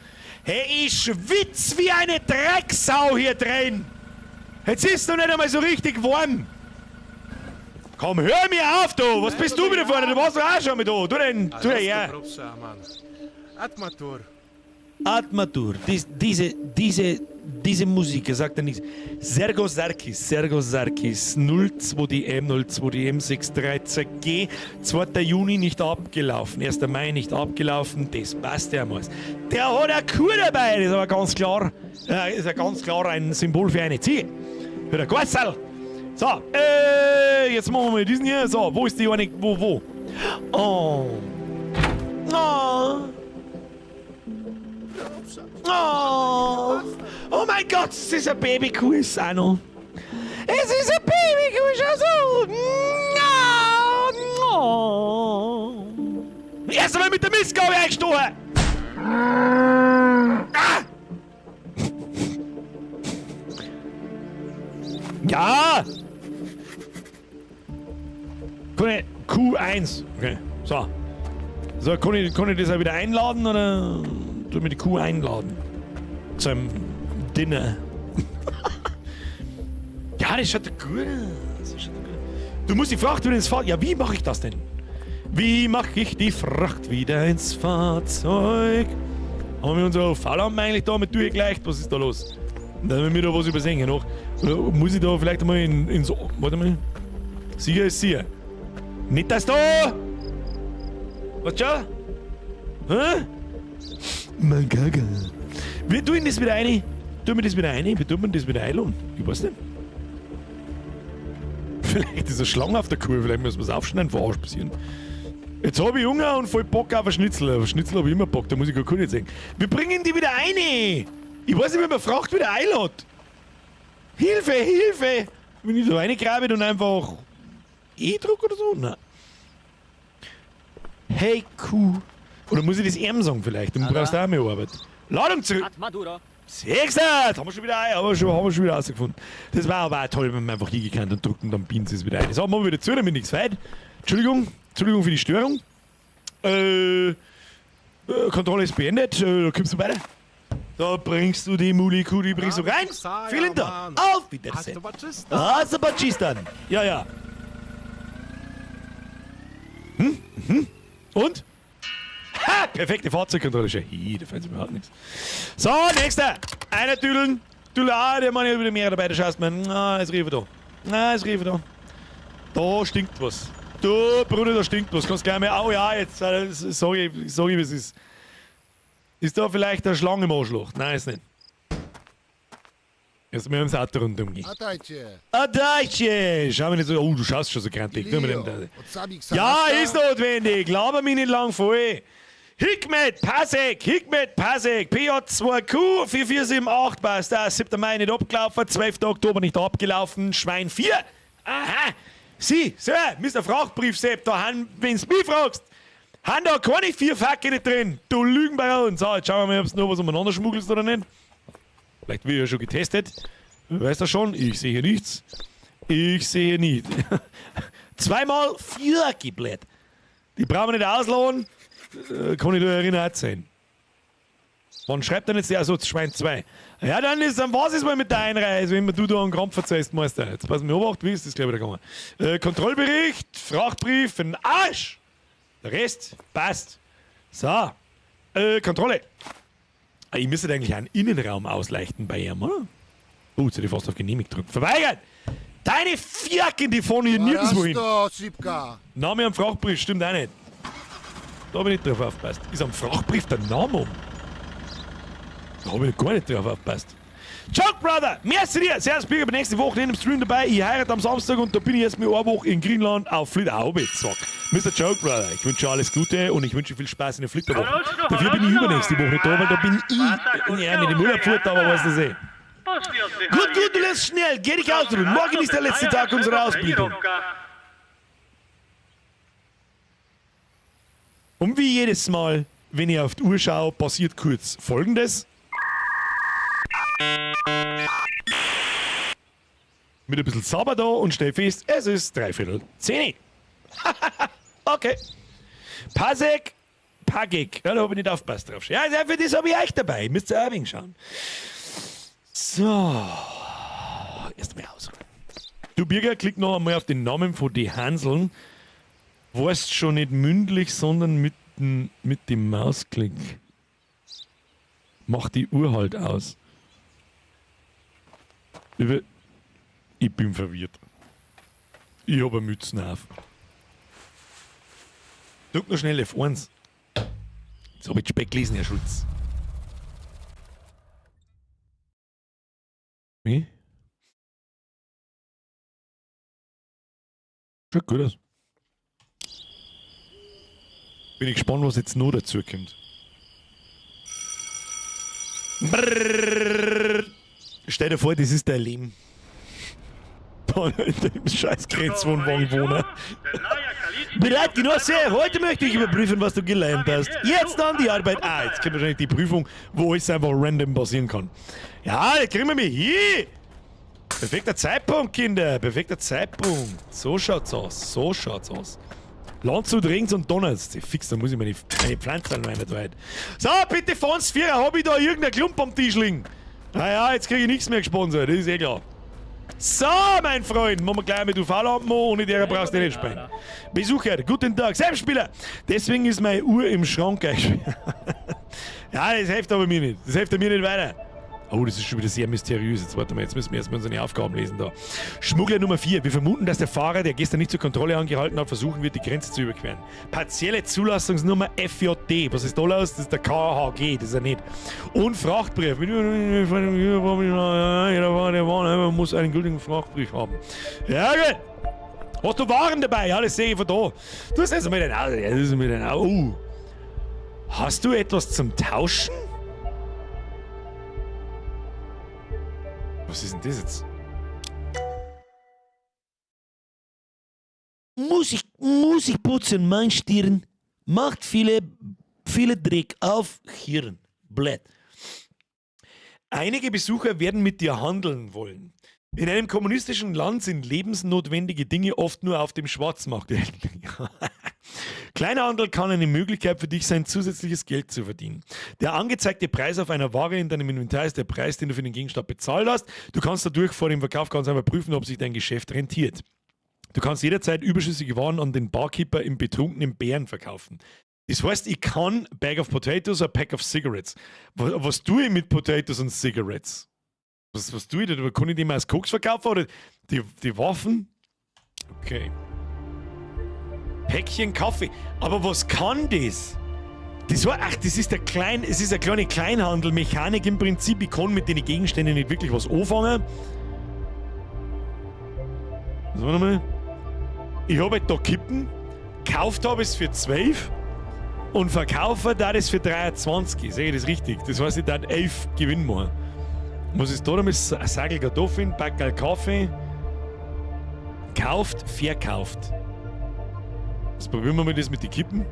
Hey, ich schwitz wie eine Drecksau hier drin. Jetzt ist doch nicht einmal so richtig warm. Komm, hör mir auf, du. Was bist du wieder vorne? Du warst doch auch schon mit da. Du her. Atmatur. Diese Musik, sagt er nichts. Sergo Sarkis, 02DM 613G, 2. Juni nicht abgelaufen, 1. Mai nicht abgelaufen, das passt ja mal. Der hat eine Kuh dabei, das ist aber ganz klar, ist ja ganz klar ein Symbol für eine Ziege. Für der Gassel. So, jetzt machen wir mal diesen hier. So, wo ist die eine? Wo? Oh. Oh mein Gott, es ist ein Babykuh, ist auch noch. Es ist ein Babykuh, schau so. Erst einmal mit der Mistgabel eingestochen. Ja. Q1. Okay, so. So, kann ich das auch wieder einladen oder tue mir die Kuh einladen? Zu einem Dinner. Ja, das schaut gut aus. Du musst die Fracht wieder ins Fahrzeug. Ja, wie mache ich das denn? Wie mache ich die Fracht wieder ins Fahrzeug? Haben wir unsere Fahrlampe eigentlich da mit durchgeleicht? Was ist da los? Dann wir da was übersehen noch. Oder muss ich da vielleicht mal in so. Warte mal. Sicher ist sicher. Nicht das da! Was schon? Hä? Mein Gaga. Wir tun das wieder rein. Tun wir das wieder rein? Wie tut man das wieder einladen? Ich weiß nicht. Vielleicht ist eine Schlange auf der Kur, vielleicht müssen wir es aufschneiden, vor Arsch passieren. Jetzt habe ich Hunger und voll Bock auf ein Schnitzel. Auf ein Schnitzel habe ich immer Bock, da muss ich gar nicht sagen. Wir bringen die wieder rein! Ich weiß nicht, wie man Fracht wieder einlädt. Hilfe, Hilfe! Wenn ich da reingrabe und einfach drück oder so? Nein. Hey Kuh. Oder muss ich das M sagen vielleicht? Dann brauchst du auch mehr Arbeit. Ladung zurück! At Maduro. Sechster! Haben wir schon wieder ein, haben wir schon wieder rausgefunden. Das war aber auch toll, wenn man einfach hingekannt und drückt und dann beamt es wieder ein. Das machen wir wieder zu, damit nichts fällt. Entschuldigung für die Störung. Kontrolle ist beendet. Da kommst du weiter. Da bringst du die Muli-Kuh, die bringst du rein. Vielen Dank. Auf Wiedersehen. Hasta Bachistan. Ja, ja. Und? Ha! Perfekte Fahrzeugkontrolle. Da fällt mir überhaupt nichts. So, nächster. Einer Tüdeln. Der Mann hat wieder mehr dabei. Da schaust man. Jetzt rief er da. Da stinkt was. Du, Bruder, da stinkt was. Kannst gleich mal. Oh ja, jetzt sag ich, wie es ist. Ist da vielleicht eine Schlange im Arschloch? Nein, ist nicht. Jetzt müssen wir ins Auto rundum gehen. Adaiche! Schau mir nicht so. Oh, du schaust schon so krantig. Ja, ist notwendig. Laber mich nicht lang voll. Hikmet Pasek, PJ2Q 4478, passt da, 7. Mai nicht abgelaufen, 12. Oktober nicht abgelaufen, Schwein 4. Aha, Sie, Sir, Mr. Frachtbrief, Sepp, da haben, wenn's mich fragst, haben da keine 4 Fackel nicht drin, du Lügen bei uns. So, jetzt schauen wir mal, ob du noch was umeinander schmuggelst oder nicht. Vielleicht wird ja schon getestet. Weißt du schon? Ich sehe nichts. Ich sehe nicht. 2x4 gebläht. Die brauchen wir nicht ausladen. Kann ich da erinnert sein. Wann schreibt denn jetzt der so Schwein 2? Ja, dann was ist mal mit der Einreise, wenn du da einen Krampf verzeihst, Meister. Jetzt pass mir auf, wie ist das gleich wieder gegangen? Kontrollbericht, Frachtbrief, für den Arsch. Der Rest passt. So, Kontrolle. Ich müsste eigentlich einen Innenraum ausleuchten bei ihm, oder? Jetzt hätte ich fast auf genehmigt drücken. Verweigert! Deine Vierken, die fahren hier nirgendwo hin. Name am Frachtbrief stimmt auch nicht. Da habe ich nicht drauf aufgepasst. Ist am Frachtbrief der Name um? Da habe ich gar nicht drauf aufgepasst. Joke Brother, merci dir. Servus, Birger, bin nächste Woche in dem Stream dabei. Ich heirate am Samstag und da bin ich jetzt mit einer Woche in Greenland auf Flitterhaubitz. Mr. Joke Brother, ich wünsche alles Gute und ich wünsche viel Spaß in der Flitterwoche. Dafür bin ich übernächste Woche nicht da, weil da bin ich ja, nicht im Urlaub fort, aber was das eh. Gut, du lässt schnell. Geh dich ausruhen. Morgen ist der letzte Tag unserer Ausbildung. Und wie jedes Mal, wenn ich auf die Uhr schaue, passiert kurz Folgendes. Mit ein bisschen Sabber da und stell fest, es ist 9:45. Okay. Pagek. Ja, da habe ich nicht aufgepasst drauf. Ja, für das habe ich euch dabei. Müsst ihr auch ein wenig schauen. So. Erst mal ausruhen. Du, Birger, klick noch einmal auf den Namen von die Hanseln. Weißt schon nicht mündlich, sondern mit dem Mausklick. Mach die Uhr halt aus. Ich bin verwirrt. Ich habe eine Mütze auf. Drück noch schnell F1. Jetzt habe ich Speck gelesen, Herr Schulz. Wie? Schaut gut aus. Bin ich gespannt, was jetzt noch dazu kommt. Brrrr. Stell dir vor, das ist dein Leben. Da in dem scheiß Grenzwohnwagen wohnen. Bereit, Genosse, heute möchte ich überprüfen, was du gelernt hast. Jetzt dann die Arbeit. Jetzt kommt wahrscheinlich die Prüfung, wo alles einfach random passieren kann. Ja, da kriegen wir mich hin. Perfekter Zeitpunkt, Kinder. Perfekter Zeitpunkt. So schaut's aus. Landshut, regnet und donnert. Fix, da muss ich meine Pflanzen nicht weit. So, bitte fahrens Vierer. Hab ich da irgendein Klump am Tisch liegen? Naja, jetzt kriege ich nichts mehr gesponsert. Das ist eh klar. So, mein Freund, machen wir gleich mit UV-Lampen an, ohne der brauchst du nicht sprechen. Besucher, guten Tag, Selbstspieler. Deswegen ist meine Uhr im Schrank. Ja, das hilft aber mir nicht. Das hilft mir nicht weiter. Oh, das ist schon wieder sehr mysteriös. Jetzt warte mal, jetzt müssen wir erstmal unsere Aufgaben lesen da. Schmuggler Nummer 4. Wir vermuten, dass der Fahrer, der gestern nicht zur Kontrolle angehalten hat, versuchen wird, die Grenze zu überqueren. Partielle Zulassungsnummer FJD. Was ist da los? Das ist der KHG, das ist er nicht. Und Frachtbrief. Jeder Fahrer muss einen gültigen Frachtbrief haben. Ja, gut. Hast du Waren dabei? Ja, das sehe ich von da. Du hast also mit den Augen. Hast du etwas zum Tauschen? Was ist denn das jetzt? Muss ich putzen, mein Stirn macht viele Dreck auf Hirn. Blöd. Einige Besucher werden mit dir handeln wollen. In einem kommunistischen Land sind lebensnotwendige Dinge oft nur auf dem Schwarzmarkt erhältlich. Kleinhandel kann eine Möglichkeit für dich sein, zusätzliches Geld zu verdienen. Der angezeigte Preis auf einer Ware in deinem Inventar ist der Preis, den du für den Gegenstand bezahlt hast. Du kannst dadurch vor dem Verkauf ganz einfach prüfen, ob sich dein Geschäft rentiert. Du kannst jederzeit überschüssige Waren an den Barkeeper im betrunkenen Bären verkaufen. Das heißt, ich kann Bag of Potatoes oder Pack of Cigarettes. Was tue ich mit Potatoes und Cigarettes? Was tue ich da? Kann ich die mal als Koks verkaufen oder die Waffen? Okay. Päckchen Kaffee. Aber was kann das? Das ist es ist eine kleine Kleinhandel, Mechanik im Prinzip. Ich kann mit den Gegenständen nicht wirklich was anfangen. So, warte mal. Ich habe da Kippen, gekauft habe es für 12 und verkaufe da das für 23. Sehe ich das richtig? Das heißt, ich darf 11 Gewinn machen. Was ist da damit? Sagel Kartoffeln, Backerl Kaffee. Kauft, verkauft. Jetzt probieren wir mal das mit den Kippen.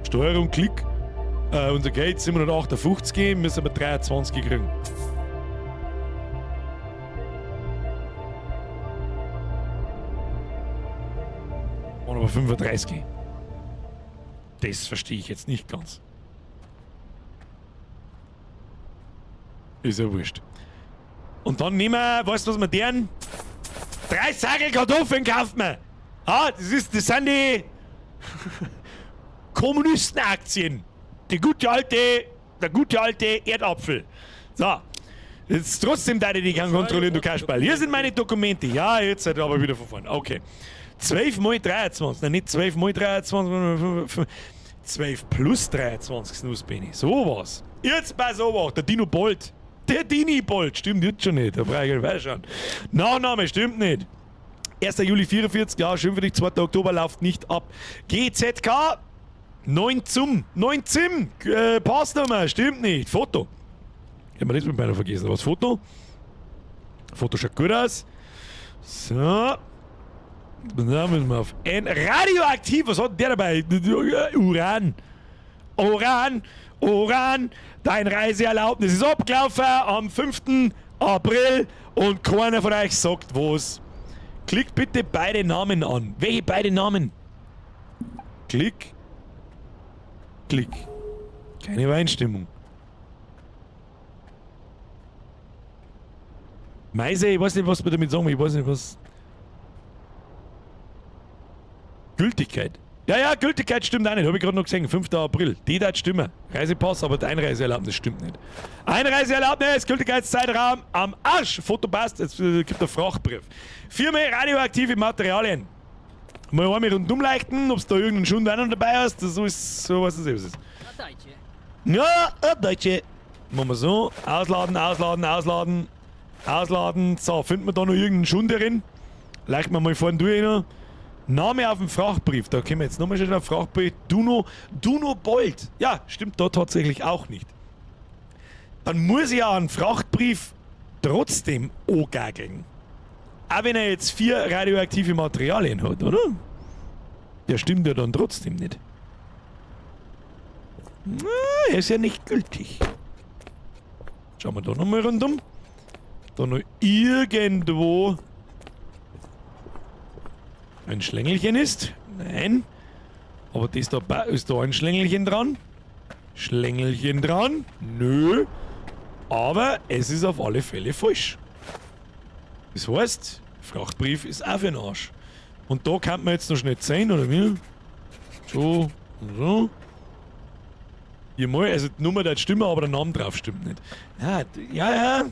Steuerung, Klick. Unser Geld 758 geben, müssen aber 23 kriegen. Und aber 35. Das verstehe ich jetzt nicht ganz. Ist ja wurscht. Und dann nehmen wir, weißt du, was wir deren? 3 Sagel Kartoffeln kauft man. Ah, das sind die Kommunistenaktien. Der gute alte Erdapfel. So. Jetzt trotzdem deine, die kann kontrollieren, du Kasperl. Hier sind meine Dokumente. Ja, jetzt seid ihr aber wieder von vorne. Okay. 12 mal 23. Nein, nicht 12 mal 23. 12 plus 23 Snussbeni. So was. Jetzt bei sowas. Der Dino Bolt. Der Dini Bolt. Stimmt jetzt schon nicht. Da brauche ich weiß schon. Nachname stimmt nicht. 1. Juli 44. Ja, schön für dich. 2. Oktober läuft nicht ab. GZK. 9 Zim. Passnummer. Stimmt nicht. Foto. Ich hab mir das mit meiner vergessen. Was Foto? Foto schaut gut aus. So. Dann müssen wir auf N. Radioaktiv. Was hat der dabei? Uran. Dein Reiseerlaubnis ist abgelaufen am 5. April und keiner von euch sagt was. Klickt bitte beide Namen an. Welche beide Namen? Klick. Keine Übereinstimmung. Meise, ich weiß nicht, was wir damit sagen. Ich weiß nicht, was... Gültigkeit. Ja, Gültigkeit stimmt auch nicht. Habe ich gerade noch gesehen. 5. April. Die darf stimmen. Reisepass, aber die Einreiseerlaubnis stimmt nicht. Einreiseerlaubnis, Gültigkeitszeitraum am Arsch. Foto passt. Jetzt gibt der Frachtbrief. Firma radioaktive Materialien. Mal einmal rundum leuchten, ob es da irgendeinen Schund auch noch dabei hast. So ist, so was es ist. Ja, Deutsche. Machen wir so. Ausladen. So, finden wir da noch irgendeinen Schund drin? Leuchten wir mal vorne durch noch. Name auf dem Frachtbrief, da können wir jetzt nochmal schon auf Frachtbrief. Duno Bolt. Ja, stimmt da tatsächlich auch nicht. Dann muss ich ja einen Frachtbrief trotzdem angageln. Auch wenn er jetzt 4 radioaktive Materialien hat, oder? Der stimmt ja dann trotzdem nicht. Na, er ist ja nicht gültig. Schauen wir da nochmal rundum. Da noch irgendwo ein Schlängelchen ist? Nein. Aber das da, ist da ein Schlängelchen dran? Schlängelchen dran? Nö. Aber es ist auf alle Fälle falsch. Das heißt, Frachtbrief ist auch für den Arsch. Und da kann man jetzt noch schnell sehen, oder wie? So und so. Ja, mal, also die Nummer da stimmt, aber der Name drauf stimmt nicht. Ja.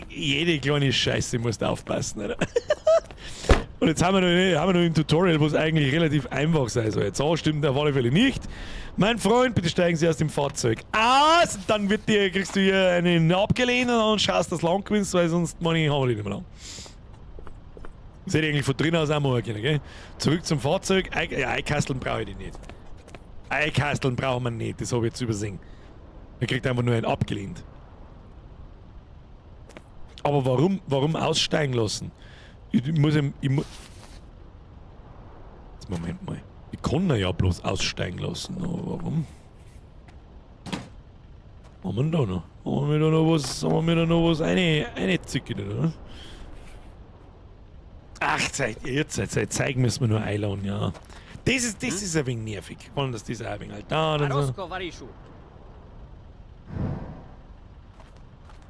Jede kleine Scheiße musst du aufpassen, oder? Und jetzt haben wir noch ein Tutorial, wo es eigentlich relativ einfach sein soll. Jetzt stimmt auf alle Fälle nicht. Mein Freund, bitte steigen Sie aus dem Fahrzeug aus. Dann kriegst du hier einen abgelehnt und dann schaust, dass du lang gewinnst, weil sonst meine ich, haben wir nicht mehr lang. Das hätte ich eigentlich von drinnen aus auch machen können, gell? Zurück zum Fahrzeug. Eikasteln brauche ich nicht. Eikasteln brauchen wir nicht, das habe ich jetzt übersehen. Er kriegt einfach nur einen abgelehnt. Aber warum aussteigen lassen? Jetzt Moment mal. Ich kann ihn ja bloß aussteigen lassen. Aber warum? Haben wir da noch? Haben wir da noch was reinzicken, oder? Ach, seit zeigen müssen wir nur einladen, ja. Das ist ein wenig nervig. Wollen das dieser ein wenig Altar und so. Arosko Varishu.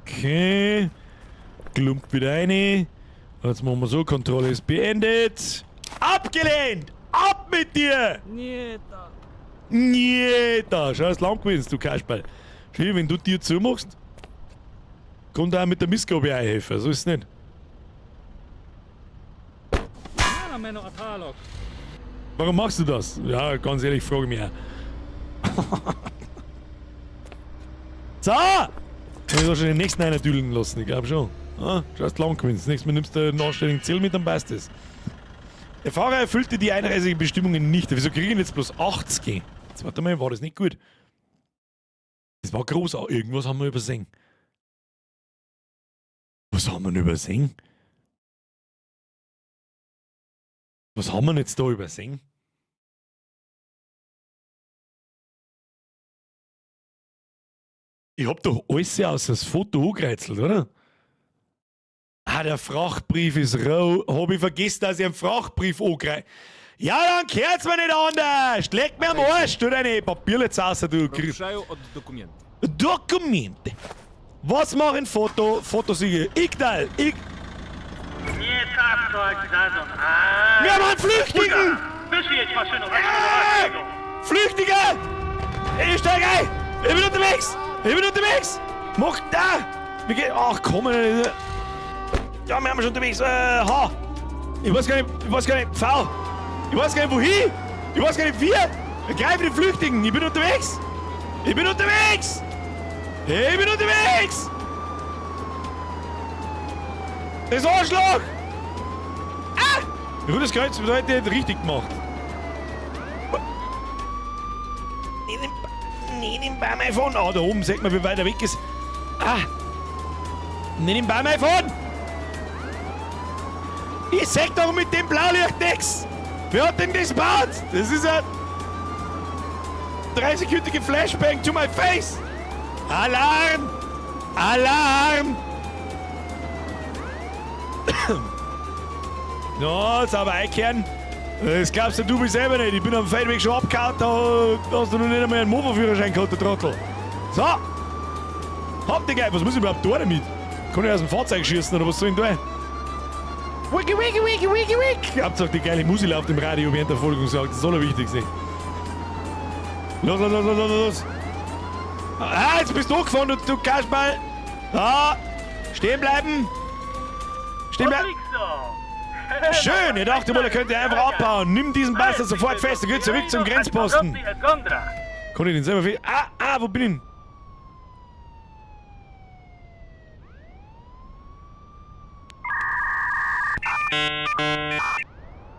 Okay. Klumpt wieder rein. Jetzt machen wir so, Kontrolle ist beendet. Abgelehnt! Ab mit dir! Nieta! Schau, es lang gewinnst, du Kasperl. Schau, wenn du dir zumachst, kommt auch mit der Missgabe einhelfen, so ist es nicht. Warum machst du das? Ja, ganz ehrlich, frage ich mich auch. So! Ich will schon den nächsten einen düdeln lassen, ich glaube schon. Ah, schaust lang gewinnst. Nächstes Mal nimmst du einen anständigen Ziel mit, dann passt das. Der Fahrer erfüllte die einreisigen Bestimmungen nicht. Wieso kriegen jetzt bloß 80? Jetzt warte mal, war das nicht gut? Das war großartig. Irgendwas haben wir übersehen. Was haben wir übersehen? Was haben wir jetzt da übersehen? Ich hab doch alles außer das Foto angereizelt, oder? Ah, der Frachtbrief ist rau. Hab ich vergessen, dass ich einen Frachtbrief angreife. Ja, dann gehört's mir nicht anders. Leg mir am Arsch, du deine Papierlitz raus, du. Dokumente. Was mache ich ein Foto? Fotosiegel. Igdal. Nie Fahrzeug, Saison. Wir haben einen Flüchtigen! Wyślijeć maszynę, Flüchtiger! Ich steig ein! Ich bin unterwegs! Mach da! Wir gehen. Ach komm! Ja, wir haben schon unterwegs. Ich weiß gar nicht. V! Ich weiß gar nicht wohin! Ich weiß gar nicht wie! Ergreife den Flüchtigen! Ich bin unterwegs! Das Arschloch! Rundes Kreuz bedeutet richtig gemacht. Nicht im Baum fahren. Ah, da oben sieht man, wie weit er weg ist. Nicht im Baum fahren! Ich seh doch mit dem Blaulicht nichts! Wer hat denn das gebaut? Das ist ein 30-sekündige Flashbang to my face! Alarm! Ja, sauber einkehren. Das glaubst du mir selber nicht. Ich bin am Feldweg schon abgehauen, da hast du noch nicht einmal einen Mofa-Führerschein gehabt, der Trottel. So! Habt ihr geil, was muss ich überhaupt tun damit? Kann ich aus dem Fahrzeug schießen oder was soll ich tun? Wiki, wiki, wiki, wiki, wiki! Hauptsache die geile Musik läuft im Radio während der Folge gesagt, das soll ja wichtig sein. Los! Jetzt bist du hochgefahren, du Kasperl! Stehen bleiben! Schön, ihr dachte mal, er könnte einfach abhauen. Nimm diesen Bastard sofort fest, er geht zurück zum Grenzposten. Kann ich den selber viel... wo bin ich?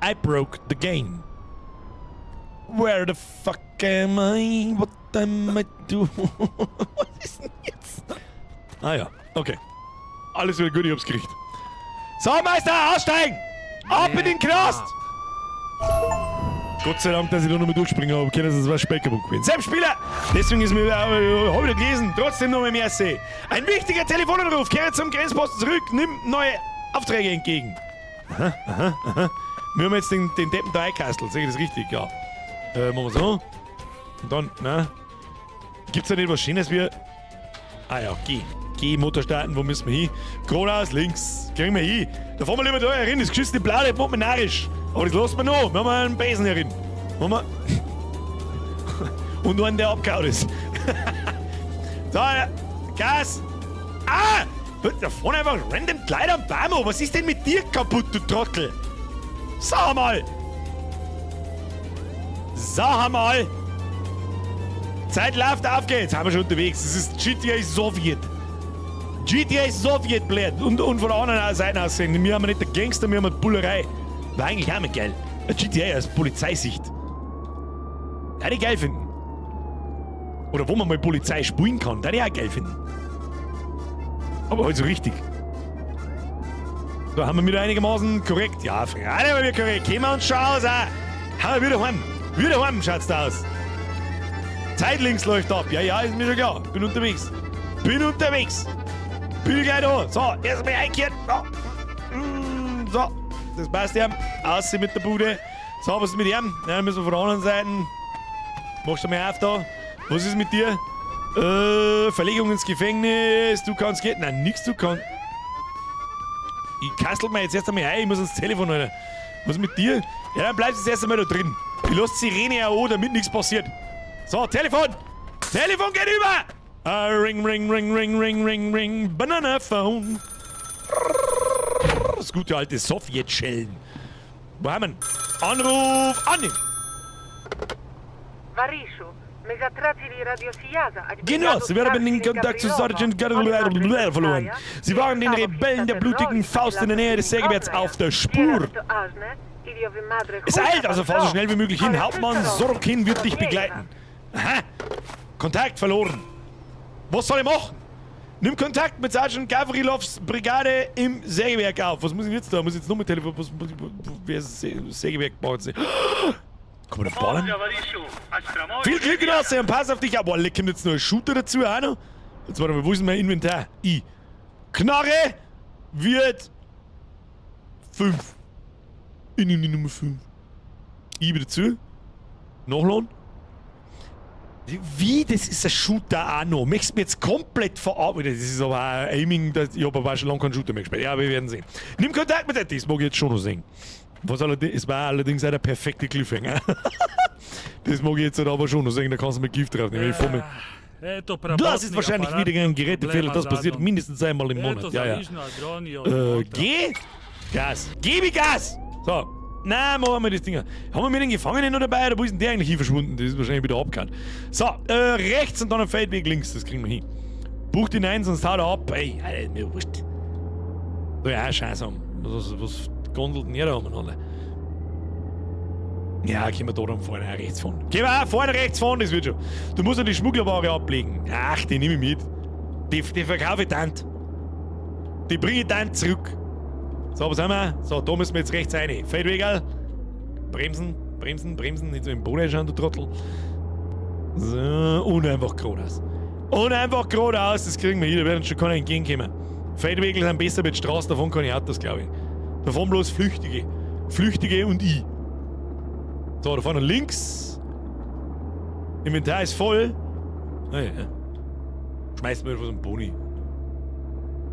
I broke the game. Where the fuck am I? What am I doing? Was ist denn jetzt? Ja, okay. Alles wieder gut, ich hab's gekriegt. So, Meister, aussteigen! Ab in den Knast! Gott sei Dank, dass ich da nochmal durchspringen habe. Können Sie das was Speckerbuch gewinnen? Selbst Spieler! Deswegen ist mir habe ich wieder gelesen. Trotzdem noch mehr Merci. Ein wichtiger Telefonanruf. Kehre zum Grenzposten zurück. Nimm neue Aufträge entgegen. Aha. Wir haben jetzt den Deppen da eingekastelt. Sehe ich das richtig? Ja. Machen wir so. Und dann, gibt's da nicht was Schönes wie... Geh, Motor starten, wo müssen wir hin? Geradeaus, links, kriegen wir hin. Da fahren wir lieber da herin, das geschützte Blau, das macht man narrisch. Aber das lassen wir noch, wir haben einen Besen herin. Und einen, der abgehauen ist. Da, Gas. Ah! Da vorne einfach random Kleider am Baum. Was ist denn mit dir kaputt, du Trottel? Sag mal! Sag mal! Zeit läuft, auf geht's. Haben wir schon unterwegs. Das ist GTA Sowjet. GTA Sowjet, blöd. Und von der anderen Seite aus sehen. Wir haben nicht der Gangster, wir haben die Bullerei. War eigentlich auch mal geil. Ein GTA aus Polizeisicht. Würde ich geil finden. Oder wo man mal Polizei spielen kann. Würde ich auch geil finden. Aber halt so richtig. So, haben wir wieder einigermaßen korrekt. Ja, Freunde, haben wir korrekt. Gehen wir uns schon aus. Haben wir wieder heim. Wieder heim schaut's da aus. Zeit links läuft ab. Ja, ist mir schon klar. Bin unterwegs. Bin gleich da. So, erstmal einkehren. So, das passt ja. Aussehen mit der Bude. So, was ist mit ihm? Ja, müssen wir von der anderen Seite. Machst du mal auf da. Was ist mit dir? Verlegung ins Gefängnis. Du kannst gehen. Nein, nix, du kannst. Ich kassel mir jetzt erst einmal ein. Ich muss ans Telefon, Alter. Was ist mit dir? Ja, dann bleibst du jetzt erst einmal da drin. Ich lasse die Sirene auch an, damit nichts passiert. So, Telefon! Telefon geht über! Ring. Banana Phone. Das gute alte Sowjetschellen. Wo haben wir ihn? Anruf annehmen! Genau, Sie werden in Kontakt zu Sergeant Garel verloren. Sie waren den Rebellen der blutigen Faust in der Nähe des Sägewerks auf der Spur. Es eilt, also fahr so schnell wie möglich hin. Hauptmann Sorokin wird dich begleiten. Aha, Kontakt verloren. Was soll ich machen? Nimm Kontakt mit Sergeant Gavrilovs Brigade im Sägewerk auf. Was muss ich jetzt da? Muss ich jetzt noch mit Telefon? Wer ist das Sägewerk baut? Kann man da ballern? Viel Glück, Genosse, und pass auf dich ab. Boah, kommt jetzt noch ein Shooter dazu auch noch? Jetzt warte mal, wo ist denn mein Inventar? Knarre wird 5. In die Nummer 5. I wieder zu. Nachladen. Wie? Das ist ein Shooter auch noch. Möchtest du mir jetzt komplett verarbeiten? Das ist aber auch Aiming. Ich habe aber schon lange keinen Shooter mehr gespielt. Ja, wir werden sehen. Nimm Kontakt mit dir. Das mag ich jetzt schon noch sehen. Es war allerdings auch der perfekte Cliffhanger. Das mag ich jetzt aber schon noch sehen. Da kannst du mit Gift drauf nehmen. Das ist wahrscheinlich wieder ein Gerätefehler. Das passiert mindestens einmal im Monat. Ja. Geh! Gas! Gib mir Gas! So. Nein, machen wir das Ding. Haben wir den Gefangenen noch dabei oder wo ist denn der eigentlich hier verschwunden? Das ist wahrscheinlich wieder abgehauen. So, rechts und dann ein Feldweg links. Das kriegen wir hin. Bucht ihn ein, sonst haut er ab. Ey, Alter, mir wurscht. So, ja, Scheiße haben. Was gondelt denn hier da umeinander? Ja, können wir da dann vorne rechts fahren. Gehen wir auch vorne rechts fahren, das wird schon. Du musst ja die Schmugglerware ablegen. Ach, die nehme ich mit. Die verkaufe ich dann. Die bringe ich dann zurück. So, was haben wir? So, da müssen wir jetzt rechts rein. Feldwegel. Bremsen. Nicht so im Boden schauen, du Trottel. So, und einfach geradeaus. Das kriegen wir hier, da werden schon keiner entgegenkommen. Feldwegel sind besser mit Straßen, davon keine Autos, glaube ich. Davon bloß Flüchtige. Flüchtige und ich. So, da vorne links. Inventar ist voll. Ja. Schmeißen wir etwas am Boni.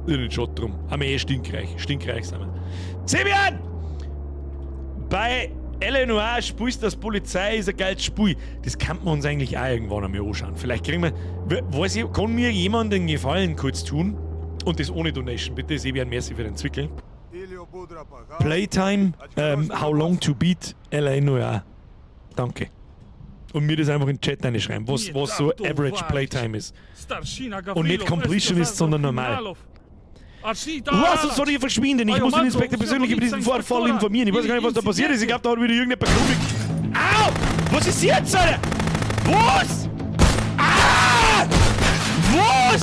Den Shot drum. Haben wir stinkreich. Stinkreich sind wir. Sieh mich an! Bei LNOA spielst das Polizei ist ein geiles Spiel. Das kann man uns eigentlich auch irgendwann einmal anschauen. Vielleicht kriegen wir. Kann mir jemand den Gefallen kurz tun? Und das ohne Donation, bitte. Sebian, merci für den Zwickel. Playtime, how long to beat LNOA. Danke. Und mir das einfach in den Chat reinschreiben, was so Average Playtime ist. Und nicht Completionist, sondern normal. Lass uns von dir verschwinden! Ich muss den Inspektor persönlich über diesen Vorfall informieren. Ich weiß gar nicht, was da passiert ist. Ich glaube, da hat wieder irgendeine Person. Au! Was ist jetzt, Alter? Was? Ah! Was?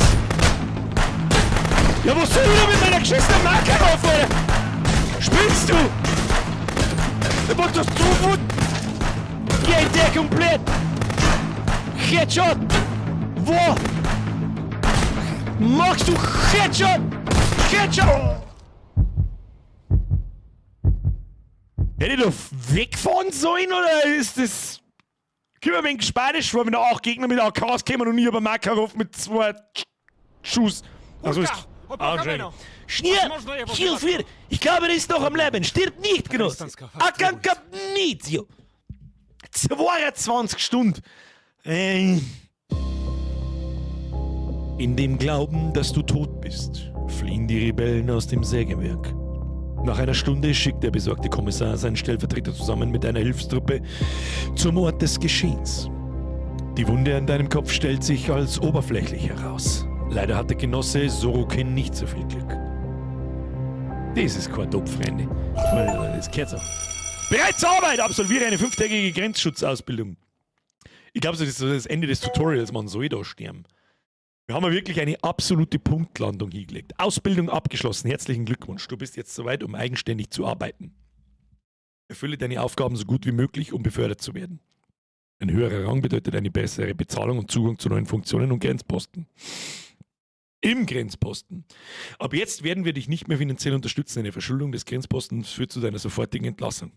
Ja, was soll ich denn mit meiner geschissenen Marke auf, Alter? Spinnst du? Du machst das zu gut! Geht der komplett! Headshot! Wo? Machst du Headshot? Headshot! Hätte ich doch wegfahren sollen oder ist das. Gib mir ein wenig Spanisch, weil wir da auch Gegner mit AKs kommen und ich über Makarov mit 2 Schuss. Also ist. Schnell! Hilf mir! Ich glaube, er ist noch am Leben. Stirbt nicht, Genosse! Akankapnizio! 22 Stunden! In dem Glauben, dass du tot bist, fliehen die Rebellen aus dem Sägewerk. Nach einer Stunde schickt der besorgte Kommissar seinen Stellvertreter zusammen mit einer Hilfstruppe zum Ort des Geschehens. Die Wunde an deinem Kopf stellt sich als oberflächlich heraus. Leider hat der Genosse Sorokin nicht so viel Glück. Das ist kein Topf, Freunde. Das gehört so. Bereit zur Arbeit! Absolviere eine 5-tägige Grenzschutzausbildung. Ich glaube, das ist so das Ende des Tutorials. Man soll da sterben. Wir haben ja wirklich eine absolute Punktlandung hingelegt. Ausbildung abgeschlossen. Herzlichen Glückwunsch. Du bist jetzt soweit, um eigenständig zu arbeiten. Erfülle deine Aufgaben so gut wie möglich, um befördert zu werden. Ein höherer Rang bedeutet eine bessere Bezahlung und Zugang zu neuen Funktionen und Grenzposten. Im Grenzposten. Ab jetzt werden wir dich nicht mehr finanziell unterstützen. Eine Verschuldung des Grenzpostens führt zu deiner sofortigen Entlassung.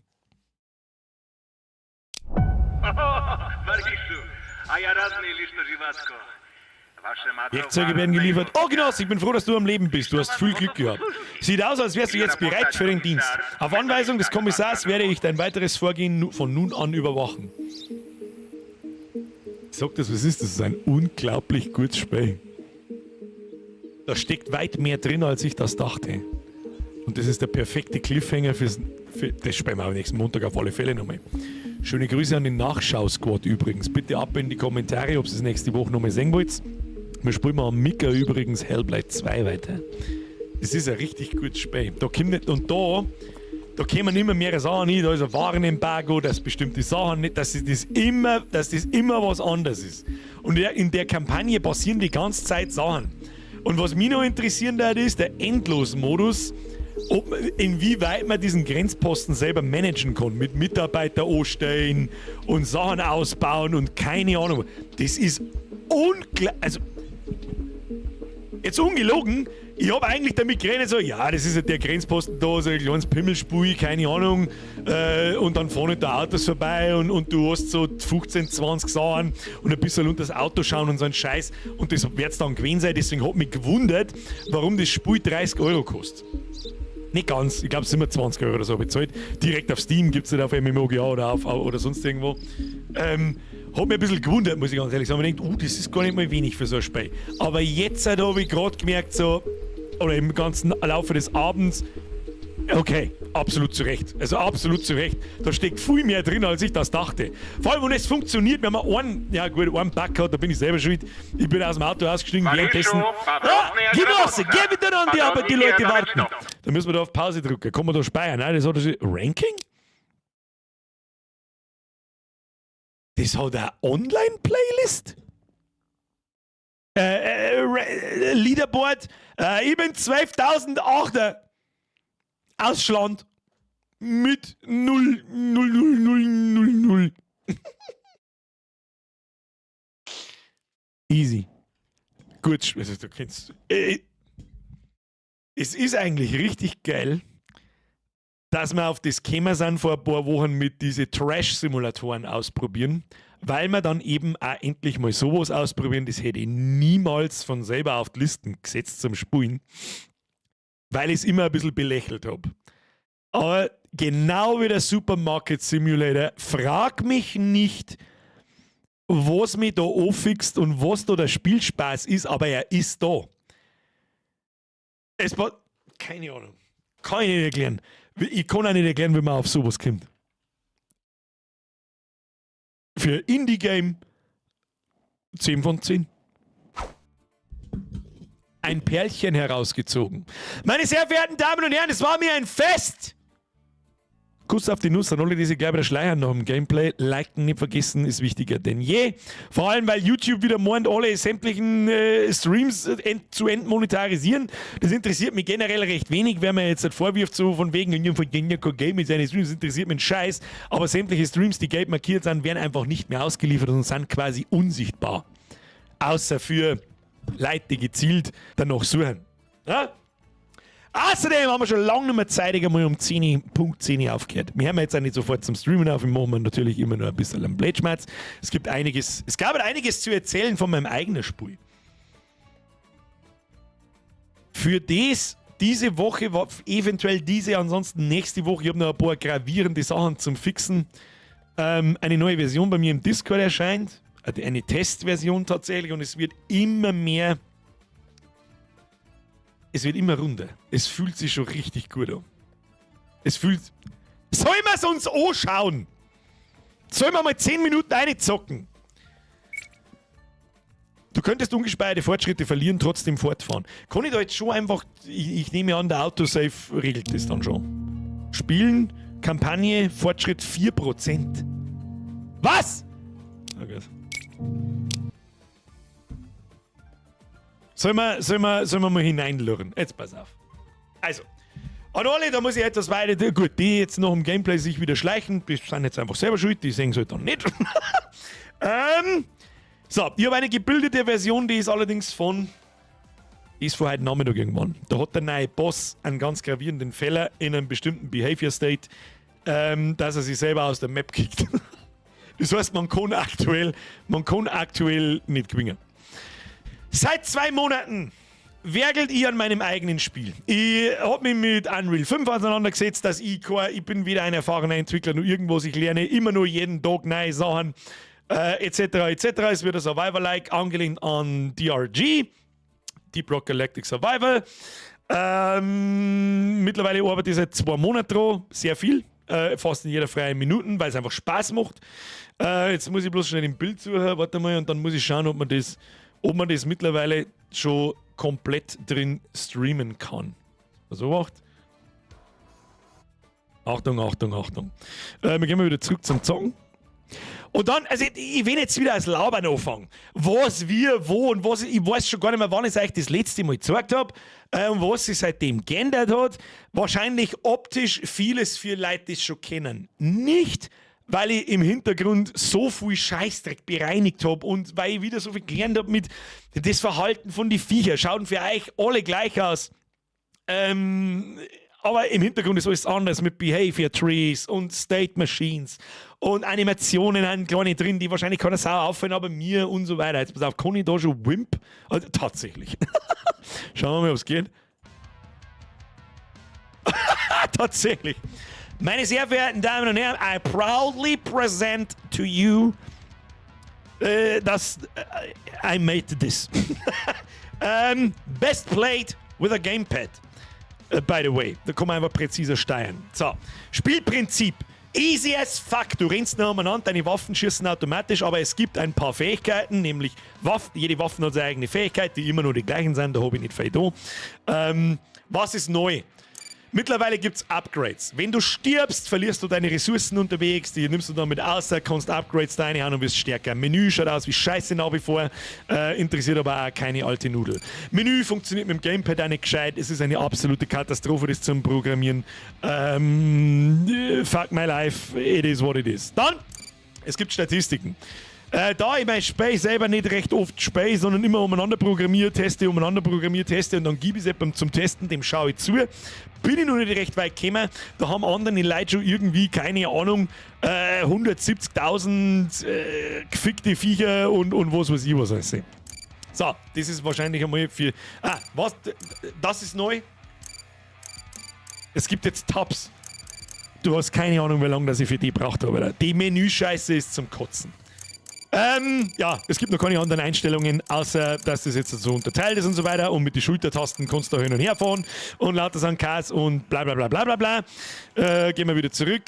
Werkzeuge werden geliefert. Oh, Genoss, ich bin froh, dass du am Leben bist. Du hast viel Glück gehabt. Sieht aus, als wärst du jetzt bereit für den Dienst. Auf Anweisung des Kommissars werde ich dein weiteres Vorgehen von nun an überwachen. Sag das, was ist das? Das ist ein unglaublich gutes Spiel. Da steckt weit mehr drin, als ich das dachte. Und das ist der perfekte Cliffhanger für das spielen wir am nächsten Montag auf alle Fälle nochmal. Schöne Grüße an den Nachschau-Squad übrigens. Bitte ab in die Kommentare, ob ihr es nächste Woche nochmal sehen wollt. Wir spielen mal am Mika übrigens Hellblade 2 weiter. Das ist ein richtig gutes Spiel. Da kommen immer mehr Sachen hin, da ist ein Warenembargo, dass bestimmte Sachen nicht, dass das immer was anderes ist. Und in der Kampagne passieren die ganze Zeit Sachen. Und was mich noch interessieren würde, ist der Endlos-Modus, inwieweit man diesen Grenzposten selber managen kann, mit Mitarbeiter anstellen und Sachen ausbauen und keine Ahnung. Das ist unglaublich. Also, jetzt ungelogen, ich habe eigentlich damit gerechnet, so, ja, das ist ja der Grenzposten da, so ein kleines Pimmelspui, keine Ahnung, und dann fahren da Autos vorbei und du hast so 15, 20 Sachen und ein bisschen unter das Auto schauen und so ein Scheiß und das wird es dann gewesen sein, deswegen hat mich gewundert, warum das Spiel 30 € kostet. Nicht ganz, ich glaube, es sind immer 20 € oder so bezahlt. Direkt auf Steam gibt es nicht auf MMOGA oder sonst irgendwo. Hat mich ein bisschen gewundert, muss ich ganz ehrlich sagen. Ich denke, das ist gar nicht mal wenig für so ein Spiel. Aber jetzt habe ich gerade gemerkt, so, oder im ganzen Laufe des Abends, okay, absolut zu Recht. Also absolut zu Recht. Da steckt viel mehr drin, als ich das dachte. Vor allem, wenn es funktioniert, wenn man einen Bug hat, da bin ich selber schuld. Ich bin aus dem Auto ausgestiegen, währenddessen. Genosse, geh wieder an die Arbeit, die Leute warten. Da müssen wir da auf Pause drücken. Kann man da speichern? Nein, das hat Ranking? Das hat eine Online-Playlist? Leaderboard. Ich bin 12.008er. Ausschland. Mit 0,00000. Easy. Gut, also du kennst. Es ist eigentlich richtig geil, dass wir auf das gekommen sind vor ein paar Wochen mit diesen Trash-Simulatoren ausprobieren, weil wir dann eben auch endlich mal sowas ausprobieren, das hätte ich niemals von selber auf die Listen gesetzt zum Spielen, weil ich es immer ein bisschen belächelt habe. Aber genau wie der Supermarket Simulator, frag mich nicht, was mich da anfixt und was da der Spielspaß ist, aber er ist da. Es war, keine Ahnung, kann ich nicht erklären. Ich kann auch nicht erklären, wie man auf sowas kommt. Für Indie-Game 10 von 10. Ein Perlchen herausgezogen. Meine sehr verehrten Damen und Herren, es war mir ein Fest! Kuss auf die Nuss an alle, die sich gleich wieder schleiern nach dem Gameplay. Liken nicht vergessen, ist wichtiger denn je. Vor allem, weil YouTube wieder meint, alle sämtlichen Streams zu entmonetarisieren. Das interessiert mich generell recht wenig, wer mir jetzt vorwirft, so von wegen, kein Game mit seinen Streams, interessiert mich ein Scheiß. Aber sämtliche Streams, die gelb markiert sind, werden einfach nicht mehr ausgeliefert und sind quasi unsichtbar. Außer für Leute, die gezielt danach suchen. Ja? Außerdem haben wir schon lange nicht mehr zeitig einmal um 10 aufgehört. Wir haben jetzt auch nicht sofort zum Streamen auf, wir machen natürlich immer nur ein bisschen am Blätschmerz. Es gab einiges zu erzählen von meinem eigenen Spiel. Für diese Woche, eventuell ansonsten nächste Woche, ich habe noch ein paar gravierende Sachen zum Fixen. Eine neue Version bei mir im Discord erscheint, eine Testversion tatsächlich, und es wird immer mehr es wird immer runder. Es fühlt sich schon richtig gut an. Sollen wir es uns anschauen? Sollen wir mal 10 Minuten reinzocken? Du könntest ungespeicherte Fortschritte verlieren, trotzdem fortfahren. Kann ich da jetzt schon einfach... Ich nehme an, der Autosave regelt das dann schon. Spielen, Kampagne, Fortschritt 4%. Was? Okay. Sollen wir mal hineinlurren? Jetzt pass auf. Also, an alle, da muss ich etwas weiter... Gut, die jetzt noch im Gameplay sich wieder schleichen, die sind jetzt einfach selber schuld, die sehen es halt dann nicht. So, ich habe eine gebildete Version, die ist allerdings die ist vor heute Nachmittag irgendwann. Da hat der neue Boss einen ganz gravierenden Fehler in einem bestimmten Behavior State, dass er sich selber aus der Map kickt. Das heißt, man kann aktuell nicht gewinnen. Seit 2 Monaten werkelt ich an meinem eigenen Spiel. Ich habe mich mit Unreal 5 auseinandergesetzt, dass ich bin wieder ein erfahrener Entwickler, nur irgendwas, ich lerne immer nur jeden Tag neue Sachen, etc. Es wird ein Survivor-like, angelehnt an DRG, Deep Rock Galactic Survival. Mittlerweile arbeite ich seit 2 Monaten dran, sehr viel, fast in jeder freien Minute, weil es einfach Spaß macht. Jetzt muss ich bloß schnell im Bild suchen, warte mal, und dann muss ich schauen, ob man das mittlerweile schon komplett drin streamen kann. Also wacht. Achtung. Wir gehen mal wieder zurück zum Zocken. Und dann, also ich will jetzt wieder als Labern anfangen. Was, wir, wo und was, ich weiß schon gar nicht mehr, wann ich es euch das letzte Mal gezeigt habe und was sich seitdem geändert hat. Wahrscheinlich optisch vieles für Leute, die es schon kennen. Nicht, weil ich im Hintergrund so viel Scheißdreck bereinigt habe und weil ich wieder so viel gelernt habe mit das Verhalten von den Viecher. Schauen für euch alle gleich aus. Aber im Hintergrund ist alles anders mit Behavior Trees und State Machines und Animationen haben kleine drin, die wahrscheinlich keiner Sau auffallen, aber mir und so weiter. Jetzt pass auf, kann ich da schon Wimp? Also, tatsächlich. Schauen wir mal, ob es geht. Tatsächlich. Meine sehr verehrten Damen und Herren, I proudly present to you I made this. Best played with a gamepad. By the way, da kann man einfach präziser steuern. So, Spielprinzip. Easy as fuck. Du rennst noch umeinander, deine Waffen schießen automatisch, aber es gibt ein paar Fähigkeiten, nämlich jede Waffe hat seine eigene Fähigkeit, die immer nur die gleichen sind, da habe ich nicht viel da. Was ist neu? Mittlerweile gibt es Upgrades. Wenn du stirbst, verlierst du deine Ressourcen unterwegs, die nimmst du dann mit außer, kannst Upgrades reinhauen und wirst stärker. Menü schaut aus wie Scheiße nach wie vor, interessiert aber auch keine alte Nudel. Menü funktioniert mit dem Gamepad auch nicht gescheit, es ist eine absolute Katastrophe, das zum Programmieren. Fuck my life, it is what it is. Dann, es gibt Statistiken. Da ich mein Spiel selber nicht recht oft spiele, sondern immer umeinander programmiere, teste und dann gebe ich es jemandem zum Testen, dem schaue ich zu, bin ich noch nicht recht weit gekommen. Da haben andere Leute schon irgendwie, keine Ahnung, 170.000 gefickte Viecher und was weiß ich, was alles. So, das ist wahrscheinlich einmal für... was? Das ist neu. Es gibt jetzt Tabs. Du hast keine Ahnung, wie lange das ich für die braucht habe. Die Menüscheiße ist zum Kotzen. Ja, es gibt noch keine anderen Einstellungen, außer dass das jetzt so unterteilt ist und so weiter. Und mit den Schultertasten kannst du hin und her fahren und lauter so ein Chaos und bla bla bla bla bla bla. Gehen wir wieder zurück.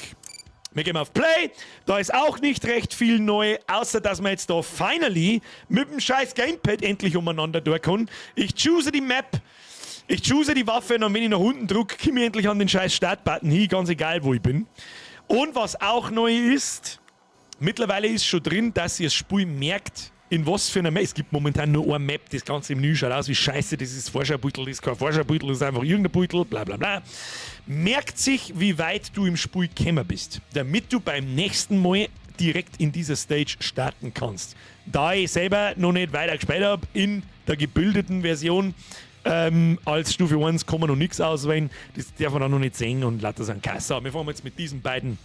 Wir gehen auf Play. Da ist auch nicht recht viel neu, außer dass man jetzt da finally mit dem scheiß Gamepad endlich umeinander durch kann. Ich choose die Map. Ich choose die Waffe und wenn ich nach unten drücke, komme ich endlich an den scheiß Startbutton hin, ganz egal wo ich bin. Und was auch neu ist, mittlerweile ist schon drin, dass ihr das Spiel merkt, in was für einer Map. Es gibt momentan nur eine Map, das ganze Menü schaut aus wie Scheiße, das ist Forscherbeutel, das ist kein Forscherbeutel, das ist einfach irgendein Beutel, bla bla bla. Merkt sich, wie weit du im Spiel gekommen bist, damit du beim nächsten Mal direkt in dieser Stage starten kannst. Da ich selber noch nicht weiter gespielt habe, in der gebildeten Version, als Stufe 1 kann man noch nichts auswählen, das darf man dann noch nicht sehen und lauter so ein Kasse. Wir fahren jetzt mit diesen beiden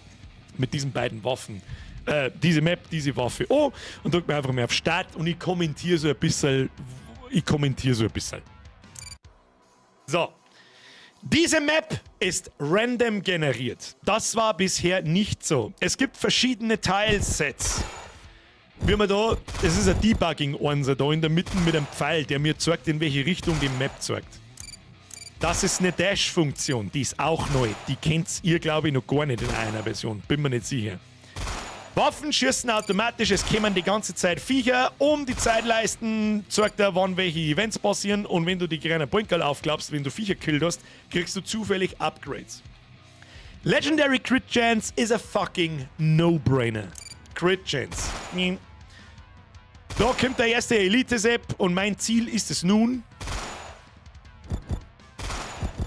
Waffen diese Map, diese Waffe an und drückt mir einfach mal auf Start und ich kommentiere so ein bisschen. So. Diese Map ist random generiert. Das war bisher nicht so. Es gibt verschiedene Teilsets. Wie man da, das ist ein Debugging-Onser da in der Mitte mit einem Pfeil, der mir zeigt, in welche Richtung die Map zeigt. Das ist eine Dash-Funktion, die ist auch neu. Die kennt ihr, glaube ich, noch gar nicht in einer Version. Bin mir nicht sicher. Waffen schießen automatisch, es kommen die ganze Zeit Viecher um die Zeitleisten, zeigt er, wann welche Events passieren und wenn du die kleinen Bunkerl aufklappst, wenn du Viecher killt hast, kriegst du zufällig Upgrades. Legendary Crit Chance is a fucking No-Brainer. Crit Chance. Da kommt der erste Elite-Sepp und mein Ziel ist es nun,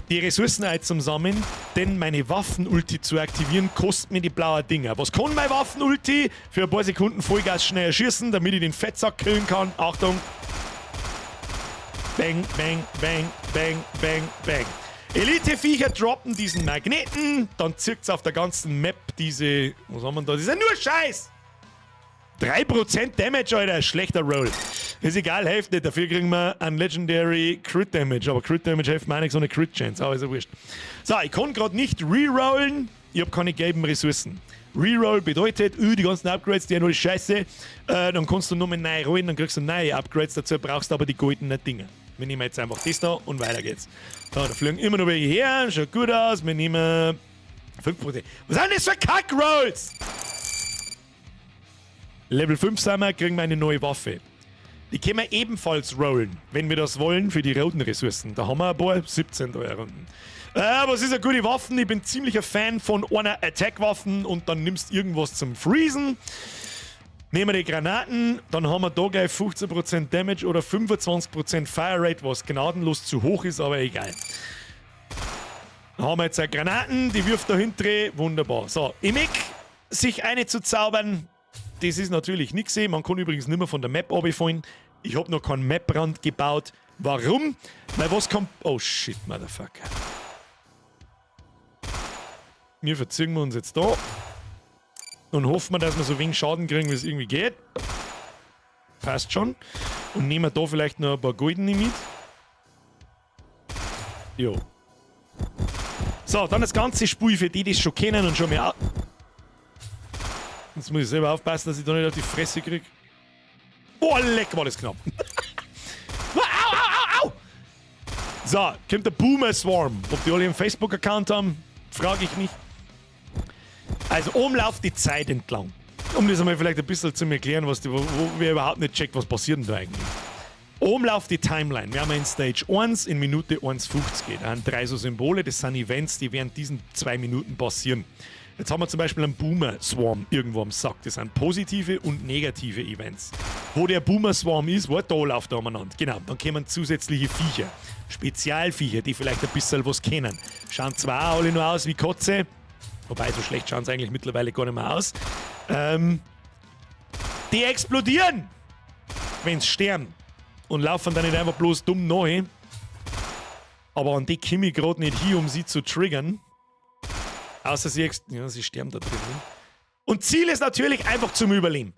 die Ressourcen einzusammeln, denn meine Waffen-Ulti zu aktivieren, kostet mir die blauen Dinger. Was kann meine Waffen-Ulti? Für ein paar Sekunden Vollgas schneller schießen, damit ich den Fettsack killen kann. Achtung! Bang, bang, bang, bang, bang, bang. Elite-Viecher droppen diesen Magneten, dann zirkt's auf der ganzen Map diese... Was haben wir da? Das ist ja nur Scheiß! 3% Damage, Alter, schlechter Roll. Ist egal, hilft nicht. Dafür kriegen wir einen Legendary Crit Damage. Aber Crit Damage hilft mir auch nicht, so eine Crit Chance. Aber ist ja wurscht. So, ich kann gerade nicht rerollen. Ich habe keine gelben Ressourcen. Reroll bedeutet, die ganzen Upgrades, die haben alle scheiße. Dann kannst du nur mal neu rollen, dann kriegst du neue Upgrades. Dazu brauchst du aber die goldenen Dinger. Wir nehmen jetzt einfach das da und weiter geht's. So, da fliegen immer noch welche her. Schaut gut aus. Wir nehmen 5%. Was sind das für Kack-Rolls? Level 5 sind wir, kriegen wir eine neue Waffe. Die können wir ebenfalls rollen, wenn wir das wollen, für die roten Ressourcen. Da haben wir ein paar 17 Runden. Was ist eine gute Waffe? Ich bin ziemlicher Fan von einer Attack-Waffen und dann nimmst du irgendwas zum Freezen. Nehmen wir die Granaten, dann haben wir da gleich 15% Damage oder 25% Fire Rate, was gnadenlos zu hoch ist, aber egal. Dann haben wir jetzt Granaten, die wirft da hinten, wunderbar. So, im Eck sich eine zu zaubern, das ist natürlich nichts. Man kann übrigens nicht mehr von der Map runterfallen. Ich habe noch keinen Maprand gebaut. Warum? Weil was kommt... Oh shit, Motherfucker. Wir verziehen wir uns jetzt da. Und hoffen wir, dass wir so wenig Schaden kriegen, wie es irgendwie geht. Passt schon. Und nehmen wir da vielleicht noch ein paar Goldene mit. Jo. So, dann das ganze Spiel für die, die es schon kennen und schon mehr... Jetzt muss ich selber aufpassen, dass ich da nicht auf die Fresse krieg. Oh, leck, war das knapp. Au, au, au, au! So, kommt der Boomer Swarm. Ob die alle einen Facebook-Account haben, frage ich mich. Also, oben läuft die Zeit entlang. Um das einmal vielleicht ein bisschen zu erklären, wo wir überhaupt nicht checkt, was passiert denn da eigentlich. Oben läuft die Timeline. Wir haben in Stage 1 in Minute 1,50 geht. Da sind 3 so Symbole, das sind Events, die während diesen 2 Minuten passieren. Jetzt haben wir zum Beispiel einen Boomer-Swarm irgendwo am Sack. Das sind positive und negative Events. Wo der Boomer-Swarm ist, da läuft er umeinander. Genau, dann kommen zusätzliche Viecher. Spezialviecher, die vielleicht ein bisschen was kennen. Schauen zwar alle nur aus wie Kotze, wobei so schlecht schauen sie eigentlich mittlerweile gar nicht mehr aus. Die explodieren, wenn sie sterben. Und laufen dann nicht einfach bloß dumm nach. Aber an die komme ich gerade nicht hin, um sie zu triggern. Außer sie sterben da drin. Und Ziel ist natürlich einfach zum Überleben.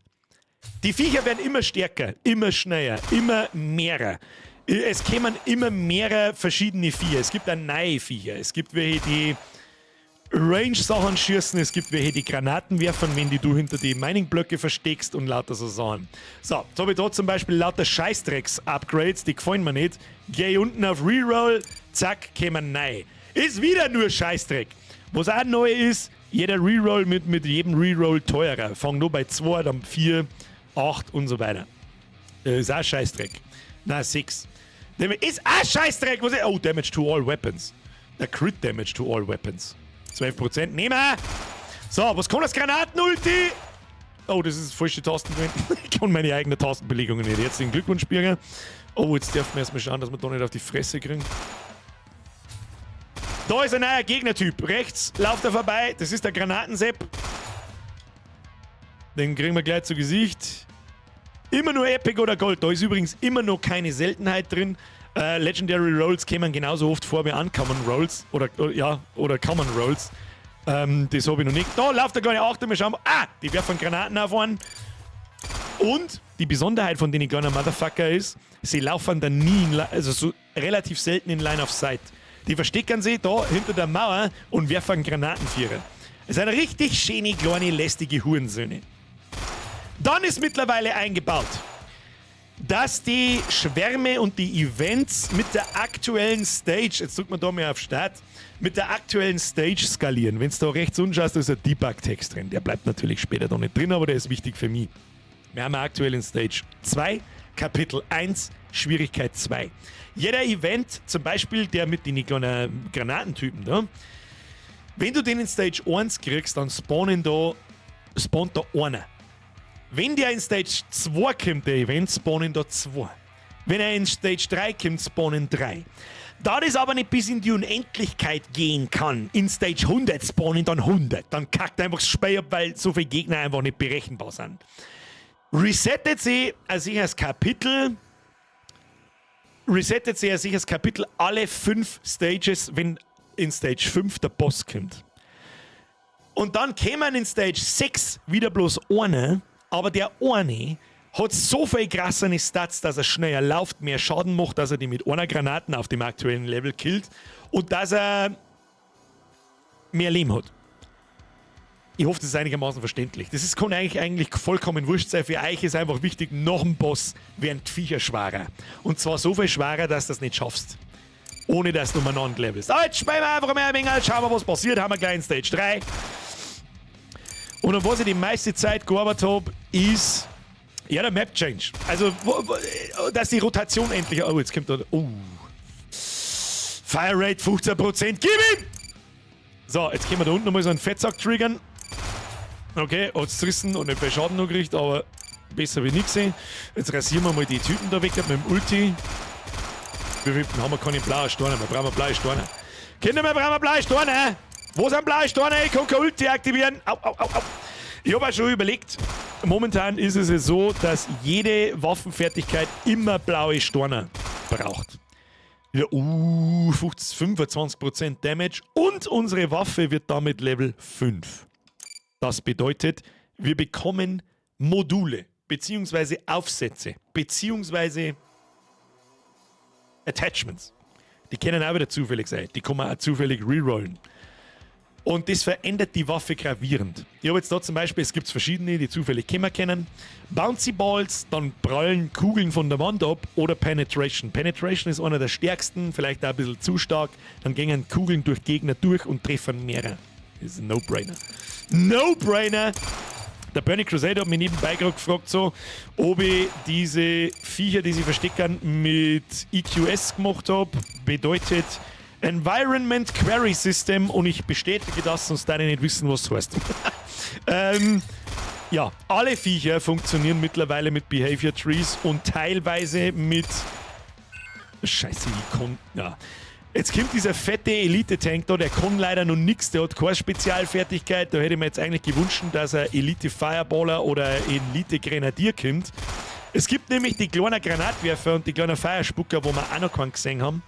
Die Viecher werden immer stärker, immer schneller, immer mehrer. Es kommen immer mehr verschiedene Viecher. Es gibt auch neue Viecher. Es gibt welche, die Range-Sachen schießen. Es gibt welche, die Granaten werfen, wenn du hinter die Mining-Blöcke versteckst und lauter so Sachen. So, jetzt habe ich da zum Beispiel lauter Scheißdrecks-Upgrades, die gefallen mir nicht. Gehe unten auf Reroll, zack, kommen neu. Ist wieder nur Scheißdreck. Was auch neu ist, jeder Reroll mit jedem Reroll teurer. Fang nur bei 2, dann 4, 8 und so weiter. Ist auch Scheißdreck. Nein, 6. Ist auch Scheißdreck. Was ist? Oh, Damage to all weapons. Der Crit Damage to all weapons. 12%. Nehmen wir! So, was kann das Granaten-Ulti? Oh, das ist falsche Tasten drin. Ich kann meine eigenen Tastenbelegungen nicht. Herzlichen Glückwunsch, Birger. Oh, jetzt dürfen wir erstmal schauen, dass wir da nicht auf die Fresse kriegen. Da ist ein neuer Gegnertyp. Rechts lauft er vorbei. Das ist der Granatensepp. Den kriegen wir gleich zu Gesicht. Immer nur Epic oder Gold. Da ist übrigens immer noch keine Seltenheit drin. Legendary Rolls kommen genauso oft vor wie Uncommon Rolls. Oder Common Rolls. Das habe ich noch nicht. Da läuft er gar nicht. Achte mal, schauen wir. Ah, die werfen Granaten auf einen. Und die Besonderheit von den kleinen Motherfucker ist, sie laufen dann nie, also so relativ selten in Line of Sight. Die verstecken sich da hinter der Mauer und werfen Granatenvierer. Es sind richtig schöne, kleine, lästige Hurensöhne. Dann ist mittlerweile eingebaut dass die Schwärme und die Events mit der aktuellen Stage, jetzt drückt man da mal auf Start, mit der aktuellen Stage skalieren. Wenn du da rechts unten schaust, da ist ein Debug-Text drin. Der bleibt natürlich später da nicht drin, aber der ist wichtig für mich. Wir haben aktuell in Stage 2, Kapitel 1, Schwierigkeit 2. Jeder Event, zum Beispiel der mit den kleinen Granatentypen da, wenn du den in Stage 1 kriegst, dann spawnt da einer. Wenn der in Stage 2 kommt, der Event, spawnen da 2. Wenn er in Stage 3 kommt, spawnen 3. Da das aber nicht bis in die Unendlichkeit gehen kann, in Stage 100 spawnen dann 100. Dann kackt einfach das Spiel ab, weil so viele Gegner einfach nicht berechenbar sind. Resettet sie ein sicheres Kapitel alle 5 Stages, wenn in Stage 5 der Boss kommt. Und dann kämen in Stage 6 wieder bloß einer, aber der eine hat so viel krassere Stats, dass er schneller läuft, mehr Schaden macht, dass er die mit einer Granaten auf dem aktuellen Level killt und dass er mehr Leben hat. Ich hoffe, das ist einigermaßen verständlich. Das kann eigentlich vollkommen wurscht sein. Für euch ist einfach wichtig, nach dem Boss werden die Viecher schwerer. Und zwar so viel schwerer, dass du das nicht schaffst. Ohne dass du umeinander levelst. Aber jetzt spielen wir einfach mal ein wenig, schauen wir, was passiert. Haben wir gleich in Stage 3. Und an was ich die meiste Zeit gearbeitet habe, ist ja der Map Change. Also, dass die Rotation endlich. Oh, jetzt kommt da. Oh. Fire Rate 15%. Gib ihm! So, jetzt können wir da unten nochmal so einen Fettsack triggern. Okay, hat es zerrissen und nicht viel Schaden noch gekriegt, aber besser wie nichts. Jetzt rasieren wir mal die Typen da weg mit dem Ulti. Wir haben wir keine blauen Steine, wir brauchen blaue Steine. Kinder, wir brauchen blaue Steine! Wo sind blaue Steine? Ich kann kein Ulti aktivieren. Au, au, au, au. Ich habe auch schon überlegt, momentan ist es ja so, dass jede Waffenfertigkeit immer blaue Steine braucht. Ja, 25% Damage und unsere Waffe wird damit Level 5. Das bedeutet, wir bekommen Module, beziehungsweise Aufsätze, beziehungsweise Attachments. Die können auch wieder zufällig sein, die kann man auch zufällig rerollen. Und das verändert die Waffe gravierend. Ich habe jetzt da zum Beispiel, es gibt verschiedene, die zufällig kennen. Bouncy Balls, dann prallen Kugeln von der Wand ab oder Penetration. Penetration ist einer der stärksten, vielleicht auch ein bisschen zu stark. Dann gehen Kugeln durch Gegner durch und treffen mehrere. Das ist ein No-Brainer. No-Brainer! Der Burning Crusade hat mich nebenbei gerade gefragt, so, ob ich diese Viecher, die sie verstecken, mit EQS gemacht habe. Bedeutet Environment Query System und ich bestätige das, sonst darf ich nicht wissen, was das heißt. Ja, alle Viecher funktionieren mittlerweile mit Behavior Trees und teilweise mit... Scheiße, ich kann... Ja. Jetzt kommt dieser fette Elite-Tank da, der kann leider noch nichts, der hat keine Spezialfertigkeit. Da hätte ich mir jetzt eigentlich gewünscht, dass er Elite-Fireballer oder Elite-Grenadier kommt. Es gibt nämlich die kleinen Granatwerfer und die kleinen Firespucker, wo wir auch noch keinen gesehen haben,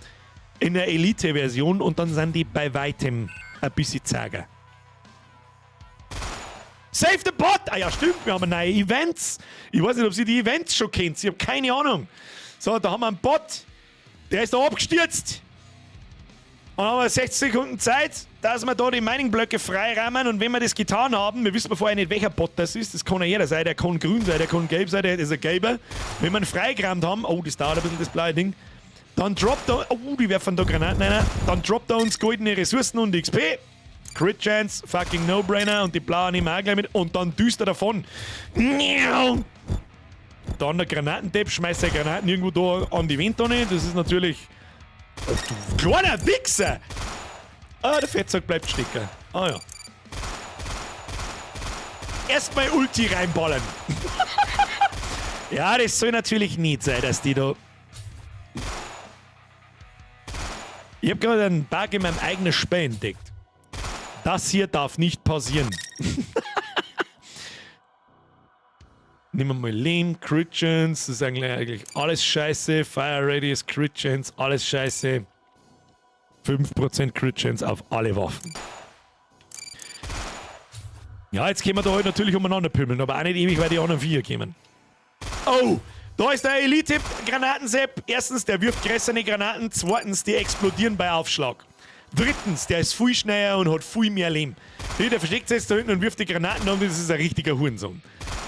in der Elite-Version und dann sind die bei weitem ein bisschen zager. Save the Bot! Ah ja, stimmt, wir haben neue Events. Ich weiß nicht, ob Sie die Events schon kennt. Ich habe keine Ahnung. So, da haben wir einen Bot. Der ist da abgestürzt. Und dann haben wir 60 Sekunden Zeit, dass wir da die Mining-Blöcke freirahmen. Und wenn wir das getan haben, wir wissen vorher nicht, welcher Bot das ist. Das kann ja jeder sein. Der kann grün sein, der kann gelb sein, der ist ein gelber. Wenn wir ihn freigerammt haben, oh, das dauert ein bisschen, das blaue Ding. Dann droppt er, oh, die werfen da Granaten rein. Dann droppt er uns goldene Ressourcen und XP. Crit Chance, fucking No-Brainer. Und die blauen nehmen wir auch gleich mit. Und dann düst er davon. Dann der Granatendepp, schmeißt er Granaten irgendwo da an die Wand. Das ist natürlich... Oh, du kleiner Wichser! Ah, der Fettsack bleibt stecken. Ah ja. Erstmal Ulti reinballern. Ja, das soll natürlich nicht sein, dass die da... Ich habe gerade einen Bug in meinem eigenen Spiel entdeckt. Das hier darf nicht passieren. Nehmen wir mal Lane, Crit Chance, das ist eigentlich alles scheiße. Fire Radius, Crit Chance, alles scheiße. 5% Crit Chance auf alle Waffen. Ja, jetzt können wir da halt natürlich umeinander pümmeln, aber auch nicht ewig, weil die anderen 4 kommen. Oh! Da ist der Elite-Granatensepp. Erstens, der wirft größere Granaten. Zweitens, die explodieren bei Aufschlag. Drittens, der ist viel schneller und hat viel mehr Leben. Der versteckt sich jetzt da hinten und wirft die Granaten an, das ist ein richtiger Hurensohn.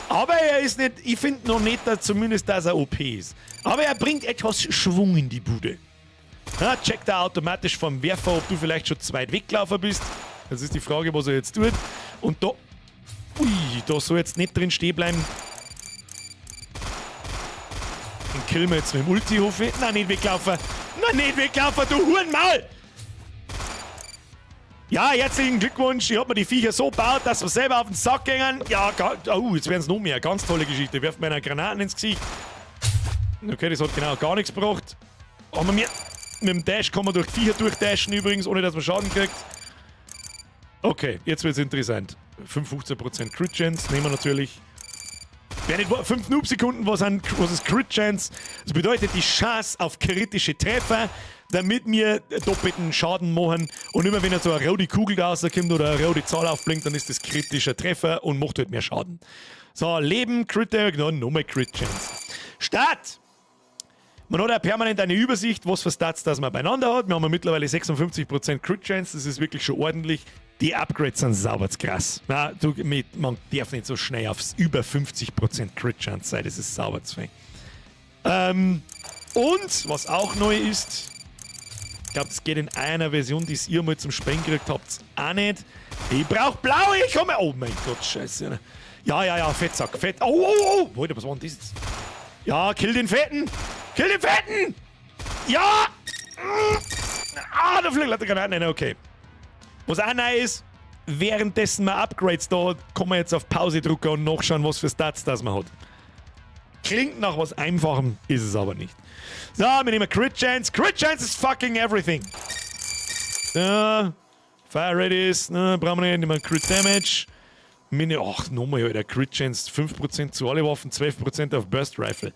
Aber er ist nicht, ich finde noch nicht, dass zumindest, dass er OP ist. Aber er bringt etwas Schwung in die Bude. Ja, checkt er automatisch vom Werfer, ob du vielleicht schon zu weit weggelaufen bist. Das ist die Frage, was er jetzt tut. Und da, da soll jetzt nicht drin stehen bleiben. Den killen wir jetzt mit dem Ulti, hoffe ich. Nein, nicht weglaufen. Nein, nicht weglaufen, du Hurenmaul! Ja, herzlichen Glückwunsch. Ich hab mir die Viecher so gebaut, dass wir selber auf den Sack gehen. Ja, jetzt werden es noch mehr. Ganz tolle Geschichte. Werft mir eine Granaten ins Gesicht. Okay, das hat genau gar nichts gebracht. Aber mit dem Dash kann man durch die Viecher durchdashen übrigens, ohne dass man Schaden kriegt. Okay, jetzt wird's interessant. 15% Crit Chance nehmen wir natürlich. Wer nicht 5 Noob-Sekunden, was ist Crit Chance? Das bedeutet die Chance auf kritische Treffer, damit wir doppelten Schaden machen. Und immer wenn so eine rote Kugel da rauskommt oder eine rote Zahl aufblinkt, dann ist das kritischer Treffer und macht halt mehr Schaden. So, Leben, Crit, nochmal Crit Chance. Start! Man hat ja permanent eine Übersicht, was für Stats das man beieinander hat. Wir haben ja mittlerweile 56% Crit Chance, das ist wirklich schon ordentlich. Die Upgrades sind sauber krass. Na, man darf nicht so schnell aufs über 50% Crit Chance sein, das ist sauber zu viel. Und, was auch neu ist, ich glaube, das geht in einer Version, die ihr mal zum Springen gekriegt habt, auch nicht. Ich brauch blaue, ich komme. Oh mein Gott, scheiße. Ja, Fettsack, Fett. Oh. Warte, was war denn das jetzt? Ja, kill den Fetten! Kill den Fetten! Ja! Da fliegt der Granaten. Okay. Was auch neu ist, währenddessen man Upgrades da hat, kann man jetzt auf Pause drücken und nachschauen, was für Stats das man hat. Klingt nach was Einfachem, ist es aber nicht. So, wir nehmen Crit Chance. Crit Chance is fucking everything. So, Fire Radius, brauchen wir nicht, nehmen wir Crit Damage. Ach, nochmal, Alter, Crit Chance, 5% zu alle Waffen, 12% auf Burst Rifle.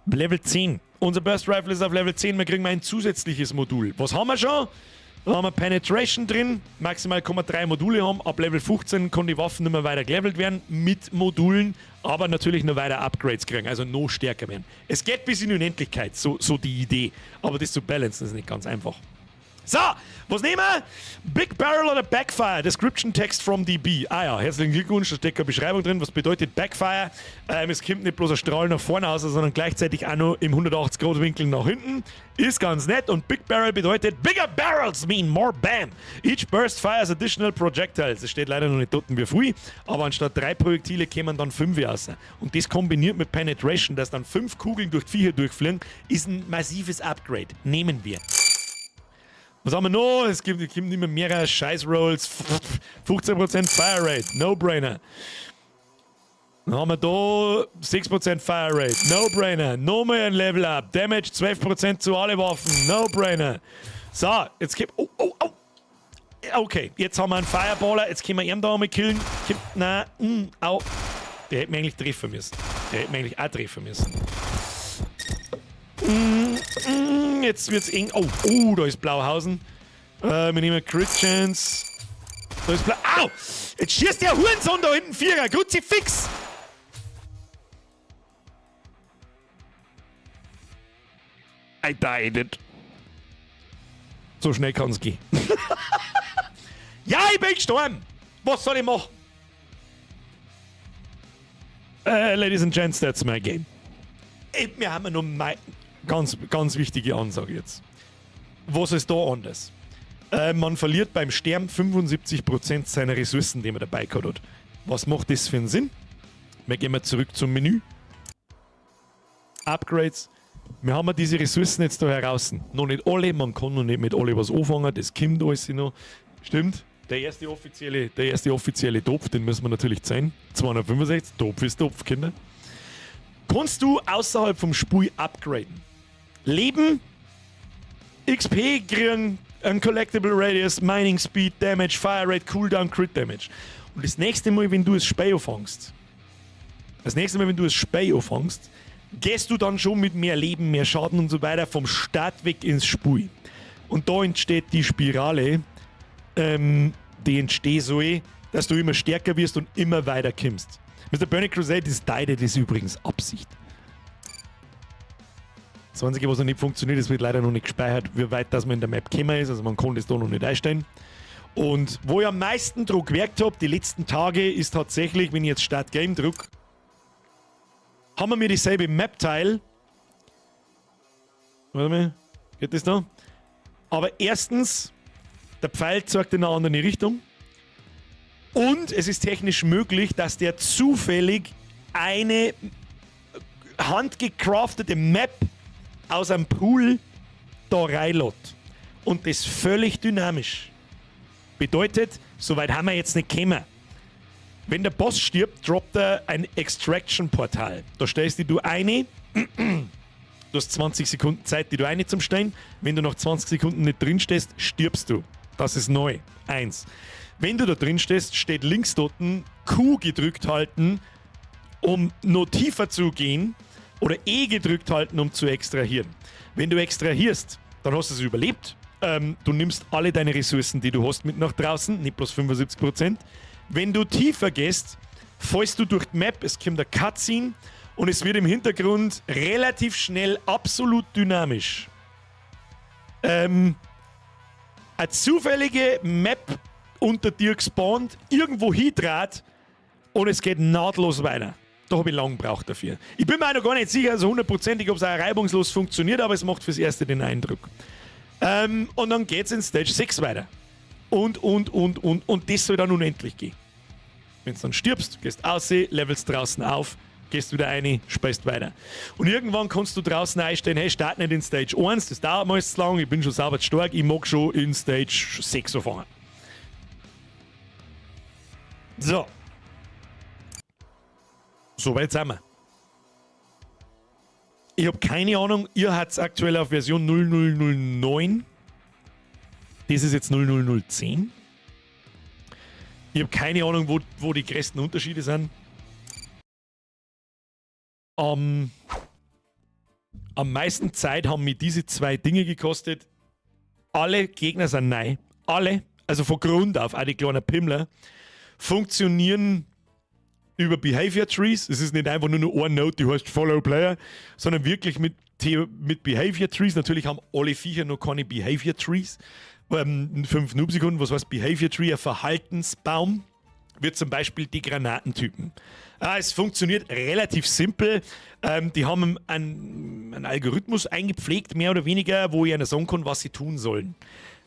Level 10. Unser Burst Rifle ist auf Level 10, wir kriegen mal ein zusätzliches Modul. Was haben wir schon? Da haben wir Penetration drin, maximal kann man 3 Module haben, ab Level 15 kann die Waffen nicht mehr weiter gelevelt werden mit Modulen, aber natürlich noch weiter Upgrades kriegen, also noch stärker werden. Es geht bis in Unendlichkeit, so die Idee, aber das zu balancen ist nicht ganz einfach. So, was nehmen wir? Big Barrel oder Backfire? Description Text from DB. Ah ja, herzlichen Glückwunsch, da steckt eine Beschreibung drin. Was bedeutet Backfire? Es kommt nicht bloß ein Strahl nach vorne aus, sondern gleichzeitig auch noch im 180-Grad-Winkel nach hinten. Ist ganz nett. Und Big Barrel bedeutet Bigger Barrels mean more Bam. Each burst fires additional projectiles. Es steht leider noch nicht dort wie viel, aber anstatt 3 Projektile kämen dann 5 raus. Und das kombiniert mit Penetration, dass dann 5 Kugeln durch die Viecher durchfliegen, ist ein massives Upgrade. Nehmen wir. Was haben wir noch? Es gibt immer mehrere Scheiß-Rolls. 15% Fire Rate. No-Brainer. Dann haben wir da 6% Fire Rate. No-Brainer. Nochmal ein Level Up. Damage 12% zu alle Waffen. No-Brainer. So, jetzt gibt... Oh. Okay, jetzt haben wir einen Fireballer. Jetzt können wir ihn da einmal killen. Nein, au. Der hätte mir eigentlich treffen müssen. Jetzt wird's eng. Oh, da ist Blauhausen. Wir nehmen Crit Chance. Da ist Blau. Au! Jetzt schießt der Hurensohn da hinten Vierer. Kruzifix! I died it. So schnell kann's gehen. Ja, ich bin gestorben. Was soll ich machen? Ladies and Gents, that's my game. Wir haben noch meine ganz wichtige Ansage jetzt. Was ist da anders? Man verliert beim Sterben 75% seiner Ressourcen, die man dabei gehabt hat. Was macht das für einen Sinn? Wir gehen mal zurück zum Menü. Upgrades. Wir haben diese Ressourcen jetzt da heraus. Noch nicht alle, man kann noch nicht mit alle was anfangen, das kommt alles noch. Stimmt, der erste offizielle Topf, den müssen wir natürlich zeigen. 265, Topf ist Topf, Kinder. Kannst du außerhalb vom Spiel upgraden. Leben, XP kriegen, ein Collectible Radius, Mining Speed, Damage, Fire Rate, Cooldown, Crit Damage. Und das nächste Mal, wenn du das Spei anfängst, gehst du dann schon mit mehr Leben, mehr Schaden und so weiter vom Start weg ins Spiel. Und da entsteht die Spirale, die entsteht so, dass du immer stärker wirst und immer weiter kommst. Mr. Burning Crusade ist übrigens Absicht. Das Einzige, was noch nicht funktioniert, es wird leider noch nicht gespeichert, wie weit das man in der Map gekommen ist, also man kann das da noch nicht einstellen. Und wo ich am meisten Druck gemerkt habe, die letzten Tage, ist tatsächlich, wenn ich jetzt Start Game drücke, haben wir mir dieselbe Map-Teil. Warte mal, geht das da? Aber erstens, der Pfeil zeigt in eine andere Richtung. Und es ist technisch möglich, dass der zufällig eine handgecraftete Map aus einem Pool da reinlässt. Und das völlig dynamisch. Bedeutet, soweit haben wir jetzt nicht gekommen. Wenn der Boss stirbt, droppt er ein Extraction-Portal. Da stellst du eine. Du hast 20 Sekunden Zeit, die du eine zum Stellen. Wenn du nach 20 Sekunden nicht drin stehst, stirbst du. Das ist neu. 1. Wenn du da drin stehst, steht links dort Q gedrückt halten, um noch tiefer zu gehen, oder E gedrückt halten, um zu extrahieren. Wenn du extrahierst, dann hast du es überlebt. Du nimmst alle deine Ressourcen, die du hast, mit nach draußen, nicht bloß 75%. Wenn du tiefer gehst, fällst du durch die Map, es kommt eine Cutscene und es wird im Hintergrund relativ schnell absolut dynamisch. Eine zufällige Map unter dir gespawnt, irgendwo hintrat und es geht nahtlos weiter. Da habe ich lang gebraucht dafür. Ich bin mir auch noch gar nicht sicher, also hundertprozentig, ob es auch reibungslos funktioniert, aber es macht fürs Erste den Eindruck. Und dann geht es in Stage 6 weiter. Und das soll dann unendlich gehen. Wenn du dann stirbst, gehst aus, levelst draußen auf, gehst wieder rein, spielst weiter. Und irgendwann kannst du draußen einstellen, hey, start nicht in Stage 1, das dauert meist zu lang, ich bin schon sauber stark, ich mag schon in Stage 6 anfangen. So. Soweit sind wir. Ich habe keine Ahnung, ihr habt es aktuell auf Version 0009. Das ist jetzt 00010. Ich habe keine Ahnung, wo die größten Unterschiede sind. Am meisten Zeit haben mich diese zwei Dinge gekostet. Alle Gegner sind neu. Alle, also von Grund auf, auch die kleinen Pimmler, funktionieren über Behavior Trees. Es ist nicht einfach nur eine Note, die heißt Follow Player, sondern wirklich mit Behavior Trees. Natürlich haben alle Viecher noch keine Behavior Trees. 5 Noobsekunden, was heißt Behavior Tree? Ein Verhaltensbaum wird zum Beispiel die Granatentypen. Es funktioniert relativ simpel. Die haben einen Algorithmus eingepflegt, mehr oder weniger, wo ich ihnen sagen kann, was sie tun sollen.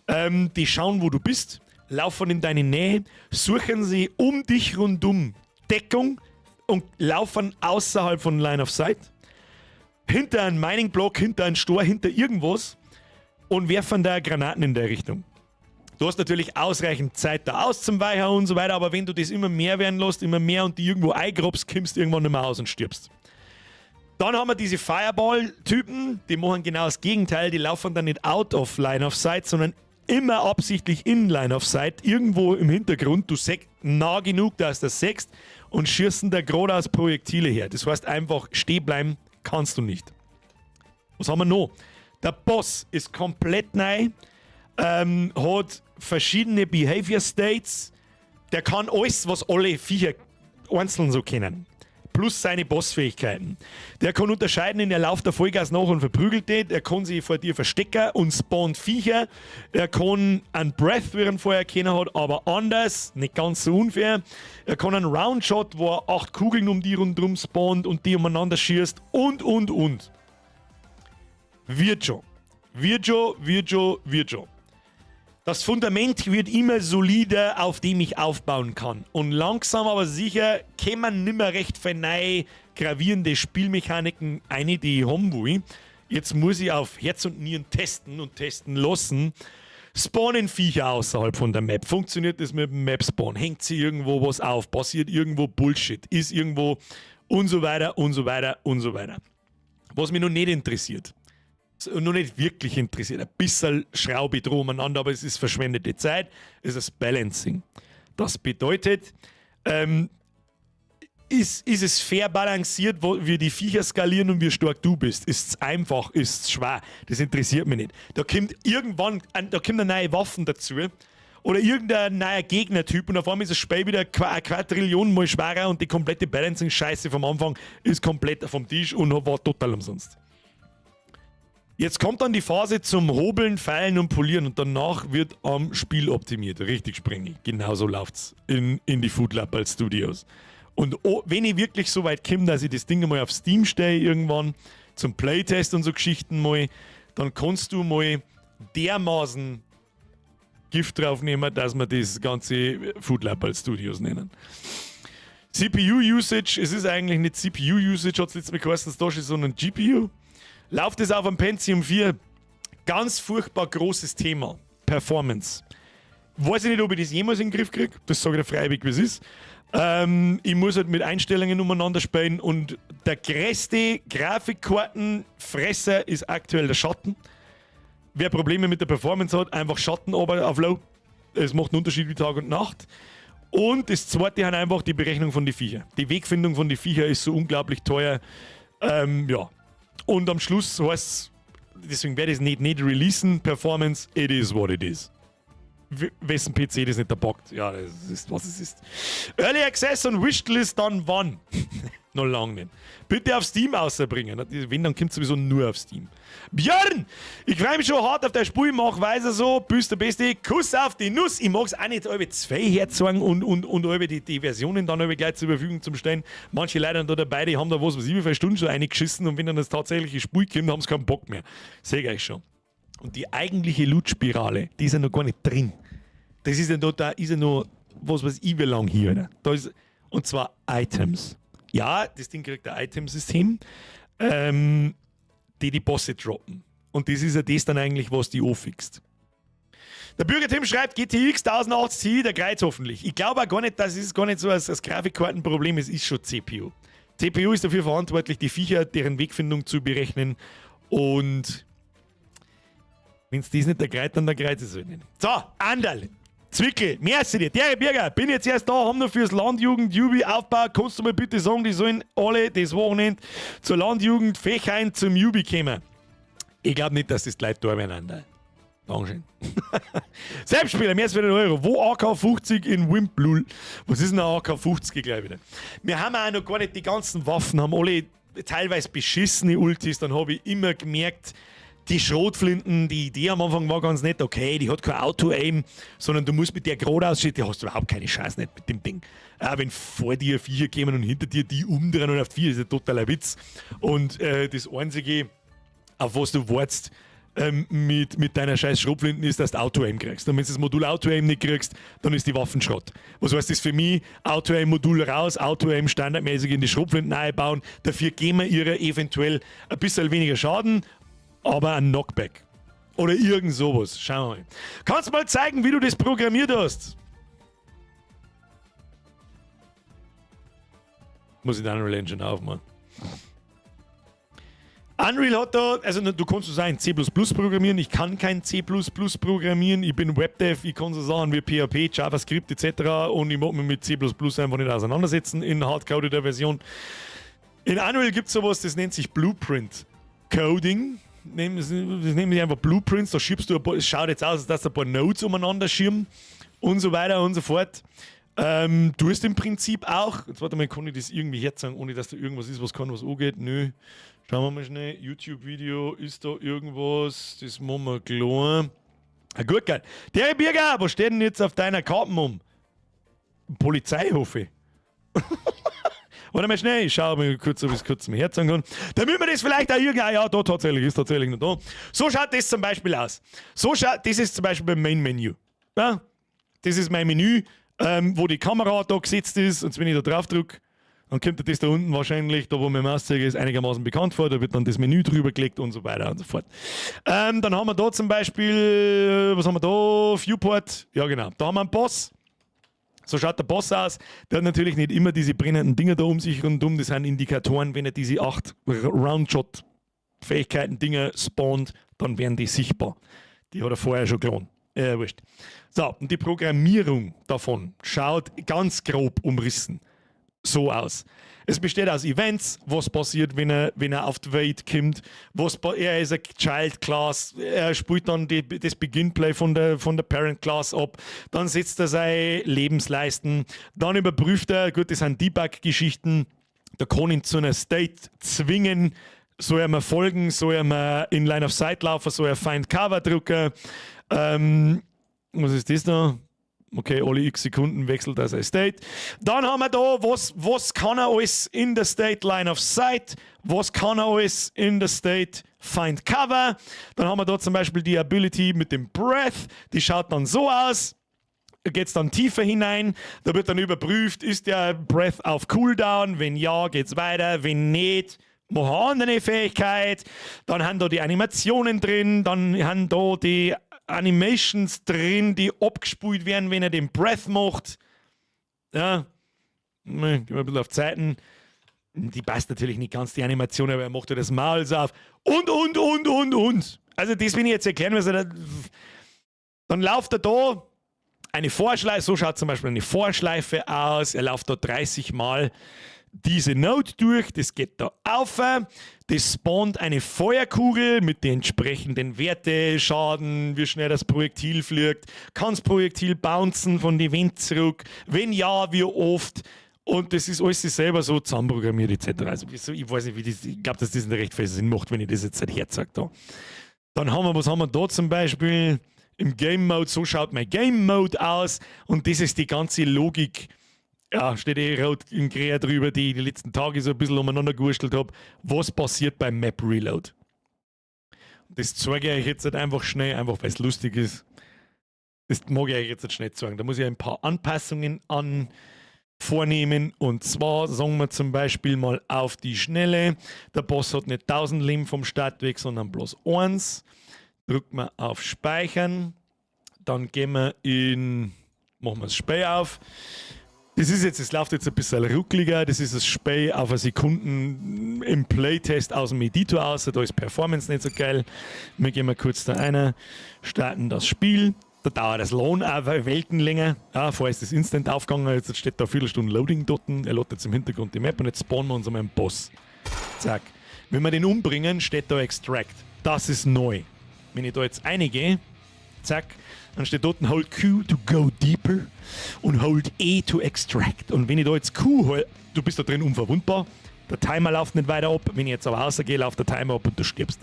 Die schauen, wo du bist, laufen in deine Nähe, suchen sie um dich rundum Deckung und laufen außerhalb von Line of Sight, hinter einem Mining-Block, hinter einem Store, hinter irgendwas und werfen da Granaten in der Richtung. Du hast natürlich ausreichend Zeit da auszuweichen und so weiter, aber wenn du das immer mehr werden lässt, immer mehr und die irgendwo eingrobst, kommst du irgendwann nicht mehr aus und stirbst. Dann haben wir diese Fireball-Typen, die machen genau das Gegenteil, die laufen dann nicht out of Line of Sight, sondern immer absichtlich in Line of Sight, irgendwo im Hintergrund, du sägst nah genug, dass du das sägst und schießen da gerade aus Projektile her. Das heißt einfach, stehen bleiben kannst du nicht. Was haben wir noch? Der Boss ist komplett neu, hat verschiedene Behavior States, der kann alles, was alle Viecher einzeln so kennen. Plus seine Bossfähigkeiten. Der kann unterscheiden, in der Lauf der Vollgas nach und verprügelt den. Er kann sich vor dir verstecken und spawnt Viecher. Er kann einen Breath, wie er ihn vorher kennen hat, aber anders, nicht ganz so unfair. Er kann einen Roundshot, wo er 8 Kugeln um die rundherum spawnt und die umeinander schießt und. Wird schon. Das Fundament wird immer solider, auf dem ich aufbauen kann. Und langsam aber sicher kommen nicht mehr recht viele neue, gravierende Spielmechaniken ein, die ich haben will. Jetzt muss ich auf Herz und Nieren testen und testen lassen. Spawnen Viecher außerhalb von der Map. Funktioniert das mit dem Map-Spawn? Hängt sie irgendwo was auf? Passiert irgendwo Bullshit? Ist irgendwo und so weiter. Was mich noch nicht interessiert. Noch nicht wirklich interessiert. Ein bisschen schraube ich drum umeinander, aber es ist verschwendete Zeit. Es ist das Balancing. Das bedeutet, ist es fair balanciert, wie die Viecher skalieren und wie stark du bist? Ist es einfach? Ist es schwer? Das interessiert mich nicht. Da kommt irgendwann eine neue Waffen dazu oder irgendein neuer Gegnertyp und auf einmal ist das Spiel wieder eine Quadrillion mal schwerer und die komplette Balancing-Scheiße vom Anfang ist komplett vom Tisch und war total umsonst. Jetzt kommt dann die Phase zum Hobeln, Feilen und Polieren und danach wird am Spiel optimiert. Richtig sprengig. Genauso läuft's in die Food Lab als Studios. Und wenn ich wirklich so weit komme, dass ich das Ding mal auf Steam stelle irgendwann, zum Playtest und so Geschichten mal, dann kannst du mal dermaßen Gift draufnehmen, dass wir das ganze Food Lab als Studios nennen. CPU-Usage, es ist eigentlich nicht CPU-Usage, hat es jetzt mit Carsten Stosch, sondern GPU. Läuft es auf einem Pentium 4, ganz furchtbar großes Thema. Performance. Weiß ich nicht, ob ich das jemals in den Griff kriege, das sage ich freiwillig, wie es ist. Ich muss halt mit Einstellungen umeinander spielen und der größte Grafikkartenfresser ist aktuell der Schatten. Wer Probleme mit der Performance hat, einfach Schatten aber auf Low. Es macht einen Unterschied wie Tag und Nacht. Und das zweite ist einfach die Berechnung von den Viecher. Die Wegfindung von den Viecher ist so unglaublich teuer. Ja. Und am Schluss heißt es, deswegen werde ich es nicht releasen, Performance, it is what it is. Wessen PC das nicht erbockt. Ja, das ist, was es ist. Early Access und Wishlist dann wann? Noch lange nicht. Bitte auf Steam rausbringen. Wenn, dann kommt sowieso nur auf Steam. Björn! Ich freue mich schon hart auf der Spiel, mach weiter so. Bist der Beste. Kuss auf die Nuss. Ich mag es auch nicht, alle 2 herzogen und alle die Versionen dann alle gleich zur Verfügung zu stellen. Manche Leute da dabei, die haben da was 7 Stunden schon reingeschissen und wenn dann das tatsächliche Spiel kommt, haben sie keinen Bock mehr. Sehe ich euch schon. Und die eigentliche Loot-Spirale, die ist ja noch gar nicht drin. Das ist ja noch, da ist ja noch, was weiß ich, wie lang hier. Ne? Da ist, und zwar Items. Ja, das Ding kriegt ein Item-System, die Bosse droppen. Und das ist ja das dann eigentlich, was die anfixt. Der Bürgertim schreibt, GTX 1080 Ti, der Kreuz hoffentlich. Ich glaube auch gar nicht, dass es gar nicht so als Grafikkartenproblem ist, ist schon CPU. CPU ist dafür verantwortlich, die Viecher, deren Wegfindung zu berechnen. Und wenn es das nicht der Kreuz, dann der Kreuz ist es nicht. So, Anderl. Zwickel, merci dir. Der Bürger, bin jetzt erst da, haben wir fürs Landjugend Jubi Aufbau. Kannst du mal bitte sagen, die sollen alle das Wochenende zur Landjugend Fechheim zum Jubi kommen? Ich glaube nicht, dass das die Leute da miteinander. Dankeschön. Selbstspieler, mehr als für den Euro. Wo AK-50 in Wimplul? Was ist denn ein AK-50 gleich wieder? Wir haben auch noch gar nicht die ganzen Waffen, haben alle teilweise beschissene Ultis. Dann habe ich immer gemerkt, die Schrotflinten, die Idee am Anfang war ganz nett, okay, die hat kein Auto-Aim, sondern du musst mit der gerade ausschauen, die hast du überhaupt keine Chance nicht mit dem Ding. Auch wenn vor dir Viecher kommen und hinter dir die umdrehen und auf die, ist ein totaler Witz. Und das Einzige, auf was du wartest mit deiner scheiß Schrotflinten, ist, dass du Auto-Aim kriegst. Und wenn du das Modul Auto-Aim nicht kriegst, dann ist die Waffenschrott. Was heißt das für mich? Auto-Aim-Modul raus, Auto-Aim standardmäßig in die Schrotflinten einbauen, dafür geben wir ihr eventuell ein bisschen weniger Schaden, aber ein Knockback. Oder irgend sowas. Schau mal. Kannst du mal zeigen, wie du das programmiert hast? Muss ich die Unreal Engine aufmachen. Unreal hat da, also du kannst so sagen, C++ programmieren. Ich kann kein C++ programmieren. Ich bin Webdev, ich kann so Sachen wie PHP, JavaScript etc. Und ich mag mich mit C++ einfach nicht auseinandersetzen in hardcodeder Version. In Unreal gibt es sowas, das nennt sich Blueprint Coding. Das nehmen sie einfach Blueprints, da schiebst du ein paar, es schaut jetzt aus, als dass du ein paar Nodes umeinander schirmen und so weiter und so fort. Du hast im Prinzip auch, jetzt warte mal, kann ich das irgendwie herzeigen, ohne dass da irgendwas ist, was kann, was angeht? Nö. Schauen wir mal schnell, YouTube-Video, ist da irgendwas, das machen wir klar. Gut, geil. Der Birger, was steht denn jetzt auf deiner Karte um? Polizei, hoffe ich. Warte mal schnell, ich schaue mal kurz, ob ich es kurz mir herzeigen kann. Damit man das vielleicht auch irgendwie, ja, da tatsächlich, ist tatsächlich noch da. So schaut das zum Beispiel aus. Das ist zum Beispiel beim Main-Menü. Ja? Das ist mein Menü, wo die Kamera da gesetzt ist. Und wenn ich da drauf drücke, dann kommt das da unten wahrscheinlich, da wo mein Mauszeiger ist, einigermaßen bekannt vor. Da wird dann das Menü drüber gelegt und so weiter und so fort. Dann haben wir da zum Beispiel, was haben wir da? Viewport. Ja, genau. Da haben wir einen Boss. So schaut der Boss aus. Der hat natürlich nicht immer diese brennenden Dinger da um sich rundum. Das sind Indikatoren, wenn er diese 8 Roundshot-Fähigkeiten-Dinger spawnt, dann werden die sichtbar. Die hat er vorher schon geladen. Wurscht. So, und die Programmierung davon schaut ganz grob umrissen so aus. Es besteht aus Events, was passiert, wenn er auf die Welt kommt. Er ist ein Child Class, er spielt dann das Begin-Play von der Parent Class ab. Dann setzt er seine Lebensleisten. Dann überprüft er, gut, das sind Debug-Geschichten. Da kann ihn zu einer State zwingen, soll er mir folgen, soll er mir in Line of Sight laufen, soll er Find Cover drücken. Was ist das da? Okay, alle x Sekunden wechselt er sein State. Dann haben wir da, was kann er alles in der State Line of Sight, was kann er alles in der State Find Cover. Dann haben wir da zum Beispiel die Ability mit dem Breath, die schaut dann so aus. Da geht es dann tiefer hinein, da wird dann überprüft, ist der Breath auf Cooldown, wenn ja, geht's weiter, wenn nicht, machen wir eine Fähigkeit. Dann haben da die Animationen drin, dann haben da die Animations drin, die abgespult werden, wenn er den Breath macht. Ja, gehen wir ein bisschen auf Zeiten. Die passt natürlich nicht ganz, die Animation, aber er macht ja das Maul so auf. Und. Also das will ich jetzt erklären, was er da... Dann läuft er da eine Vorschleife, so schaut zum Beispiel eine Vorschleife aus. Er läuft da 30 Mal diese Note durch, das geht da auf, das spawnt eine Feuerkugel mit den entsprechenden Werte, Schaden, wie schnell das Projektil fliegt, kann das Projektil bouncen von den Wind zurück, wenn ja, wie oft, und das ist alles selber so zusammenprogrammiert etc. Also ich weiß nicht, wie das, ich glaube, dass das nicht recht viel Sinn macht, wenn ich das jetzt nicht herzage da. Dann haben wir, was haben wir da zum Beispiel? Im Game Mode, so schaut mein Game Mode aus, und das ist die ganze Logik. Ja, steht rot in Grä drüber, die ich die letzten Tage so ein bisschen umeinander gewurstelt habe. Was passiert beim Map Reload? Das zeige ich euch jetzt einfach schnell, einfach weil es lustig ist. Das mag ich euch jetzt nicht schnell zeigen. Da muss ich ein paar Anpassungen vornehmen. Und zwar sagen wir zum Beispiel mal auf die Schnelle. Der Boss hat nicht 1000 Leben vom Start weg, sondern bloß 1. Drücken wir auf Speichern. Dann gehen wir machen wir das Spiel auf. Das läuft jetzt ein bisschen ruckliger, das ist das Spiel auf eine Sekunden im Playtest aus dem Editor aus, da ist Performance nicht so geil. Wir gehen mal kurz da rein, starten das Spiel, da dauert das Lohn auch Welten länger. Ja, vorher ist das Instant aufgegangen, jetzt steht da eine Viertelstunde Loading dort, er lädt jetzt im Hintergrund die Map und jetzt spawnen wir uns einmal einen Boss. Zack. Wenn wir den umbringen, steht da Extract. Das ist neu. Wenn ich da jetzt reingehe, zack, dann steht dort Hold Q to go deeper und Hold E to extract. Und wenn ich da jetzt Q hole, du bist da drin unverwundbar, der Timer läuft nicht weiter ab. Wenn ich jetzt aber rausgehe, läuft der Timer ab und du stirbst.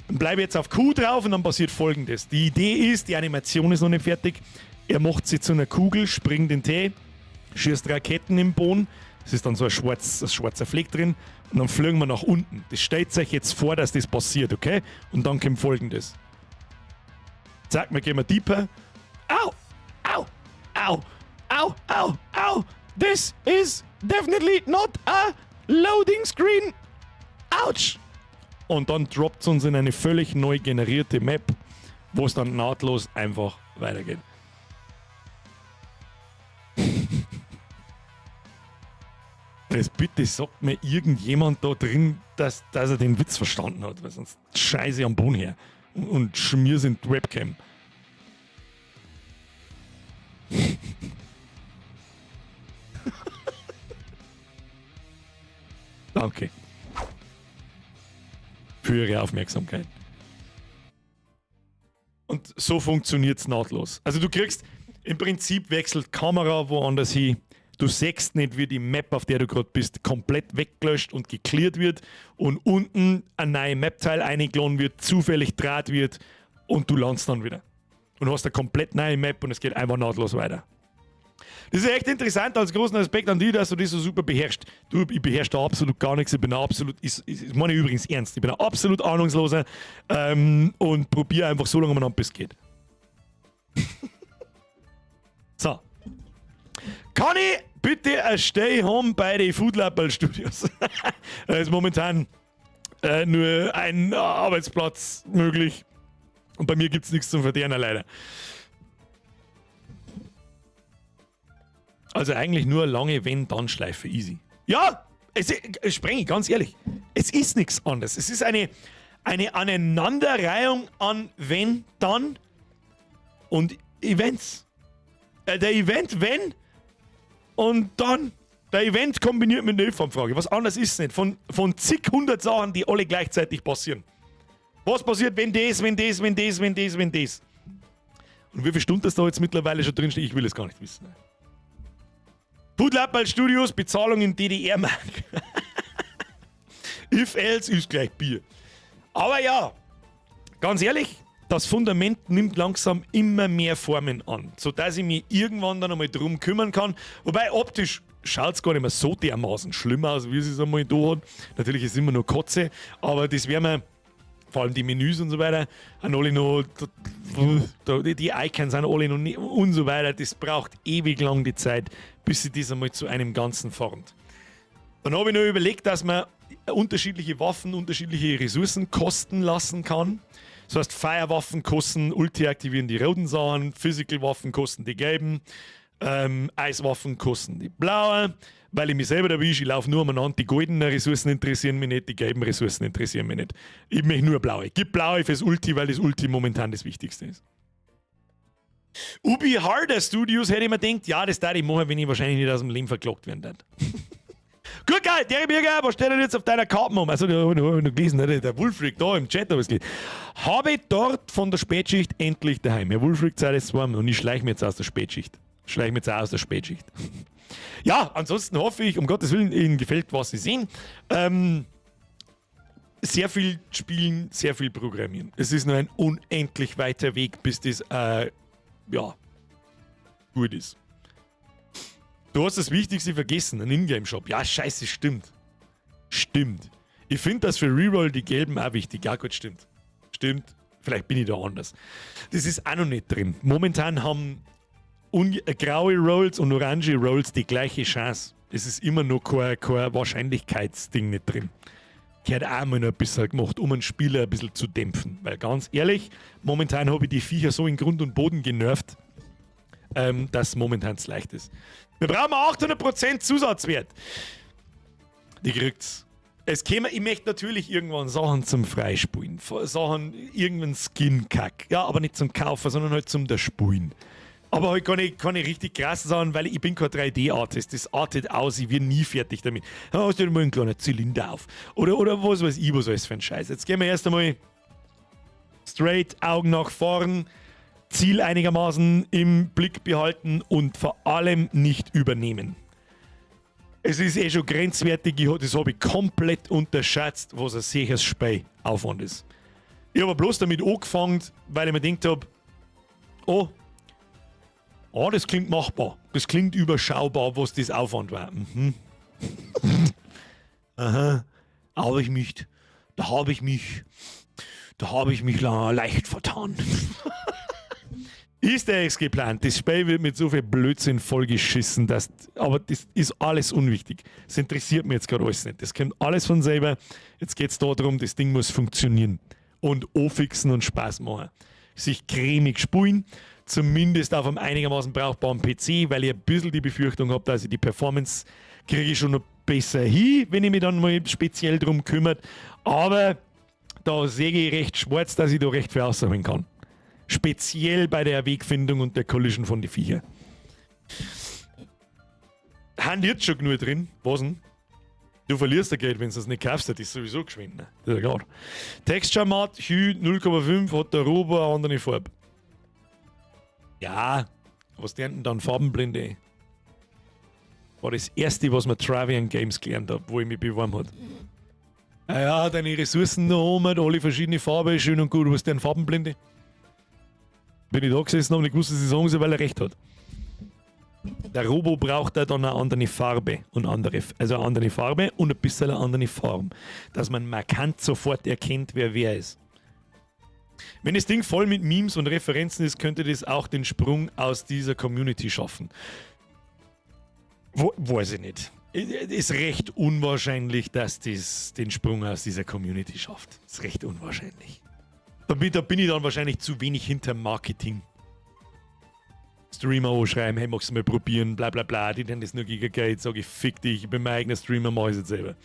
Dann bleibe ich jetzt auf Q drauf und dann passiert Folgendes. Die Idee ist, die Animation ist noch nicht fertig. Er macht sie zu einer Kugel, springt in Tee, schießt Raketen im Boden. Es ist dann so ein schwarzer Fleck drin und dann fliegen wir nach unten. Das stellt euch jetzt vor, dass das passiert, okay? Und dann kommt Folgendes. Zack, wir gehen deeper. Au! Au! Au! Au! Au! Au! This is definitely not a loading screen! Ouch! Und dann droppt es uns in eine völlig neu generierte Map, wo es dann nahtlos einfach weitergeht. Jetzt bitte sagt mir irgendjemand da drin, dass er den Witz verstanden hat, weil sonst scheiße ich am Boden her und schmier in die Webcam. Danke für Ihre Aufmerksamkeit. Und so funktioniert es nahtlos. Also du kriegst, im Prinzip wechselt Kamera woanders hin. Du siehst nicht, wie die Map, auf der du gerade bist, komplett weggelöscht und geklärt wird und unten ein neues Map-Teil eingeladen wird, zufällig draht wird und du landest dann wieder. Und hast eine komplett neue Map und es geht einfach nahtlos weiter. Das ist echt interessant als großen Aspekt an dich, dass du das so super beherrschst. Du, ich beherrsche da absolut gar nichts. Ich bin da absolut, ich meine übrigens ernst, ich bin da absolut ahnungsloser und probiere einfach so lange umeinander, bis es geht. So. Kann ich bitte ein Stay Home bei den Foodlabel Studios? Da ist momentan nur ein Arbeitsplatz möglich. Und bei mir gibt es nichts zum Verdienen, leider. Also eigentlich nur eine lange Wenn-Dann-Schleife, easy. Ja, spreng ganz ehrlich. Es ist nichts anderes. Es ist eine Aneinanderreihung an Wenn, Dann und Events. Der Event, wenn und dann der Event kombiniert mit einer If-Frage. Was anderes ist es nicht. Von zig 100 Sachen, die alle gleichzeitig passieren. Was passiert, wenn das, wenn das, wenn das, wenn das, wenn das? Und wie viele Stunden das da jetzt mittlerweile schon drinsteht, ich will es gar nicht wissen. Foodlabel Studios, Bezahlung in DDR-Mark. If else ist gleich Bier. Aber ja, ganz ehrlich, das Fundament nimmt langsam immer mehr Formen an, sodass ich mich irgendwann dann einmal drum kümmern kann. Wobei optisch schaut es gar nicht mehr so dermaßen schlimm aus, wie es es einmal da hat. Natürlich ist es immer nur Kotze, aber das werden wir, vor allem die Menüs und so weiter, haben alle noch, die Icons sind alle noch nicht und so weiter. Das braucht ewig lang die Zeit, bis sich das einmal zu einem Ganzen formt. Dann habe ich noch überlegt, dass man unterschiedliche Waffen, unterschiedliche Ressourcen kosten lassen kann. Das heißt, Feuerwaffen kosten, Ulti aktivieren die roten Sachen, Physical-Waffen kosten die gelben, Eiswaffen kosten die blauen, weil ich mich selber erwische, ich laufe nur umeinander, die goldenen Ressourcen interessieren mich nicht, die gelben Ressourcen interessieren mich nicht. Ich möchte nur blaue. Gib blaue fürs Ulti, weil das Ulti momentan das Wichtigste ist. Ubi Harder Studios hätte ich mir gedacht, ja, das darf ich machen, wenn ich wahrscheinlich nicht aus dem Leben verklagt werden darf. Gut, geil, der Birger, was steht denn jetzt auf deiner Karte um? Also, da habe ich noch gelesen, der Wulfric da im Chat, habe ich gelesen. Habe ich dort von der Spätschicht endlich daheim. Ja, Wulfric Zeit ist warm und ich schleiche mir jetzt aus der Spätschicht. Ja, ansonsten hoffe ich, um Gottes Willen, Ihnen gefällt, was Sie sehen. Sehr viel spielen, sehr viel programmieren. Es ist nur ein unendlich weiter Weg, bis das, gut ist. Du hast das Wichtigste vergessen, ein Ingame-Shop. Ja, scheiße, stimmt. Stimmt. Ich finde das für Reroll die Gelben auch wichtig. Ja, gut, stimmt. Stimmt. Vielleicht bin ich da anders. Das ist auch noch nicht drin. Momentan haben graue Rolls und orange Rolls die gleiche Chance. Es ist immer noch kein Wahrscheinlichkeitsding nicht drin. Ich hätte auch mal noch ein bisschen gemacht, um einen Spieler ein bisschen zu dämpfen. Weil ganz ehrlich, momentan habe ich die Viecher so in Grund und Boden genervt, dass es momentan zu leicht ist. Wir brauchen 800% Zusatzwert. Die kriegt's. Ich möchte natürlich irgendwann Sachen zum Freispielen. Sachen, irgendeinen Skin-Kack. Ja, aber nicht zum Kaufen, sondern halt zum Spielen. Aber halt keine richtig krassen Sachen, weil ich bin kein 3D-Artist. Das artet aus, ich werde nie fertig damit. Da hast du mal einen kleinen Zylinder auf. Oder was weiß ich, was alles für ein Scheiß. Jetzt gehen wir erst einmal straight, Augen nach vorn, Ziel einigermaßen im Blick behalten und vor allem nicht übernehmen. Es ist eh schon grenzwertig, das habe ich komplett unterschätzt, was ein solches Spielaufwand ist. Ich habe bloß damit angefangen, weil ich mir gedacht habe, das klingt machbar, das klingt überschaubar, was das Aufwand war. Mhm. Aha, da habe ich mich leicht vertan. Easter Eggs geplant. Das Spiel wird mit so viel Blödsinn vollgeschissen, aber das ist alles unwichtig. Das interessiert mich jetzt gerade alles nicht. Das kommt alles von selber. Jetzt geht es darum, das Ding muss funktionieren und anfixen und Spaß machen. Sich cremig spulen, zumindest auf einem einigermaßen brauchbaren PC, weil ich ein bisschen die Befürchtung habe, dass ich die Performance kriege schon noch besser hin, wenn ich mich dann mal speziell drum kümmert. Aber da sehe ich recht schwarz, dass ich da recht viel ausholen kann. Speziell bei der Wegfindung und der Collision von den Viecher. Haben jetzt schon genug drin? Was denn? Du verlierst das Geld, wenn du es nicht kaufst, das ist sowieso geschwind. Ne? Das ist ja klar. Texture Matte, Hue 0,5 hat der Robo eine andere Farbe. Ja, was lernt denn dann Farbenblinde? War das erste, was mir Travian Games gelernt habe, wo ich mich beworben habe. Ja, deine Ressourcen da oben, alle verschiedene Farben, schön und gut, was denn Farbenblinde? Bin ich da gesessen, habe nicht gewusst, dass sie sagen soll, weil er recht hat. Der Robo braucht da dann eine andere Farbe und eine andere Farbe und ein bisschen eine andere Form, dass man markant sofort erkennt, wer ist. Wenn das Ding voll mit Memes und Referenzen ist, könnte das auch den Sprung aus dieser Community schaffen. Weiß ich nicht. Ist recht unwahrscheinlich, dass das den Sprung aus dieser Community schafft. Ist recht unwahrscheinlich. Da bin ich dann wahrscheinlich zu wenig hinterm Marketing. Streamer anschreiben, hey, magst du mal probieren, bla bla bla, die nennen das nur Gigagate, sage ich, fick dich, ich bin mein eigener Streamer, mach ich es jetzt selber.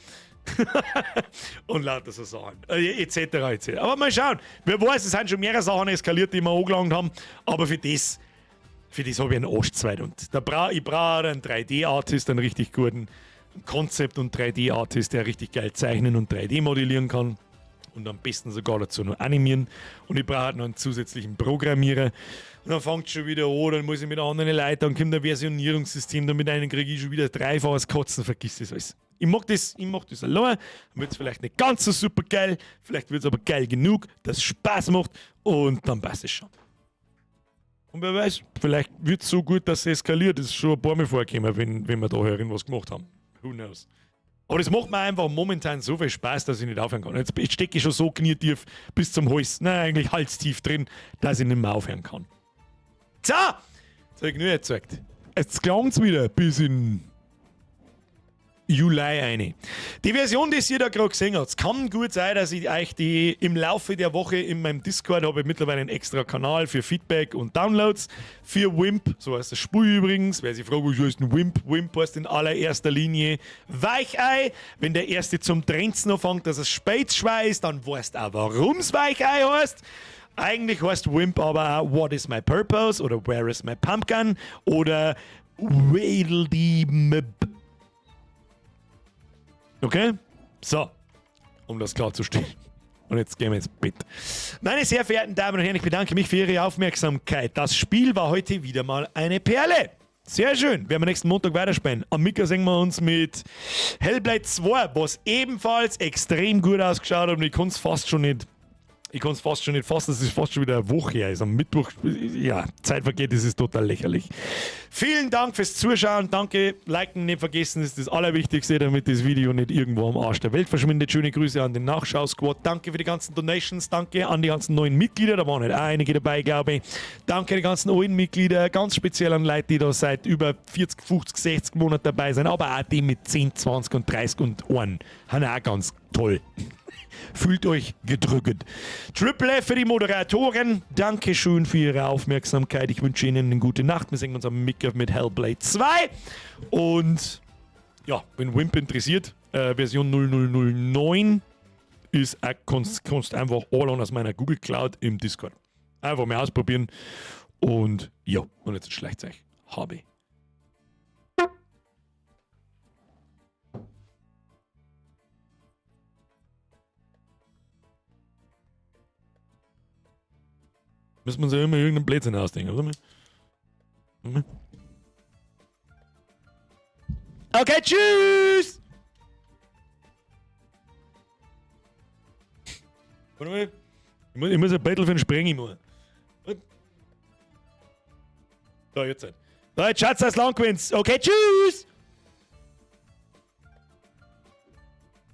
Und lauter so Sachen, etc. Aber mal schauen, wer weiß, es sind schon mehrere Sachen eskaliert, die wir angelangt haben, aber für das habe ich einen Arschzweit. Und ich brauche einen 3D-Artist, einen richtig guten Konzept- und 3D-Artist, der richtig geil zeichnen und 3D modellieren kann. Und am besten sogar dazu noch animieren. Und ich brauche noch einen zusätzlichen Programmierer. Und dann fängt es schon wieder an, dann muss ich mit anderen Leuten, dann kommt ein Versionierungssystem, damit einen kriege ich schon wieder dreifaches Kotzen, vergiss das alles. Ich mach das allein, dann wird es vielleicht nicht ganz so super geil, vielleicht wird es aber geil genug, dass es Spaß macht und dann passt es schon. Und wer weiß, vielleicht wird es so gut, dass es eskaliert. Das ist schon ein paar Mal vorgekommen, wenn wir da irgendwas gemacht haben. Who knows? Aber das macht mir einfach momentan so viel Spaß, dass ich nicht aufhören kann. Jetzt stecke ich schon so knietief bis zum Hals, nein, eigentlich halstief drin, dass ich nicht mehr aufhören kann. So, jetzt habe ich nur erzeugt. Jetzt klang es wieder bis in Juli eine. Die Version, die ihr da gerade gesehen habt, es kann gut sein, dass ich euch die im Laufe der Woche in meinem Discord habe ich mittlerweile einen extra Kanal für Feedback und Downloads für WIMP, so heißt das Spiel übrigens. Wer sich fragt, was heißt ein WIMP? WIMP heißt in allererster Linie Weichei. Wenn der erste zum Trenzen anfängt, dass es spätschwei ist, dann weißt du auch, warum es Weichei heißt. Eigentlich heißt WIMP aber auch What is my purpose oder Where is my pumpkin oder Where die Mb. Okay? So, um das klarzustellen. Und jetzt gehen wir ins Bett. Meine sehr verehrten Damen und Herren, ich bedanke mich für Ihre Aufmerksamkeit. Das Spiel war heute wieder mal eine Perle. Sehr schön. Werden wir nächsten Montag weiterspielen. Am Mika sehen wir uns mit Hellblade 2, was ebenfalls extrem gut ausgeschaut hat und ich kann es fast schon nicht fassen, das ist fast schon wieder eine Woche her. Also am Mittwoch, ja, Zeit vergeht, das ist total lächerlich. Vielen Dank fürs Zuschauen, danke, liken nicht vergessen, das ist das Allerwichtigste, damit das Video nicht irgendwo am Arsch der Welt verschwindet. Schöne Grüße an den Nachschau-Squad, danke für die ganzen Donations, danke an die ganzen neuen Mitglieder, da waren nicht einige dabei, glaube ich. Danke an die ganzen alten Mitglieder, ganz speziell an Leute, die da seit über 40, 50, 60 Monaten dabei sind, aber auch die mit 10, 20 und 30 und 1. Haben auch ganz toll. Fühlt euch gedrückt. Triple F für die Moderatoren. Dankeschön für Ihre Aufmerksamkeit. Ich wünsche Ihnen eine gute Nacht. Wir sehen uns am Mittwoch mit Hellblade 2. Und ja, wenn WIMP interessiert, Version 0009 ist, kannst einfach all aus meiner Google Cloud im Discord. Einfach mal ausprobieren. Und ja, und jetzt schleicht es euch. Habe. Müssen wir sich immer irgendeinen Blödsinn ausdenken, oder? Okay, tschüss! Warte mal. Ich muss ein Battle für den Sprengi machen. So, jetzt. So, jetzt schaut's das lang gewinnt. Okay, tschüss!